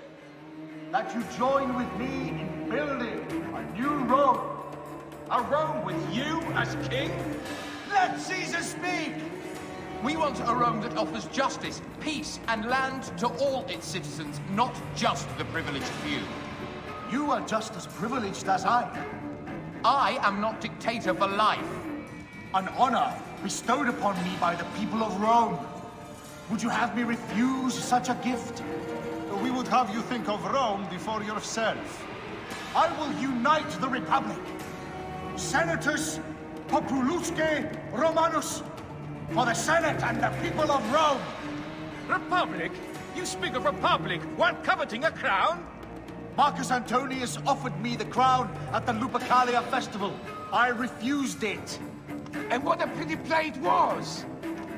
that you join with me in building a new Rome. A Rome with you as king? Let Caesar speak! We want a Rome that offers justice, peace, and land to all its citizens, not just the privileged few. You are just as privileged as I. I am not dictator for life. An honor bestowed upon me by the people of Rome. Would you have me refuse such a gift? We would have you think of Rome before yourself. I will unite the Republic. Senatus Populusque Romanus. For the Senate and the people of Rome. Republic? You speak of republic while coveting a crown? Marcus Antonius offered me the crown at the Lupercalia festival. I refused it. And what a pity play it was!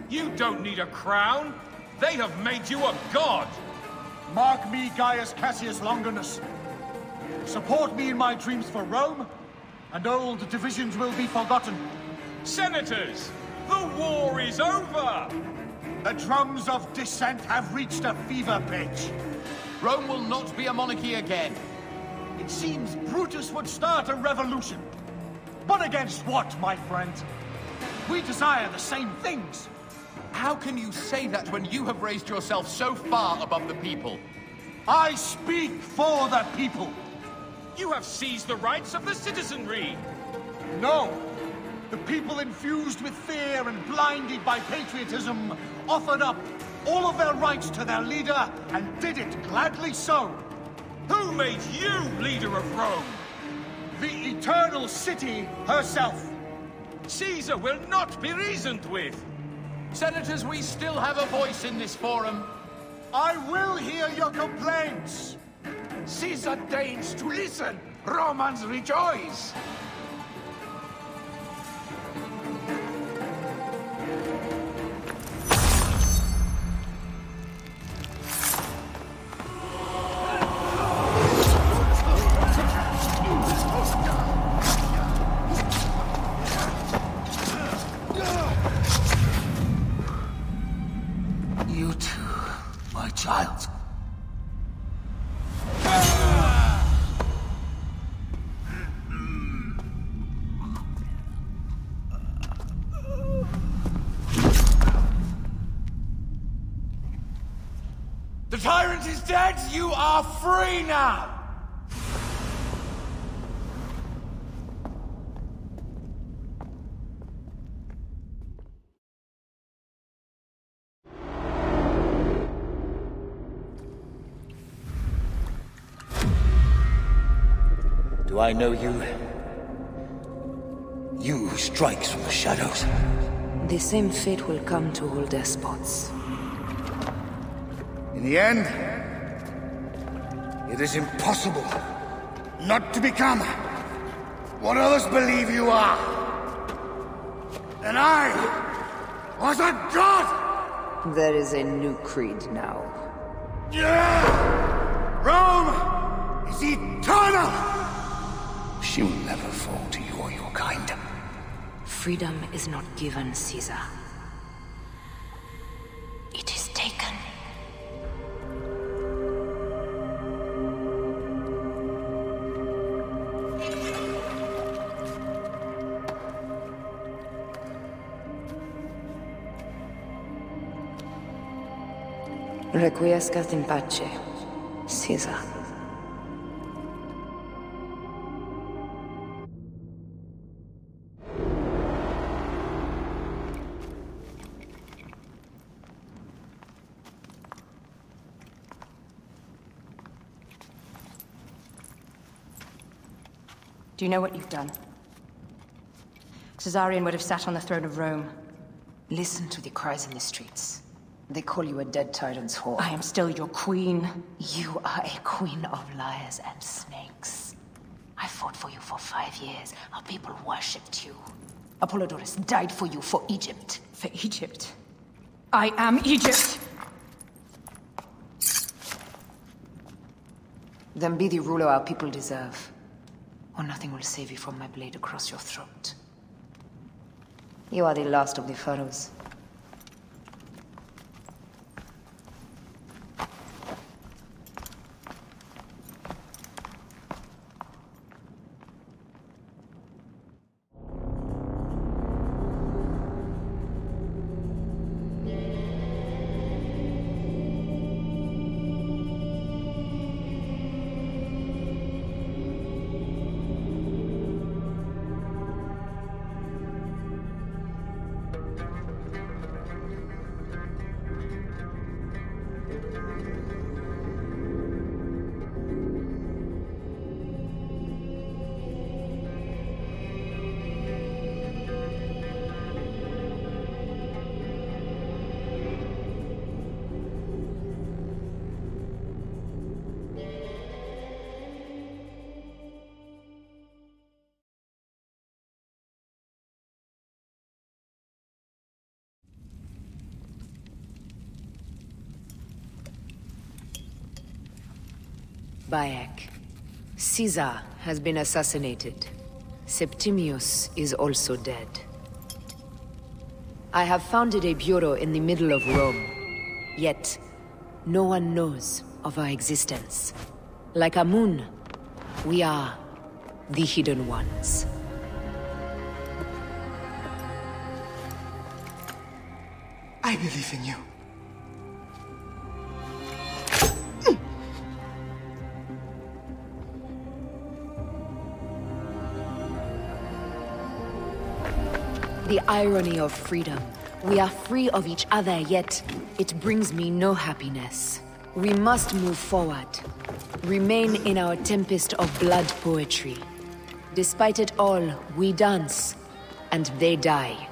You don't need a crown. They have made you a god. Mark me, Gaius Cassius Longinus. Support me in my dreams for Rome, and old divisions will be forgotten. Senators, the war is over. The drums of dissent have reached a fever pitch. Rome will not be a monarchy again. It seems Brutus would start a revolution. But against what, my friend? We desire the same things. How can you say that when you have raised yourself so far above the people? I speak for the people. You have seized the rights of the citizenry. No. The people infused with fear and blinded by patriotism offered up all of their rights to their leader and did it gladly so. Who made you leader of Rome? the Eternal City herself. Caesar will not be reasoned with. Senators, we still have a voice in this forum. I will hear your complaints. Caesar deigns to listen. Romans rejoice. You too, my child. The tyrant is dead! You are free now! Do I know you? You who strikes from the shadows. The same fate will come to all despots. In the end, it is impossible not to become what others believe you are. And I was a god! There is a new creed now. Rome is eternal! She will never fall to you or your kind. Freedom is not given, Caesar. It is taken. Requiescat in pace, Caesar. Do you know what you've done? Caesarion would have sat on the throne of Rome. Listen to the cries in the streets. They call you a dead tyrant's whore. I am still your queen. You are a queen of liars and snakes. I fought for you for 5 years. Our people worshipped you. Apollodorus died for you, for Egypt. For Egypt? I am Egypt! Then be the ruler our people deserve. Or nothing will save you from my blade across your throat. You are the last of the pharaohs. Bayek. Caesar has been assassinated. Septimius is also dead. I have founded a bureau in the middle of Rome. Yet, no one knows of our existence. Like Amun, we are the Hidden Ones. I believe in you. The irony of freedom. We are free of each other, yet it brings me no happiness. We must move forward. Remain in our tempest of blood poetry. Despite it all, we dance, and they die.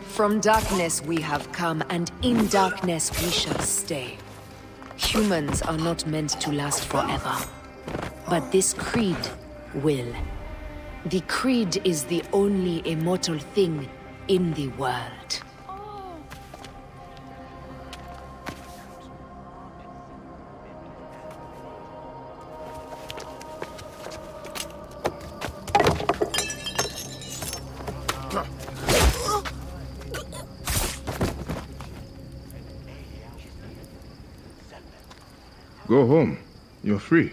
From darkness we have come, and in darkness we shall stay. Humans are not meant to last forever, but this creed will. The creed is the only immortal thing in the world. Go home. You're free.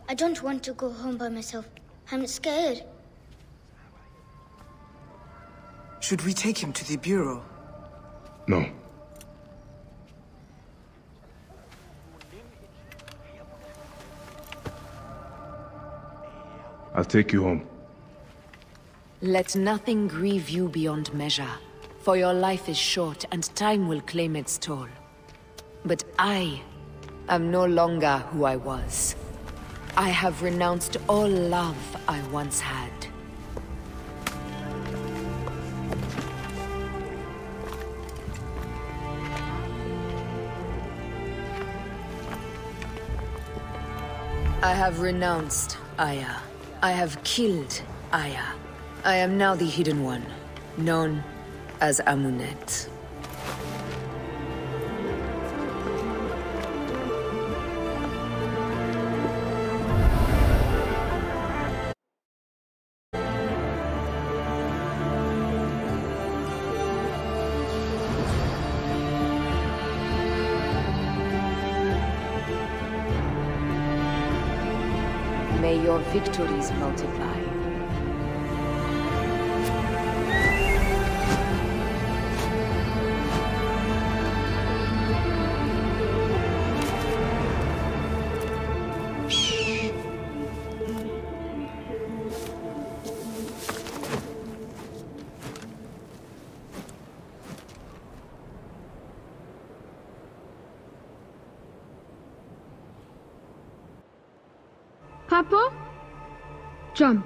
I don't want to go home by myself. I'm scared. Should we take him to the Bureau? No. I'll take you home. Let nothing grieve you beyond measure, for your life is short and time will claim its toll. But I am no longer who I was. I have renounced all love I once had. I have renounced Aya. I have killed Aya. I am now the Hidden One, known as Amunet. May your victories multiply. Papa? Jump.